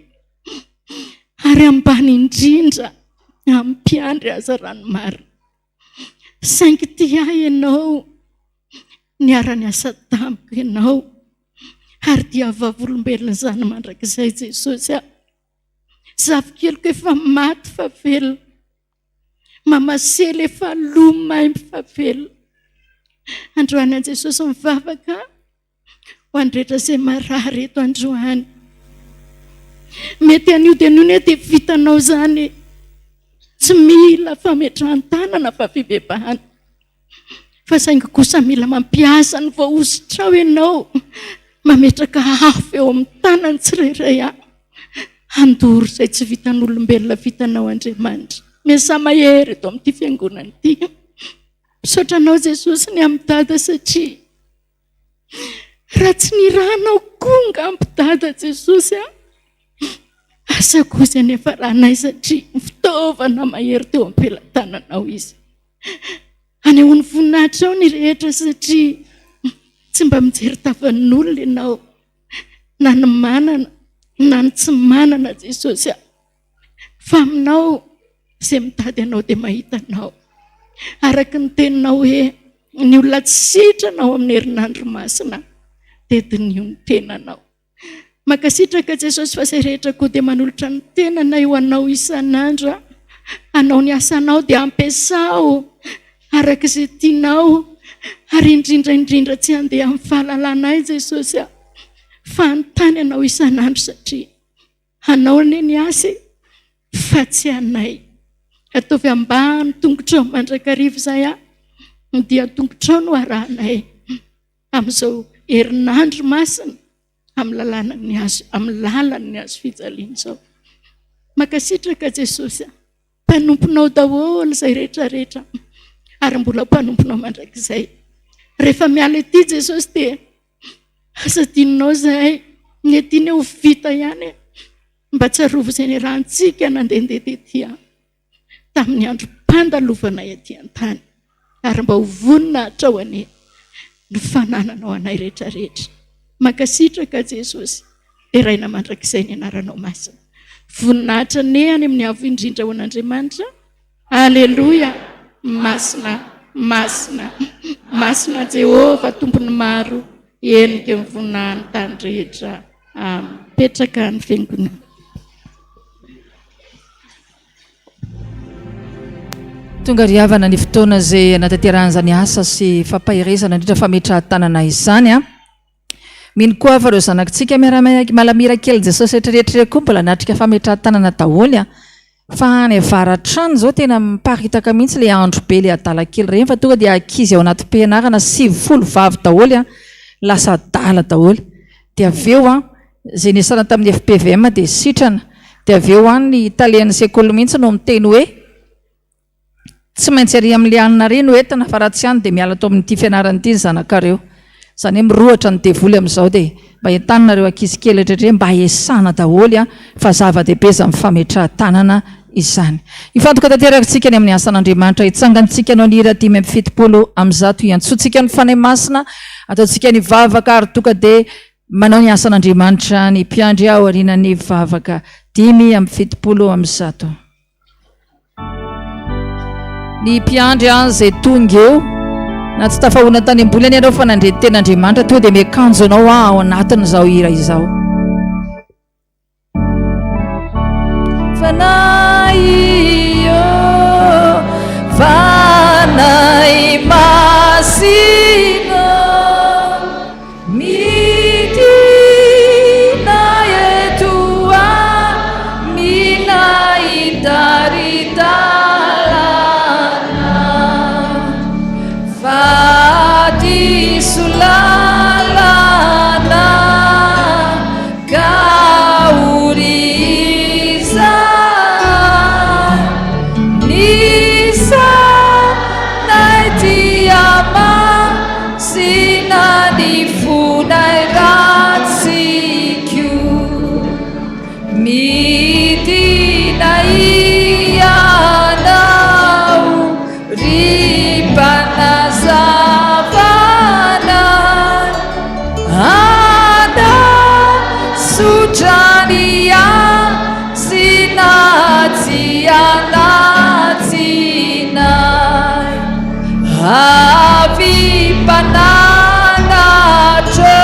Ary ambany indrindra amin'ny mpiandry aza ranomarina. Saingy ty ahy ianao, niara-ny asa tamiko ianao, ary dia vavolombelona zany mandrakizay Jesosy zavikeliko efa maty fa velona, mamasely efa lomaimby fa velona. Androany an Jesosy mivavaka ho andrehetra izay marary eto androany mety anio dia anio dia vitanao zany tsy mila fametrahan-tanana fa fibebahana fa saingy kosa mila mampiasa ny voaositrao ianao mametraka hafo eo amin'ny tanany tsirairay andoro izay tsy vitan'olombelona vitanao Andriamanitra miasa mahery eto amin'ity fiangonana ity misaotranao Jesosy ny amin'ny Dada satria raha tsy nirahanao konga amin'ny Dada Jesosy asa kosa nefa rahanay satria fitaovana mahery teo am-pelantananao izy aneho ny voninahitra ao ny rehetra satria tsy mba mijery tavan'olona ianao na ny manana na ny tsy manana Jesosy fa aminao izay mitady anao dia mahitanao araka ny teninao hoe ny olona tsy sitranao amin'ny herinandro masina dia dinio ny tenanao makasitraka Jesosy fa izay rehetra koa dia manolotra ny tenana eo anao isan'andro anao ny asanao dia ampiasao araka izay tianao ary indrindra tsy handeha amin'ny fahalalànay Jesosy fa antany anao isan'andro satria anao ane ny asa fa tsy anay ataovy ambany tongotrao mandrakariva izay dia tongotrao no arahanay amin'izao herinandro masina amin'ny lalany azo fijaliana izao makasitraka Jesosy mpanomponao daholo izay rehetrarehetra ary mbola mpanomponao mandrakizay rehefa miala ety Jesosy dia asa tininao zahay ny etiany ho vita ihany mba tsarovo izay ny rahantsika nandehandeha tetỳ tamin'ny andro mpandalovana ety an-tany ary mba ho vonina hatraoany ny fanananao anay rehetrarehetra makasitraka Jesosy dia raina mandrakizay ny anaranao masina voninahitra nehany amin'ny avo indrindra ho an'Andriamanitra aleloia masina masina masina Jehova tompony maro enika ny voninahiny tany rehetra petraka ny fiangonana tonga ry havana ny fotoana izay anatanteran'izany asa sy fampaherezana indrindra fametrahan-tanana izany mino koa fa ireo zanakitsika malamira kely Jesosy rehetrarehetra koa mbola natrika fametrahan-tanana daholo fa ny avaratrano izao tena miparitaka mihitsy ilay andro be ilay adala kely reny fa tonga dia ankizy ao anaty mpianarana 90 vavy daholo lasa adala daholo dia avy eo izay niasana tamin'ny FPVM dia sitrana dia avy eo ny italian'ny sekoly mihitsy no miteny hoe tsy maintsy ary amin'ilay anina reny hoentina fa raha tsy any dia miala tao amin'ity fianarana ity ny zanakareo izany hoe mirohatra ny devoly amin'izao dia mba entananareo ankizy kely rehetrarehetra mba esana daholo fa zava-dehibe izany fametrahan-tanana izany ifantoka tanterakitsika ny amin'ny asan'Andriamanitra hitsangantsika anao ny hira 5:70 amin'zato iantsoantsika ny fanahy masina ataontsika ny vavaka ary toka dia manao ny asan'Andriamanitra ny mpiandry ao arinany vavaka 5:70 amin'zato ny mpiandry izay tonga eo na tsy tafahona tany amboly any ianao fa nandreny ten'Andriamanitra to dia miakanjo anao ao anatin'izao hira izao fanahy fanahy masina midina etoa mina idaridalana fadisolalana kauriza nisa naitiama sinanifunai ratsiku midina ianau ribana savana ada sujania sinatianatinai avi pananacho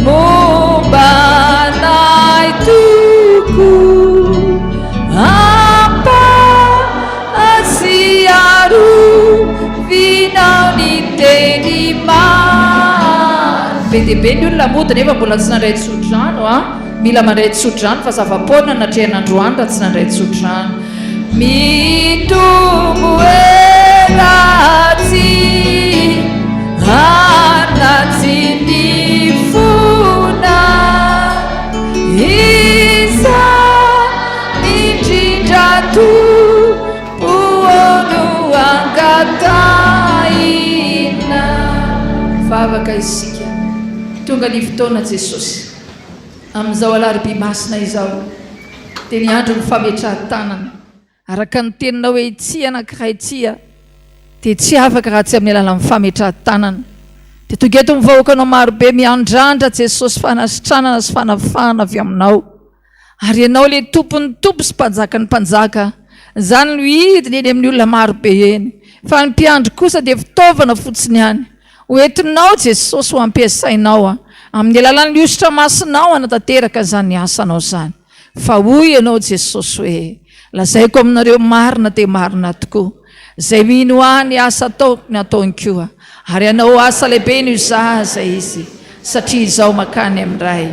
mumbanai tuku apa asiaru vinau niteni be dia be ny olona mody nefa mbola tsy nandray tsodrano a mila mandray tsodrano fa zava-poana natrehan'androany raha tsy nandray tsodrano mitombo elatsy anatsy ny fona isa indrindrato poano angataina vavaka isika tonga ny fotoana Jesosy amin'izao alarobia masina izao dia ny andro ny fametrahan-tanana araka ny teninao hoe itsy anankiray tsia dia tsy afaka raha tsy amin'ny alalan'ny fametrahan-tanana dia tonga eto mivahoakanao marobe miandrandra Jesosy fanasitranana sy fanafahana avy aminao ary ianao ilay tompony tompo sy mpanjaka ny mpanjaka izany no hidiny eny amin'ny olona marobe eny fa ny mpiandry kosa dia fitaovana fotsiny ihany hoentinao Jesosy ho ampiasainao amin'ny alalan'ny ositra masinao hanatanteraka izany asanao izany fa hoy ianao Jesosy hoe lazaiko aminareo marina dia marina tokoa izay mino any asa ataoko ny ataony koa ary anao asa lehibe no zaza izy satria izao makany amin'ray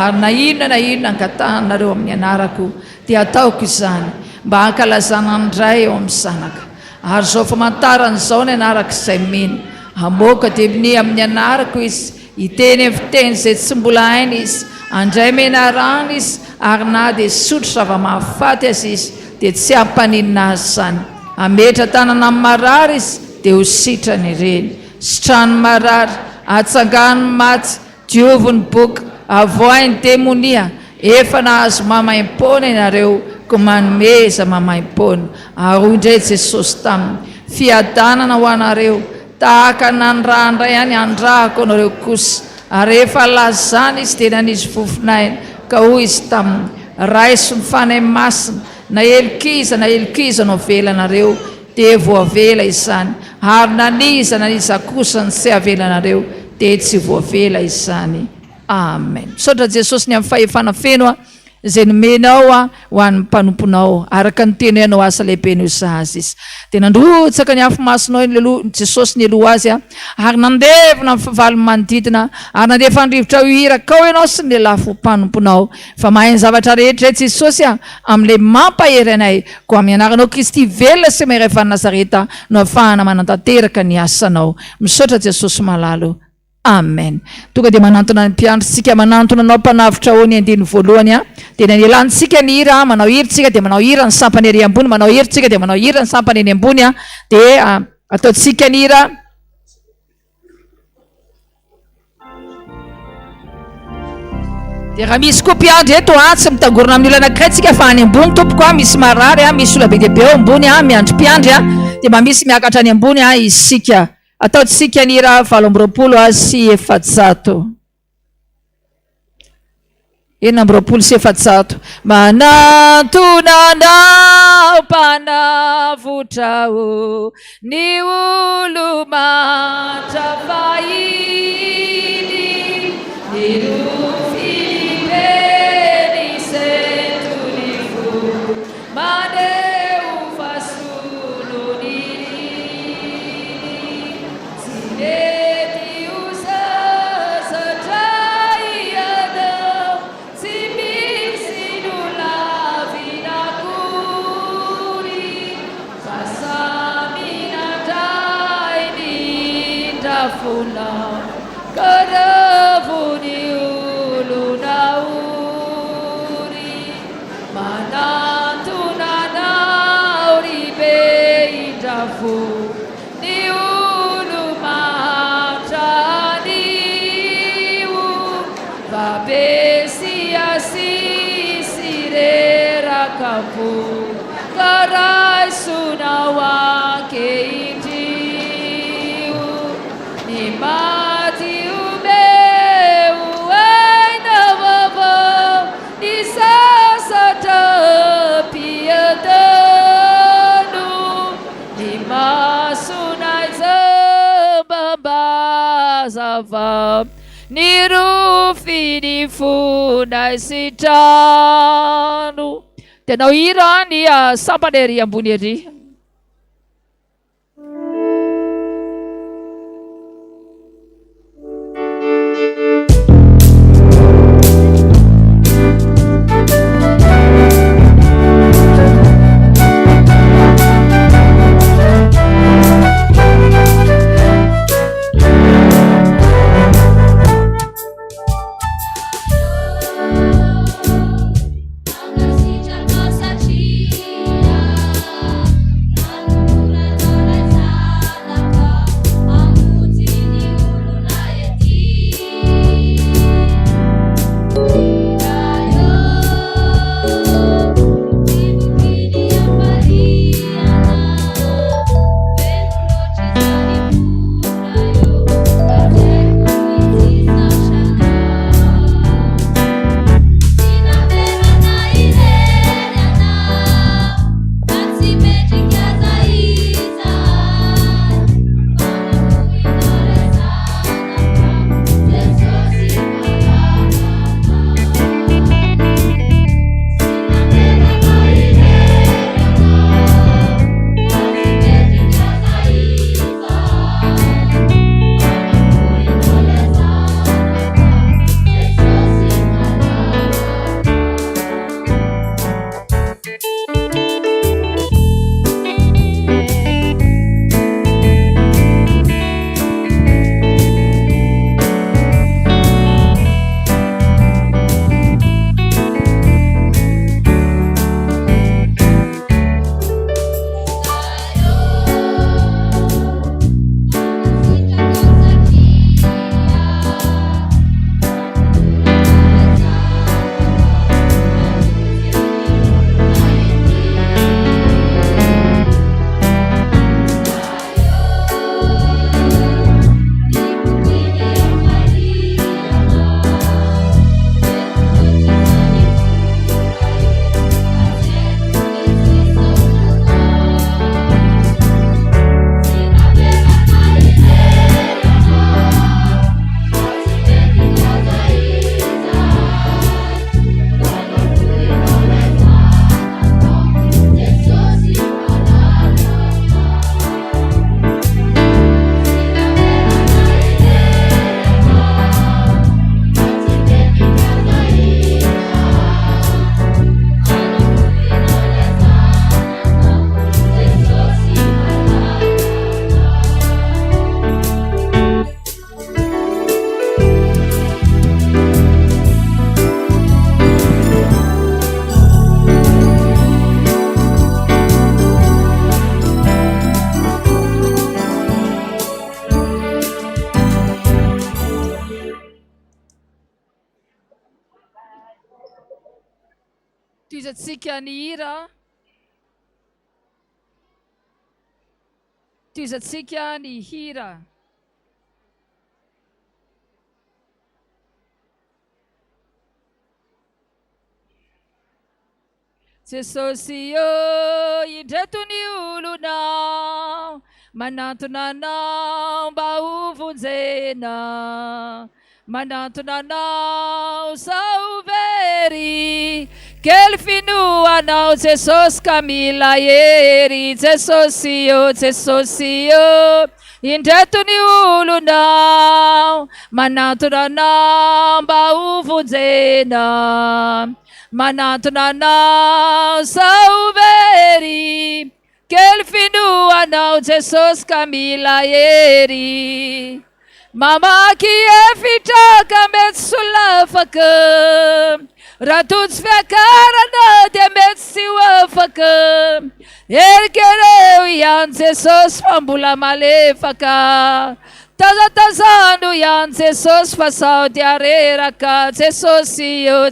ary na inona angatahanareo amin'ny anarako dia ataoko izany mba hankalazana andray eo amin'ny zanaka ary zao famantaran'izao ny anarako izay mino hamoaka dia mini amin'ny anarako izy iteny amin'ny fiteny izay tsy mbola hainy izy andray menarana izy ary na dia sotro zava-mahafaty azy izy dia tsy hampaninina azy izany ametra tanana amin'ny marary izy dia ho sitrany ireny sitrany marary atsangany maty dioviny boka avoainy demonia efa nahazo mamaim-pona ianareo ko manomeza mamaim-pona ary indray Jesosy taminy fiadanana ho anareo tahaka nandrandray ihany andrahako anareo kosa ary efa lazana izy dia nanisy fofinaina ka hoy izy taminy raiso ny fanay masina na elokiza no avelanareo dia voavela izany ary naniza kosa ny tsy avelanareo dia tsy voavela izany amen misaotra Jesosy ny amin'ny fahefana feno izay nomenao ho an'ny mpanomponao araka ny teny ianao asa lehibe no zaza izy dia nandrotsaka ny afo-masonao Jesosy ny eloha azy ary nandevina ny favaly manodidina ary nandefa andrivotra ho hirakao ianao sy ny lafo mpanomponao fa mahay ny zavatra rehetra Jesosy amin'ilay mampahery anay ko amin'ny anaranao Kristy velona sy mahery Nazareta no ahafahana manantanteraka ny asanao misaotra Jesosy malalo amen tonga dia manantona ny mpiandritsika manantona anao mpanavitra ho ny andiny voalohany dia nanialantsika ny hira manao hirytsika dia manao hira ny sampany ery ambony manao hirytsika dia manao hira ny sampany eny ambony dia ataotsika ny hira dia raha misy koa mpiandry eto tsy mitangorona amin'ny olana anankiray tsika fa any ambony tompoko misy marary misy olona be dia be eo ambony miandry mpiandry dia mba misy miakatra any ambony isika ataotsika ny hira 820 820 manantona anao mpanavotra ny olo matrafahiny ny rofilipeny sentonivo maneo fasoloniny sinety usasatrai tsy misy nolavinakuri fa saminandrai ny drafona karavony olonauri manantona nauri be indrafo ny olo matraniu vabesi asisi rerakapo karaisuna wake injiu ni mati umeu aina vavo ni sasata piatanu ni masunai zambambazava ni rufi ni funai sitanu tenao hira ny sampany ery ambony ery Toizatsika ny hira. Toizatsika ny hira. Jesosy io indreto ny olonao, manantona anao mba ho vonjena, manantona anao sao very, kely finoanao Jesosy ka mila hery. Jesosy io indreto ny olonao, manantona anao mba ho vonjena, manantona anao sao very, kely finoanao Jesosy ka mila hery. Mamaky efitraka mety solafaka, raha tojo fiakarana dia mety sy ho afaka, erikereo ihany Jesosy fa mbola malefaka, tazatazano ihany Jesosy fa sao dia reraka. Jesosy io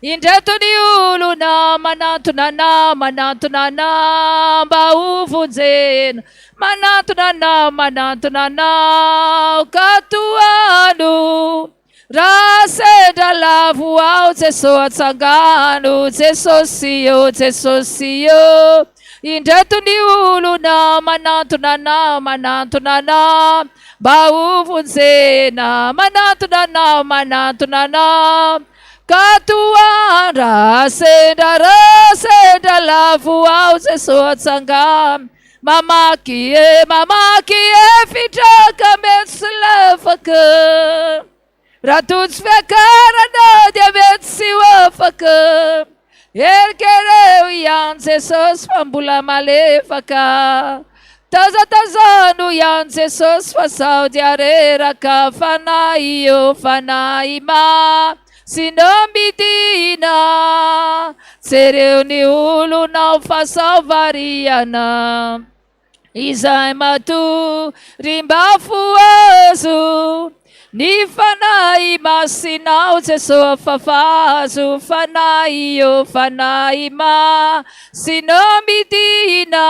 indreto ny olona, manantona anao mba ho vonjena, manantona anao ka toano, raha sendra lavo ao Jesosy atsangano. Jesosy io indreto ny olona, manantona anao mba ho vonjena, manantona anao ka toano, raha sendra lavo ao Jesosy atsangano. Mamaky fitraka mety sy lafaka, raha tojo fiakarana dia mety sy ho afaka, erikereo ihany Jesosy fa mbola malefaka, tazatazano ihany Jesosy fa sao dia reraka. Fanahy ma sinombidina, jereo ny olonao fa sao variana, izay matory mba foazo, ny fanahy masinao Jesosy fafazo. Fanahy ma sinombidina,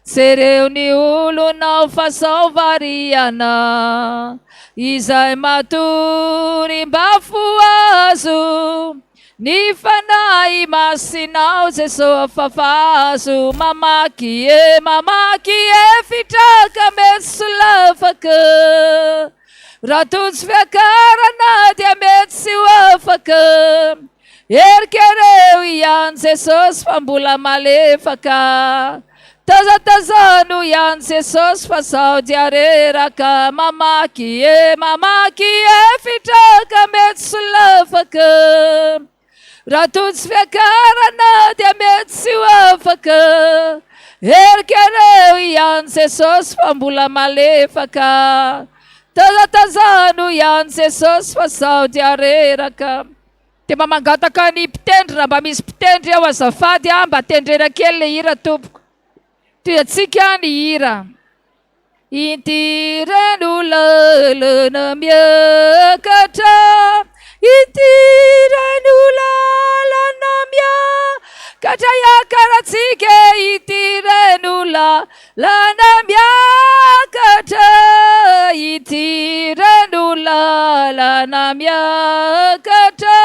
jereo ny olonao fa sao variana, izay matory mba foazo, ny fanahy masinao Jesosy fafazo. Mamaky fitraka mety solafaka, raha tojo fiakarana dia mety sy ho afaka, erikereo ihany Jesosy fa mbola malefaka, tazatazano ihany Jesosy fa sao dia reraka. Mamaky fitraka mety solafaka, raha tojo fiakarana dia mety sy ho afaka, erikereo ihany Jesosy fa mbola malefaka, tazatazano ihany Jesosy fa sao dia reraka. Dia mamangataka ny mpitendry, raha mba misy mpitendry ao azafady mba tendrena kely le hira tompoko. Toizatsika ny hira. Itireno lalana miakatra, itireno lalana miakatra, iakaratsika itireno lalana miakatra, itireno lalana miakatra,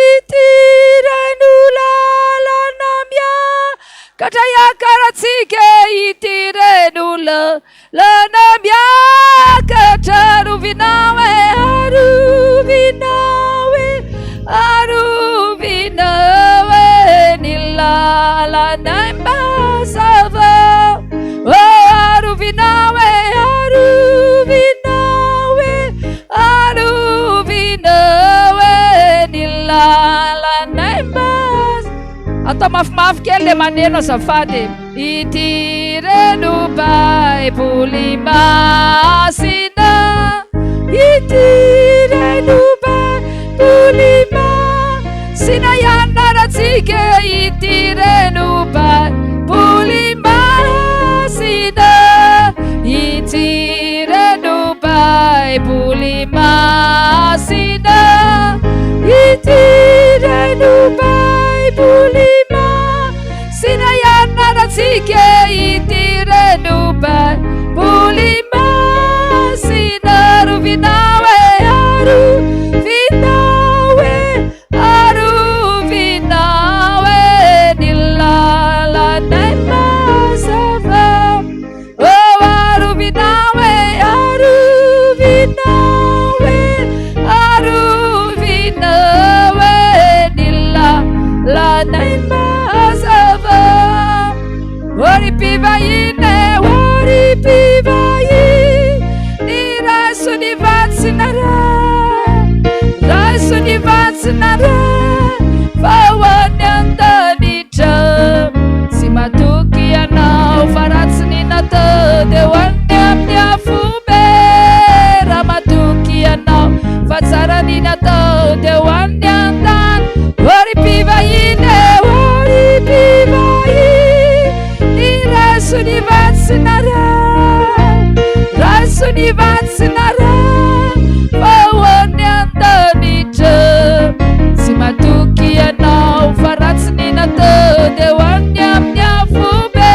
itireno lalana miakatra, iakaratsika itireno lalana miakatra. Aruvinawe ny lalana mazava, aruvinawe ny lalana mazava. Atao mafimafy kely le maneno azafady. Itireno Baiboly masina, itireno Baiboly masina, ianaratsika itireno Baiboly masina, itireno Baiboly masina, itireno sinare fahoany andanitra tsy matoky ianao fa ratsy ny natao de hoan'ny amin'ny afobe raha matoky ianao fa tsara ny natao de hoan'ny an-tany hory mpivahiny ny raso ny vatsinare raso ny vatsinare fa hoan'ny an-danitra tsy matoky ianao fa ratsy ny natao de hoan'ny amin'ny afobe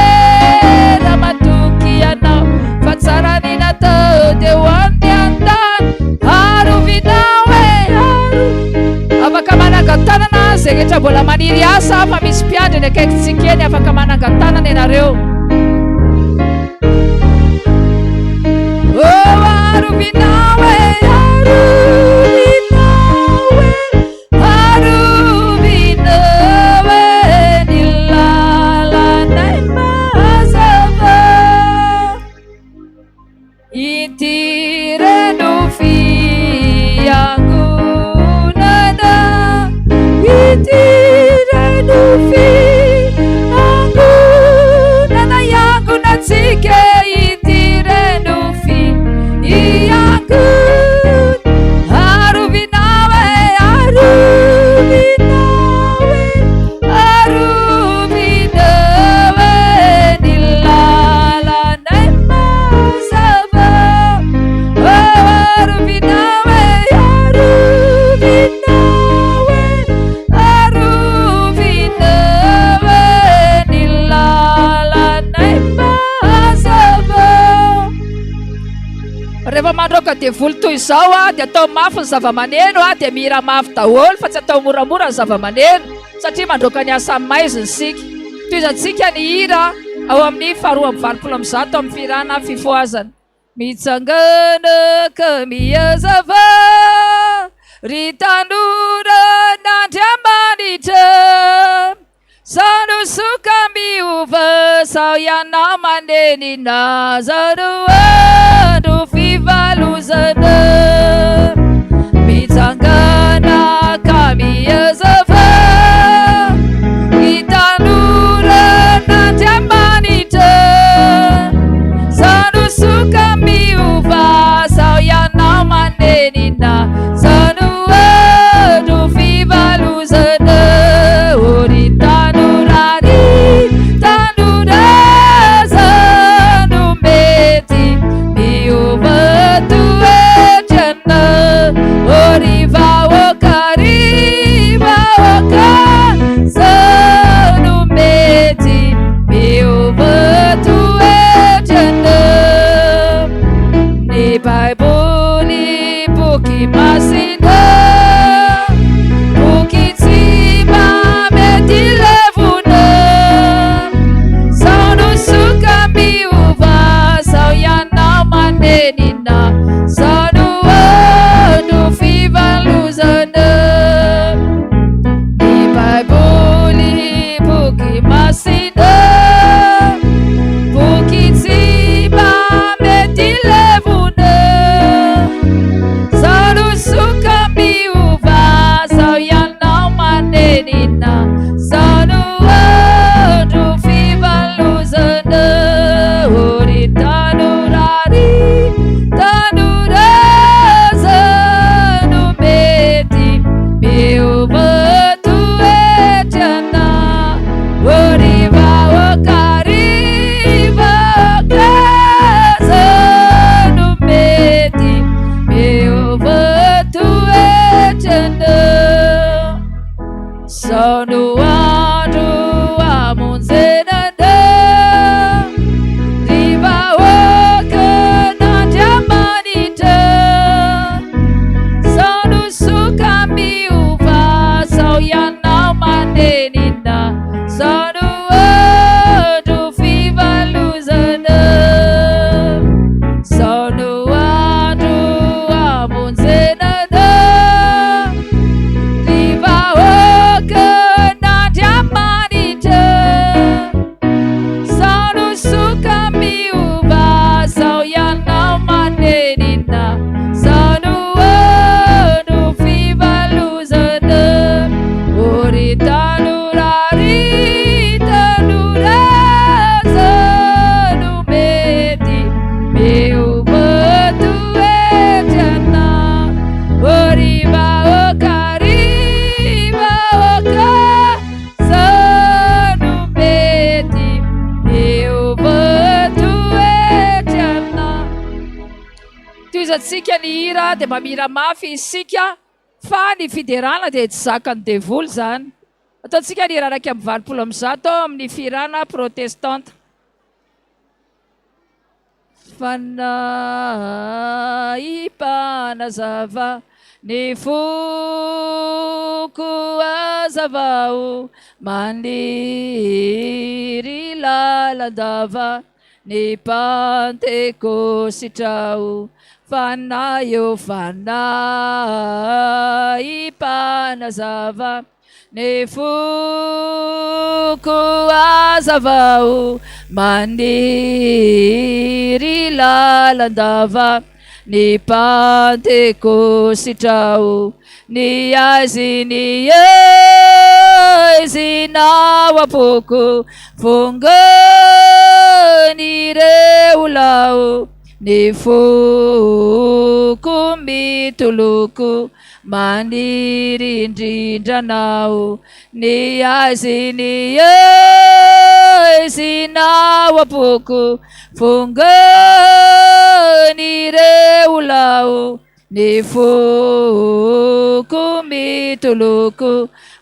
raha matoky ianao fa tsara ny natao de hoan'ny an-tany arovinao afaka manangan-tanana zay rehetra mbola maniry asa fa misy mpiandry ny akaiky tsikeny afaka manangan-tanana ianareo arovinao ny lalanay mazava itireno fiangonana itireno fiangonana iangonatsika itireno rehefa mandroaka de volo toy izao a de atao mafy ny zava-maneno a de mihira mafy daholo fa tsy atao moramora ny zava-maneno satria mandroaka ny asa maiziny sika toizantsika ny hira ao amin'ny 2:20 amin'ny firana fifoazana mitsanganaka mihazava ry tanora n'Andriamanitra zano soka miova sao ianao manenina zano andro fivalozana mitsanganaka mihazava ry tanora n'Andriamanitra zano soka miova sao ianao manenina zano andro fivalozana ori tanora zano mety miova toetrana ori vahoaka zano mety miova toetrana ny Baiboly boky masina boky tsy mamety levona zano soka miova sao ianao manenina zano andro fivalozana ny Baiboly boky masina boky tsy mamety levona lozatsika ny hira dia mamira mafy isika fa ny fiderana dia tsy zakany devoly zany. Ataontsika ny hira raika amin'ny 20 amin'ny firana protestante. Fanaipanazava ny foko azavao maniry lalandava ny pantekositrao fanayo fanaipanazava ny foko azavao maniry lalandava ny pantekositrao ny aizinao apoko fongonireo ny foko mitoloko manirindrindranao ny aizinao apoko fongonireo ny foko mitoloko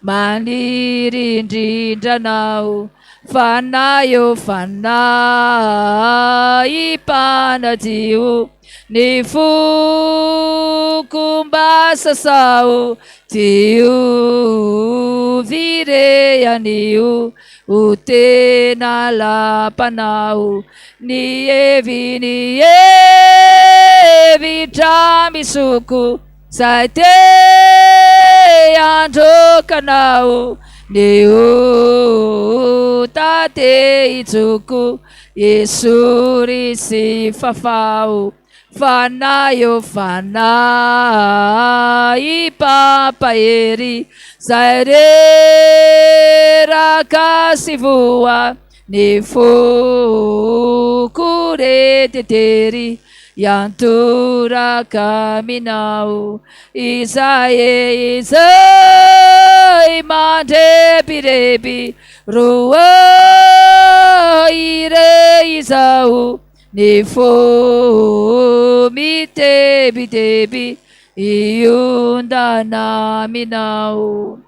manirindrindranao fanayo fanaipanatio ny foko mbasasao tio vireanio o tena lapanao ny evitra misoko zay te androkanao ny tate itsoko Yesury sy fafao fanayo fanaipapahery zay reraka sy voa ny foko retetery yanturaka minao izay mandrebirebi roa ire izao ny fo mitebitebi iundana minao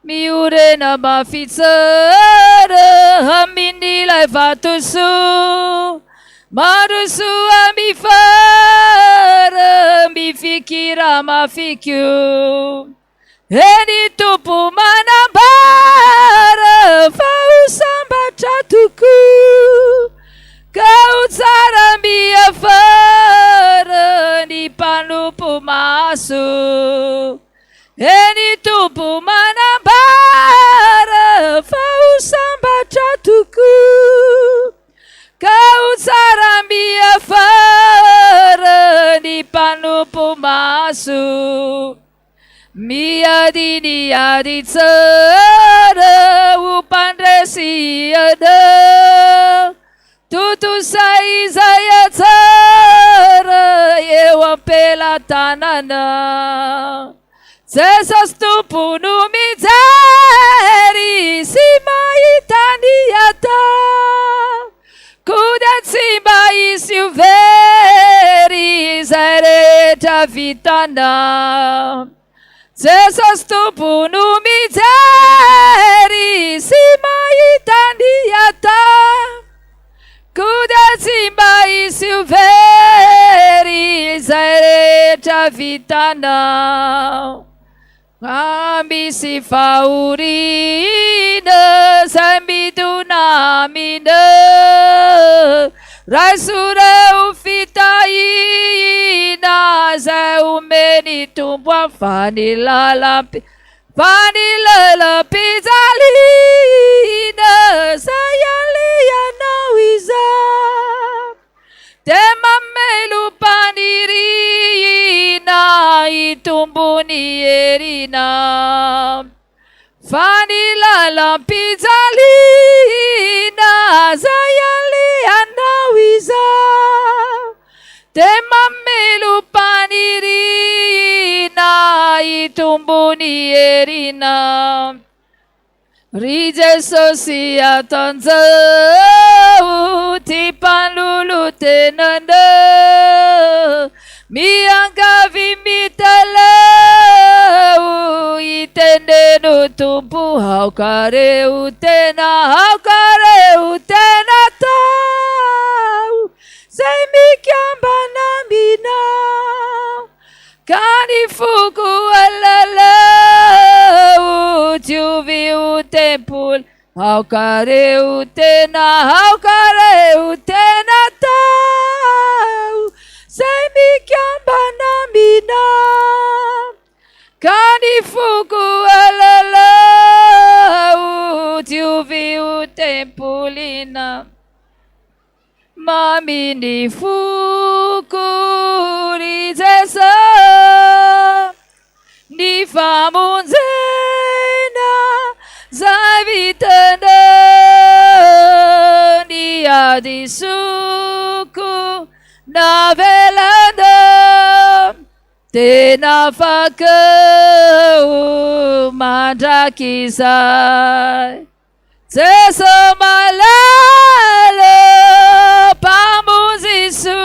miurena mafitsara amin'ilay vatosoa marosoa mifara mifikira mafikio eny tompo manambara fa ho sambatra toko ka ho tsara miafara ny mpanompo maso eny tompo manambara fa ho sambatra toko ka ho tsara miafara ny mpanompo maso miadiniady tsara ho mpandresiana totosay izay atsara eo ampelatanana Jesas tompo no mijery sy mahitany ata kuda tsy mba isy ho very izay rehetra vitana Jesas tompo no mijery sy mahitany ata kuda tsy mba isy ho very izay rehetra vitana misy fahorina zay midona amina raisore ho fitahina zay omeny tombo fanilalampijaliana zay aleanao iza te mamelo panirina itombony herina fanilalampijaliana zay aleanao iza te mamelo panirina itombony herina ry Jesosy atanjao ty mpanolo tenana miangavy mitalao iteneno tompo aokareo tena tao zay mikambanambinao ka ny foko alalao tiovy o tempoly aokareo tena tao zay mikambanambinao ka ny foko alalao tiovy o tempolina maminy foko ry Jesu ny famonjena zay vitana ny ady soko navelana tena fakao mandrakizay Jesu malala pamoziso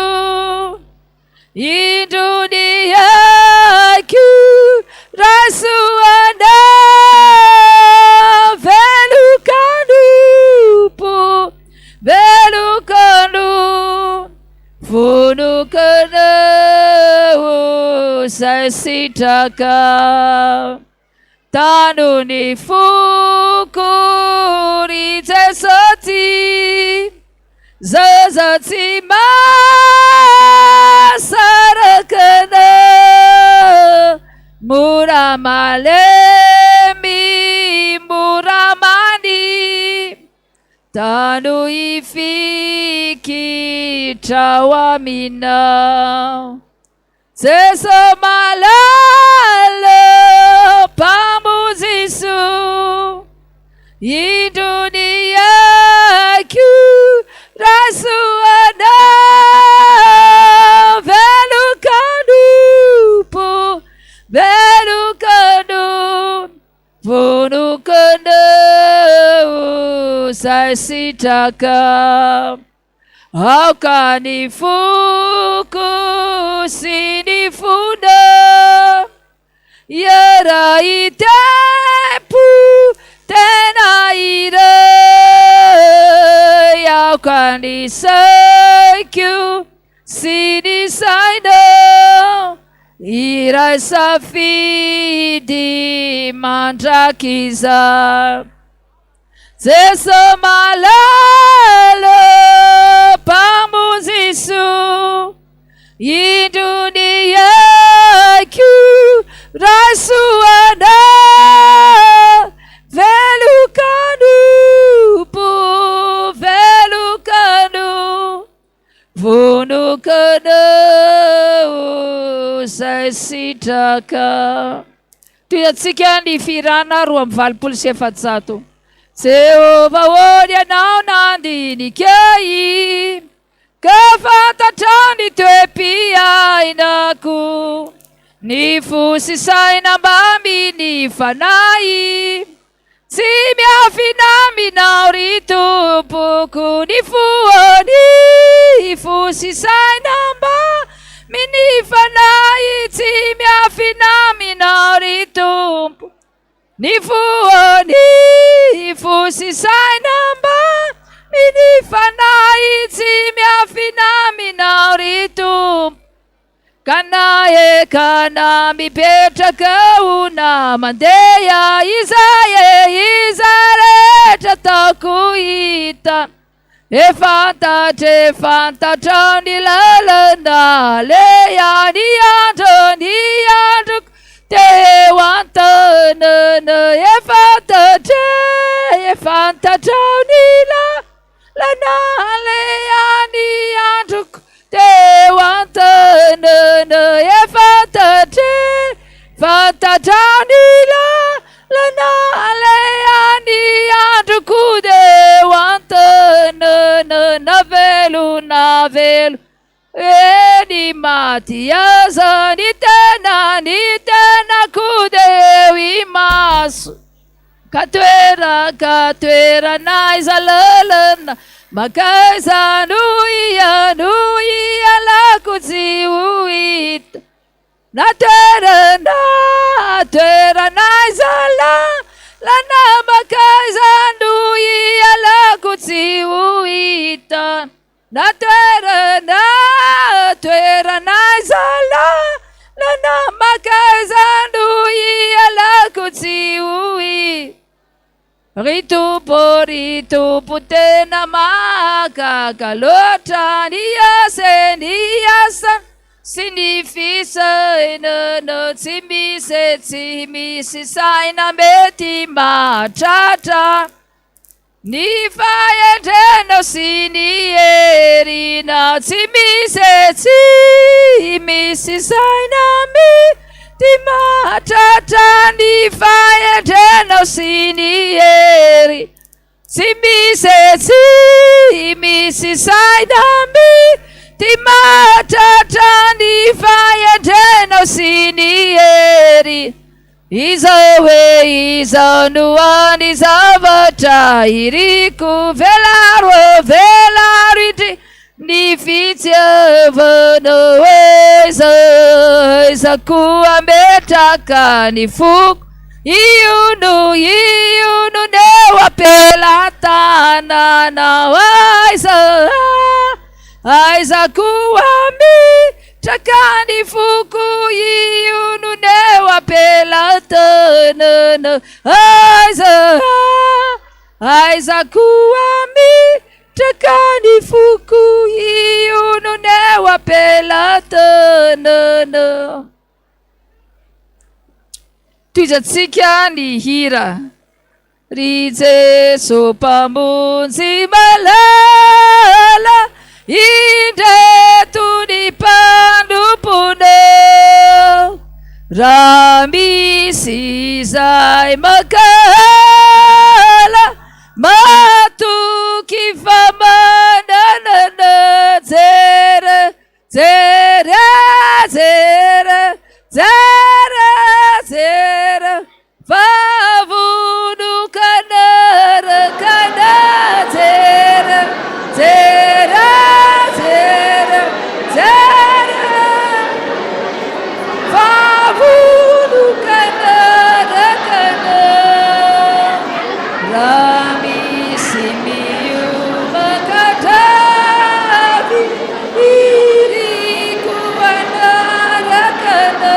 induniaku rasuana velukanu funukana sasitaka tanuni fukuri tesoti zazati masarakana muramalemi muramani tanu ifiki tawamina Jesu malala pamuzisu induniaku rasuana velukanu punukanu sasitaka aukani fuku sinifuna yara itepu tena ira aukani sakyu sinisaina ira safidi mandrakiza Jesu malala pamuzisu induniaku rasuana velukanu vunukanu sasitaka tuyatsika ny firana 2:27 Jehova ody anao nandinikay ka fantatrany toe-piainako ny fosisaina mbamy ny fanay tsy miafinaminao ry tompoko ny foany fosisaina mbamy ny fanay tsy miafinaminao ry tompo ny foany fosisaina mbamy ny fanay tsy miafinaminao ry tompo kana mipetraka ona mandeha iza rehetra ataoko hita efantatra ny lalana leha ny androko teo antanana efantatra ny lalana leha ny androko teo antanana fantatra ny lalana leha ny androko teo antanana navelo eny maty aza ny tenako deo imaso ka toerana iza lalana makaiza no ialako tsy ho hita na toerana izalalana makaizandu ialako tsy ho hita na toerana izalalana makaizandu ialako tsy ho hita Ritupo tena mahagaga loatra ny asa sy ny fisainana tsy misy saina mety mahatratra ny fahendrenao sy ny herina tsy misy saina mety mahatratra ny fahendrenao sy ny hery tsy misy saina mety mahatratra ny fahendrenao sy ny hery izao no any zavatra iriko velaro indry ny fitiavanao izako ametraka ny foko io no neo apelatananao aizako ametraka ny foko io no neo apelatananao aizako ametraka ny foko io no neo apelatananao. Toizatsika ny hira ry Jesu mpamonjy malala indreto ny mpandroponao raha misy izay makala matoky famananana jere vavunukana rakana jere vavunukana rakana ramisimiyu makatavi irikuana rakana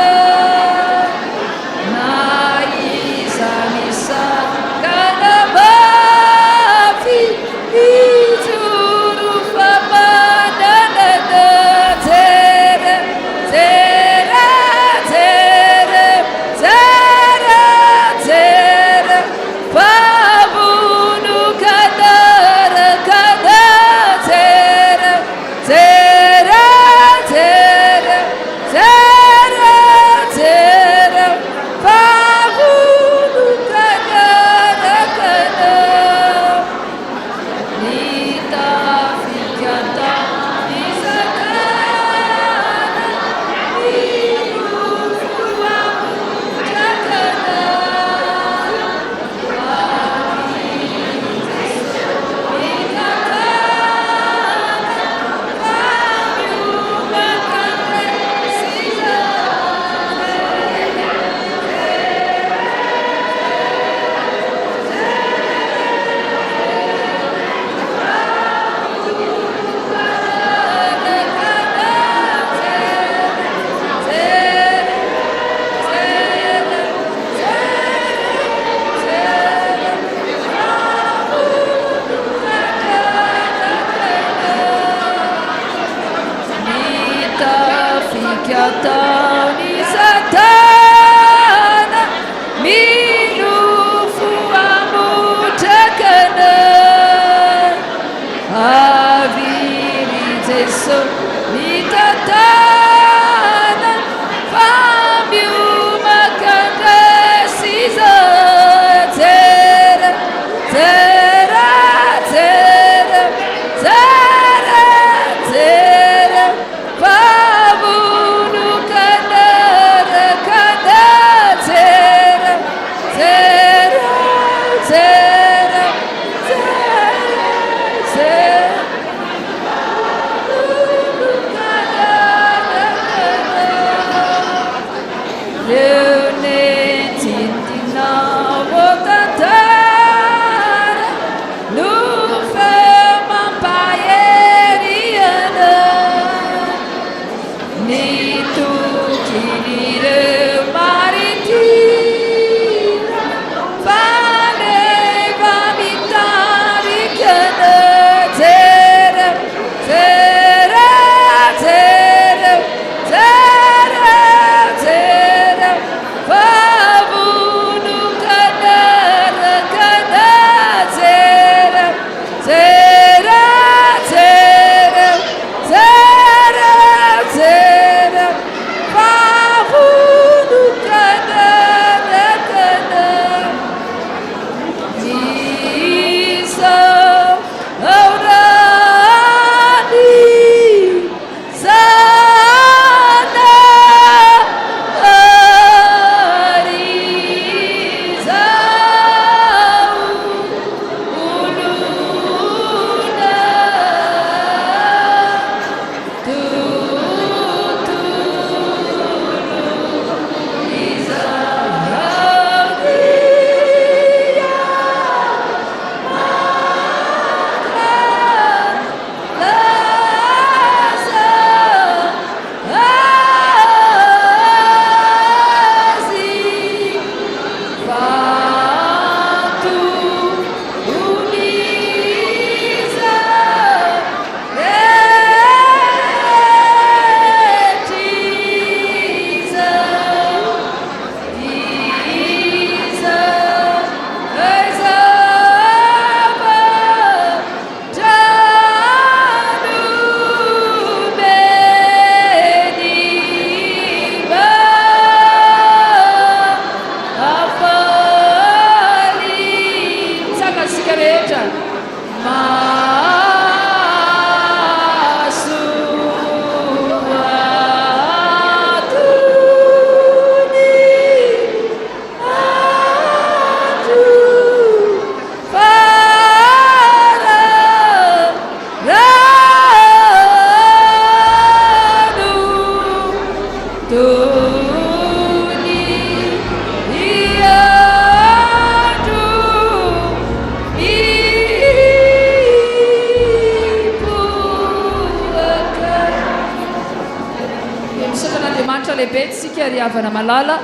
Andriamanitra lehibe tsika ry havana malala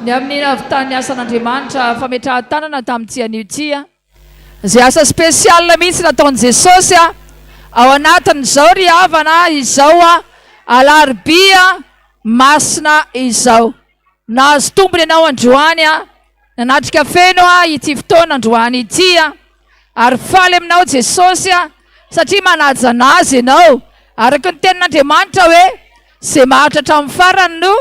ny amin'ny avitany asan'Andriamanitra fametrahan-tanana tamin'ity an'io izay asa spesiala mihitsy nataon'i Jesosy ao anatin'izao ry havana izao alarobia masina izao. Nahazo tombony ianao androany nanatrika feno ity fotoana androany ity ary faly aminao Jesosy satria manaja anazy ianao araka ny tenin'Andriamanitra hoe izay maharitra hatramin'ny farany no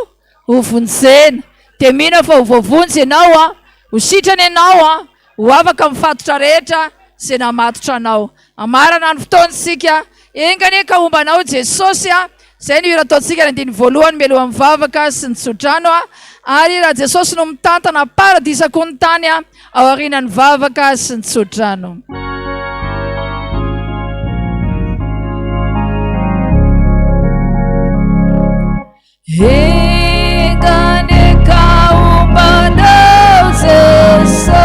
hovonjena. Dia mino fa hovovonjy ianao ho sitrana ianao ho afaka mifatotra rehetra izay namatotra anao. Amarana ny fotoantsika engany ka ombanao Jesosy izay no hira ataontsika ny andiny voalohany mialoha mivavaka sy ny tsodrano ary raha Jesosy no mitantana paradisako ny tany ao aorianany vavaka sy ny tsodrano. Engane ka ombanao Jesosy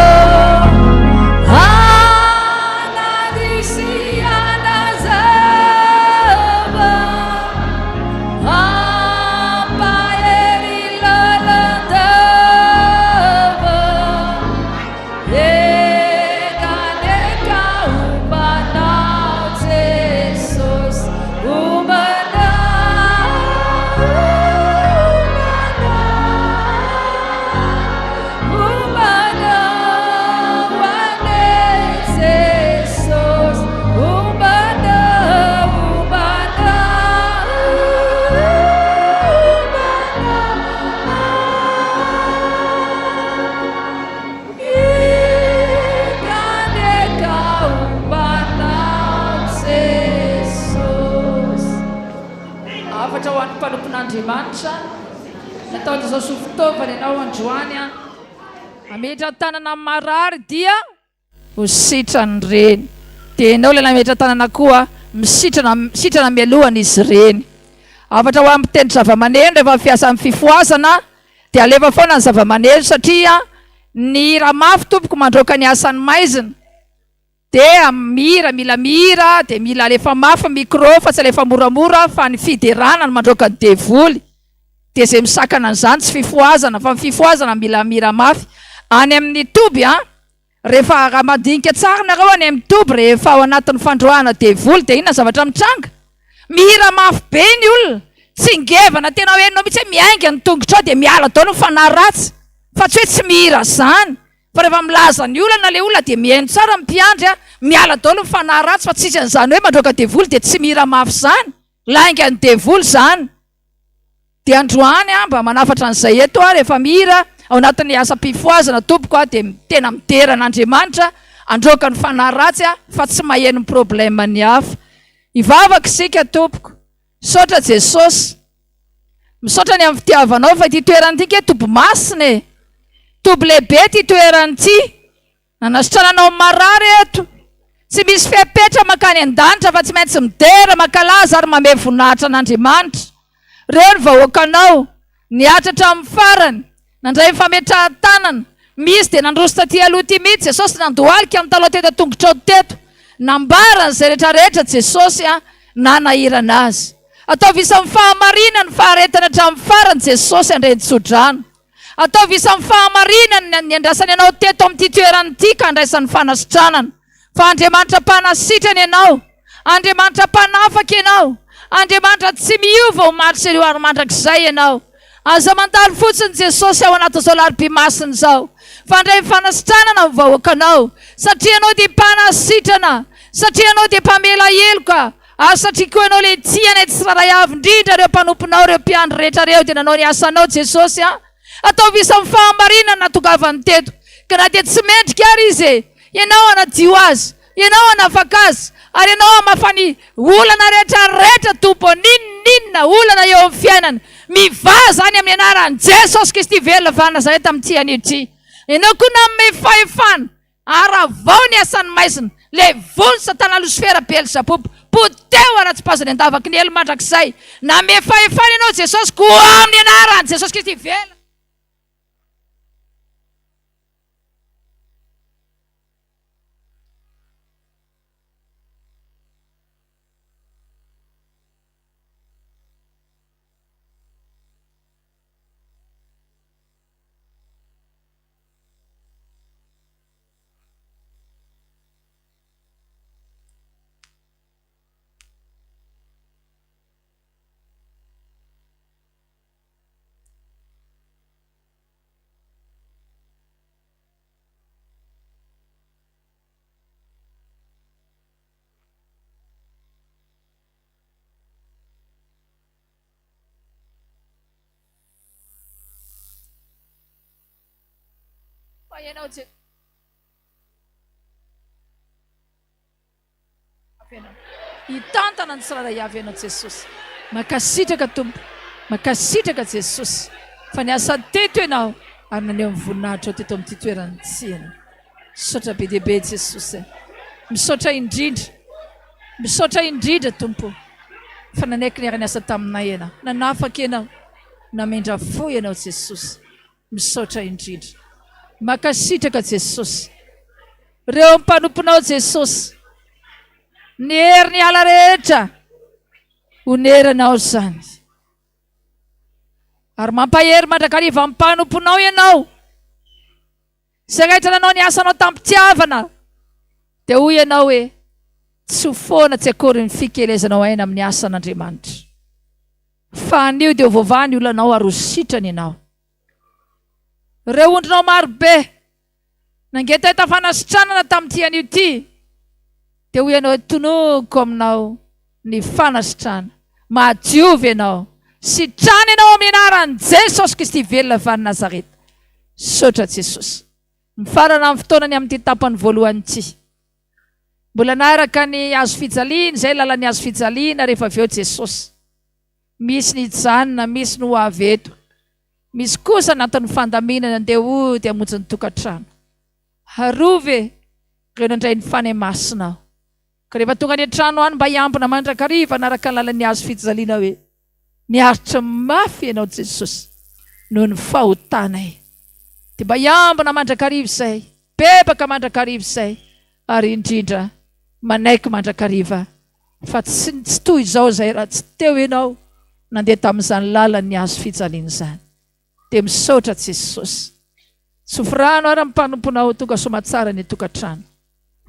nataon'i Jesosy fitaovana ianao androany ametra tanana marary dia ho sitrany reny. Dia ianao ilay nametra tanana koa misitrana mialohany izy reny. Afatra ho amin'ny teny zava-maneno rehefa fiasa amin'ny fifoazana dia alefa foana ny zava-maneno satria ny ramafy tompoko mandroaka ny asany maizina dia mira mila mira dia mila alefa mafy micro fa tsy alefa moramora fa ny fiderana ny mandroaka ny devoly. Dia izay misakana an'izany tsy fifoazana fa fifoazana mila mira mafy. Any amin'ny toby rehefa madinika tsara nareo any amin'ny toby rehefa ao anatin'ny fandroahana devoly dia inona zavatra mitranga? Mira mafy be ny olona tsy ngevana tena hoe enao mihitsy hoe miainga ny tongotra dia miala dao no fanaratsy fa tsy hoe tsy mira zany fa rehefa milaza ny olana le olona dia mihaino tsara mpiandry miala dao no fanaratsy fa tsisy an'izany hoe mandroaka devoly dia tsy mira mafy zany lainga ny devoly zany. Dia androany mba manafatra an'izay eto rehefa mira ao anatin'ny asa-pifoazana tompoko dia tena mideran'Andriamanitra androaka ny fanaratsy fa tsy maheno ny problema ny hafa. Ivavaka isika tompoko, misaotra Jesosy, misaotra ny amin'ny fitiavanao fa ity toerana ity ke toby masina toby lehibe ity toerana ity nanasitrananao marary eto tsy misy fiapetra makany an-danitra fa tsy maintsy midera makalaza ary mame voninahitra an'Andriamanitra. Reo ny vahoakanao niatratra amin'ny farany nandray fametrahan-tanana misy dia nandroso taty aloha ty mihitsy Jesosy nandohalika amin'ny taloha teto tongotra teto nambarana izay rehetrarehetra Jesosy nanahirana azy. Ataovy isan'ny fahamarinana ny faharetana hatramin'ny farany Jesosy andreny-tsodrano. Ataovy isan'ny fahamarinana ny andrasany ianao teto amin'ity toerana ity ka andraisan'ny fanasitranana. Fa Andriamanitra mpanasitrana ianao, Andriamanitra mpanafaka ianao, Andriamanitra tsy miova ho maritra ireo ary mandrakizay ianao. Aza mandalo fotsiny Jesosy ao anatin'izao larobia masina izao. Fandray fanasitranana ny vahoakanao satria ianao dia mpanasitrana, satria ianao dia mpamela heloka, ary satria koa ianao ilay tiana tsy raray avy indrindra ireo mpanomponao ireo mpiandry rehetra reo dia nanao ny asanao Jesosy ataovy isan'ny fahamarinana natongavany teto ka na dia tsy mendrika ary izy ianao anadio azy, ianao anafaka azy ary ianao amafany olana rehetrarehetra tompo ninninna olana eo amin'ny fiainana mivaza any amin'ny anaran'i Jesosy Kristy velona va Nazareta amin'ity an'ity. Ianao koa nanome fahefana aravao ny asan'ny maizina le volo satana Losifera Beelzebub poteo ara-tsipazany andavaky ny elo mandrakizay nanome fahefana ianao Jesosy koa amin'ny anaran'i Jesosy Kristy velona. Faenao hitantana ny tsiraray avy ianao Jesosy. Makasitraka Tompo, makasitraka Jesosy fa ny asa teto ianao ary naneo amin'ny voninahitra teto amin'ity toerany tsiana. Misaotra be dehibe Jesosy, misaotra indrindra Tompo fa nanaiky ny ara-ny asa taminay ianao, nanafaka ianao, namendra fo ianao Jesosy. Misaotra indrindra, makasitraka Jesosy. Reo mpanomponao Jesosy, ny hery ny ala rehetra honeranao zany ary mampahery mandrakariva amin'ny mpanomponao ianao. Zay rehetra nanao ny asanao tampitiavana dia hoy ianao hoe tsy ho foana tsy akory ny fikelezanao aina amin'ny asan'Andriamanitra, fa anio dia hovaovany ny olonanao ary ho sitrany ianao. Reo ondrinao marobe nangeta hita fanasitranana tamin'ity anio ity dia hoy ianao tonoko aminao ny fanasitrana, madiovy ianao, sitrana ianao amin'ny anaran'i Jesosy Kristy velona fa ny Nazareta. Saotra Jesosy, mifarana amin'ny fotoanany amin'ity tapany voalohany ity, mbola naraka ny azo fijaliana, izay lalan'ny azo fijaliana rehefa avy eo Jesosy. Misy ny janona, misy ny ho avy eto, misy kosa anatin'ny fandaminana andeha ho dia hamonjy ny tokantrano. Harovy reo nandray ny fanahy masinao. Ka rehefa tonga ny trano any mba hiambina mandrakariva naraka ny lalan'ny azo fijaliana hoe niaritra mafy ianao Jesosy noho ny fahotanay, dia mba hiambina mandrakariva izay, bebaka mandrakariva izay, ary indrindra manaiky mandrakariva fa tsy toy izao izay raha tsy teo ianao nandeha tamin'izany lalan'ny azo fijaliana izany. Dia misaotra Jesosy, tsofirano ary mpanomponao tonga somatsara ny tokantrano,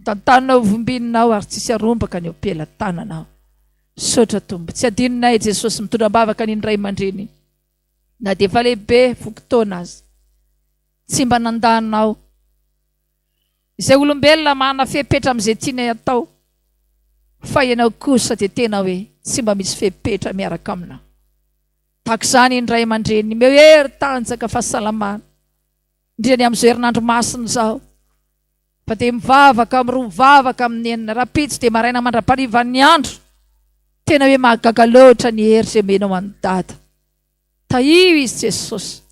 tantananao vombinanao ary tsisy arombaka ny ampela tananao. Saotra Tompo, tsy adininay Jesosy mitondra-bavaka ny ray aman-dreny na dia efa lehibe fokontona azy, tsy mba nandanao izay olombelona mana fepetra amin'izay tianay atao, fa ianao kosa dia tena hoe tsy mba misy fepetra miaraka aminao. Tahaka izany ny ray aman-dreny meo hery tanjaka fahasalamana indrindra amin'izao herinandro masina izao, fa dia mivavaka miroa mivavaka amin'ny enina rapitso dia maraina mandrapariva ny andro, tena hoe mahagaga loatra ny hery izay menao any Dada. Tahio izy Jesosy,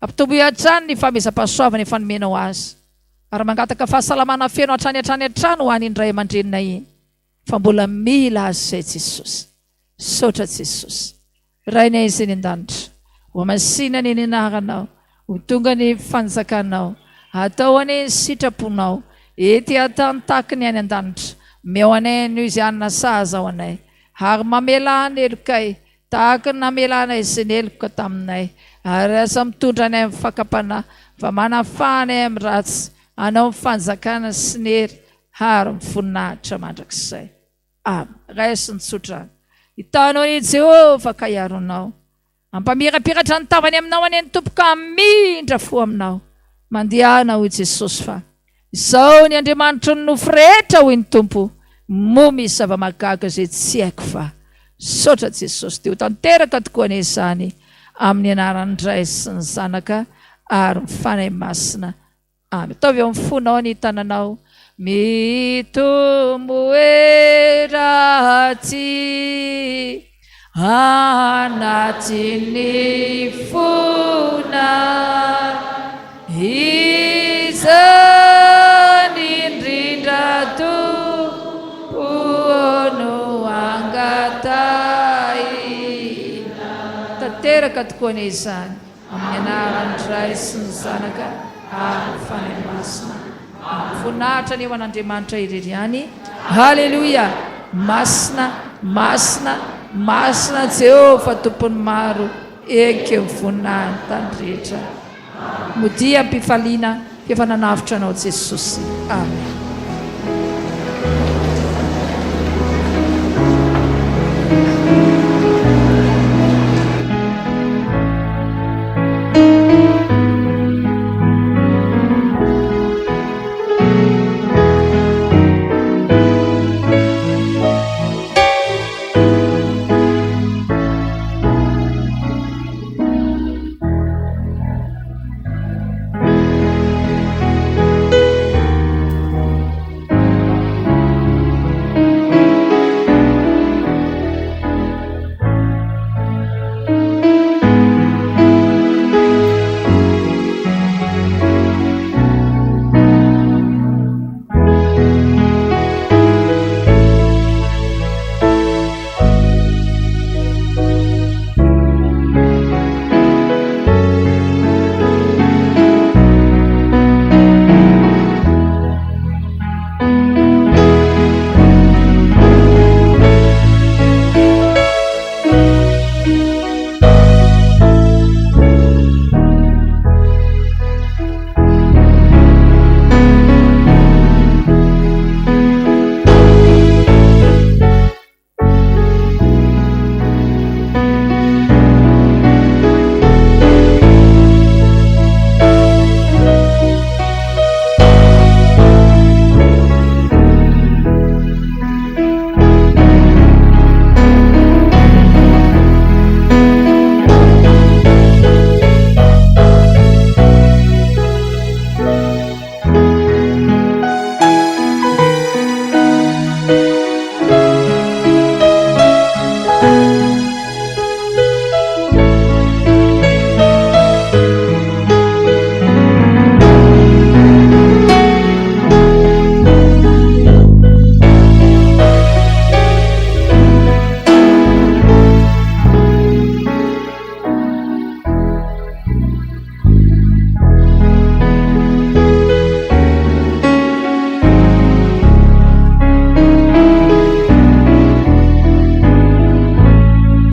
ampitombo hatrany ny famezam-pahasoavana efa nomenao azy, ary mangataka fahasalamana feno hatrany hatrany ho any ny ray aman-drenina iny, fa mbola mila azy izay Jesosy. Saotra Jesosy, rainay izay ny an-danitra, ho amasina ny anaranao, ho tonga ny fanjakanao, atao any ny sitraponao, ety atany tahaka ny any an-danitra, meo anay noho izay anina saza ao anay, ary mamela ny elokay tahaka ny namela anay izay ny eloka taminay, ary asa mitondra anay amin'ny fakapana, fa manafanay amin'ny ratsy, anao amin'ny fanjakana sy ny hery ary mivoninahitra mandrakizay. Amen. Raisy ny tsotrany, hitanao ny Jehovah ka hiaronao, ampamirapiratra ny tavany aminao any ny tompoka mindra fo aminao, mandehana hoy Jesosy fa izao ny Andriamanitra ny nofo rehetra hoy ny Tompo, moa misy zava-magaga izay tsy haiko fa. Saotra Jesosy, dia ho tanteraka tokoa ny izany amin'ny anaran'ny Ray sy ny Zanaka ary ny fanahy masina. Amen. Ataovy eo amin'ny fonao ny tananao, mitomoe ratsy anatin'ny fona izany indrindra tompono angataina. Tanteraka tokoa ny izany amin'ny anaran'ny Ray sy ny Zanaka ary ny fanahy masina. Voninahitra ny eo an'Andriamanitra irery ihany. Halleluia. Masina, masina, masina Jehovah tompony maro, eke voninahitra tany rehetra. Modia am-pifaliana, efa nanavitra anao Jesosy. Amen.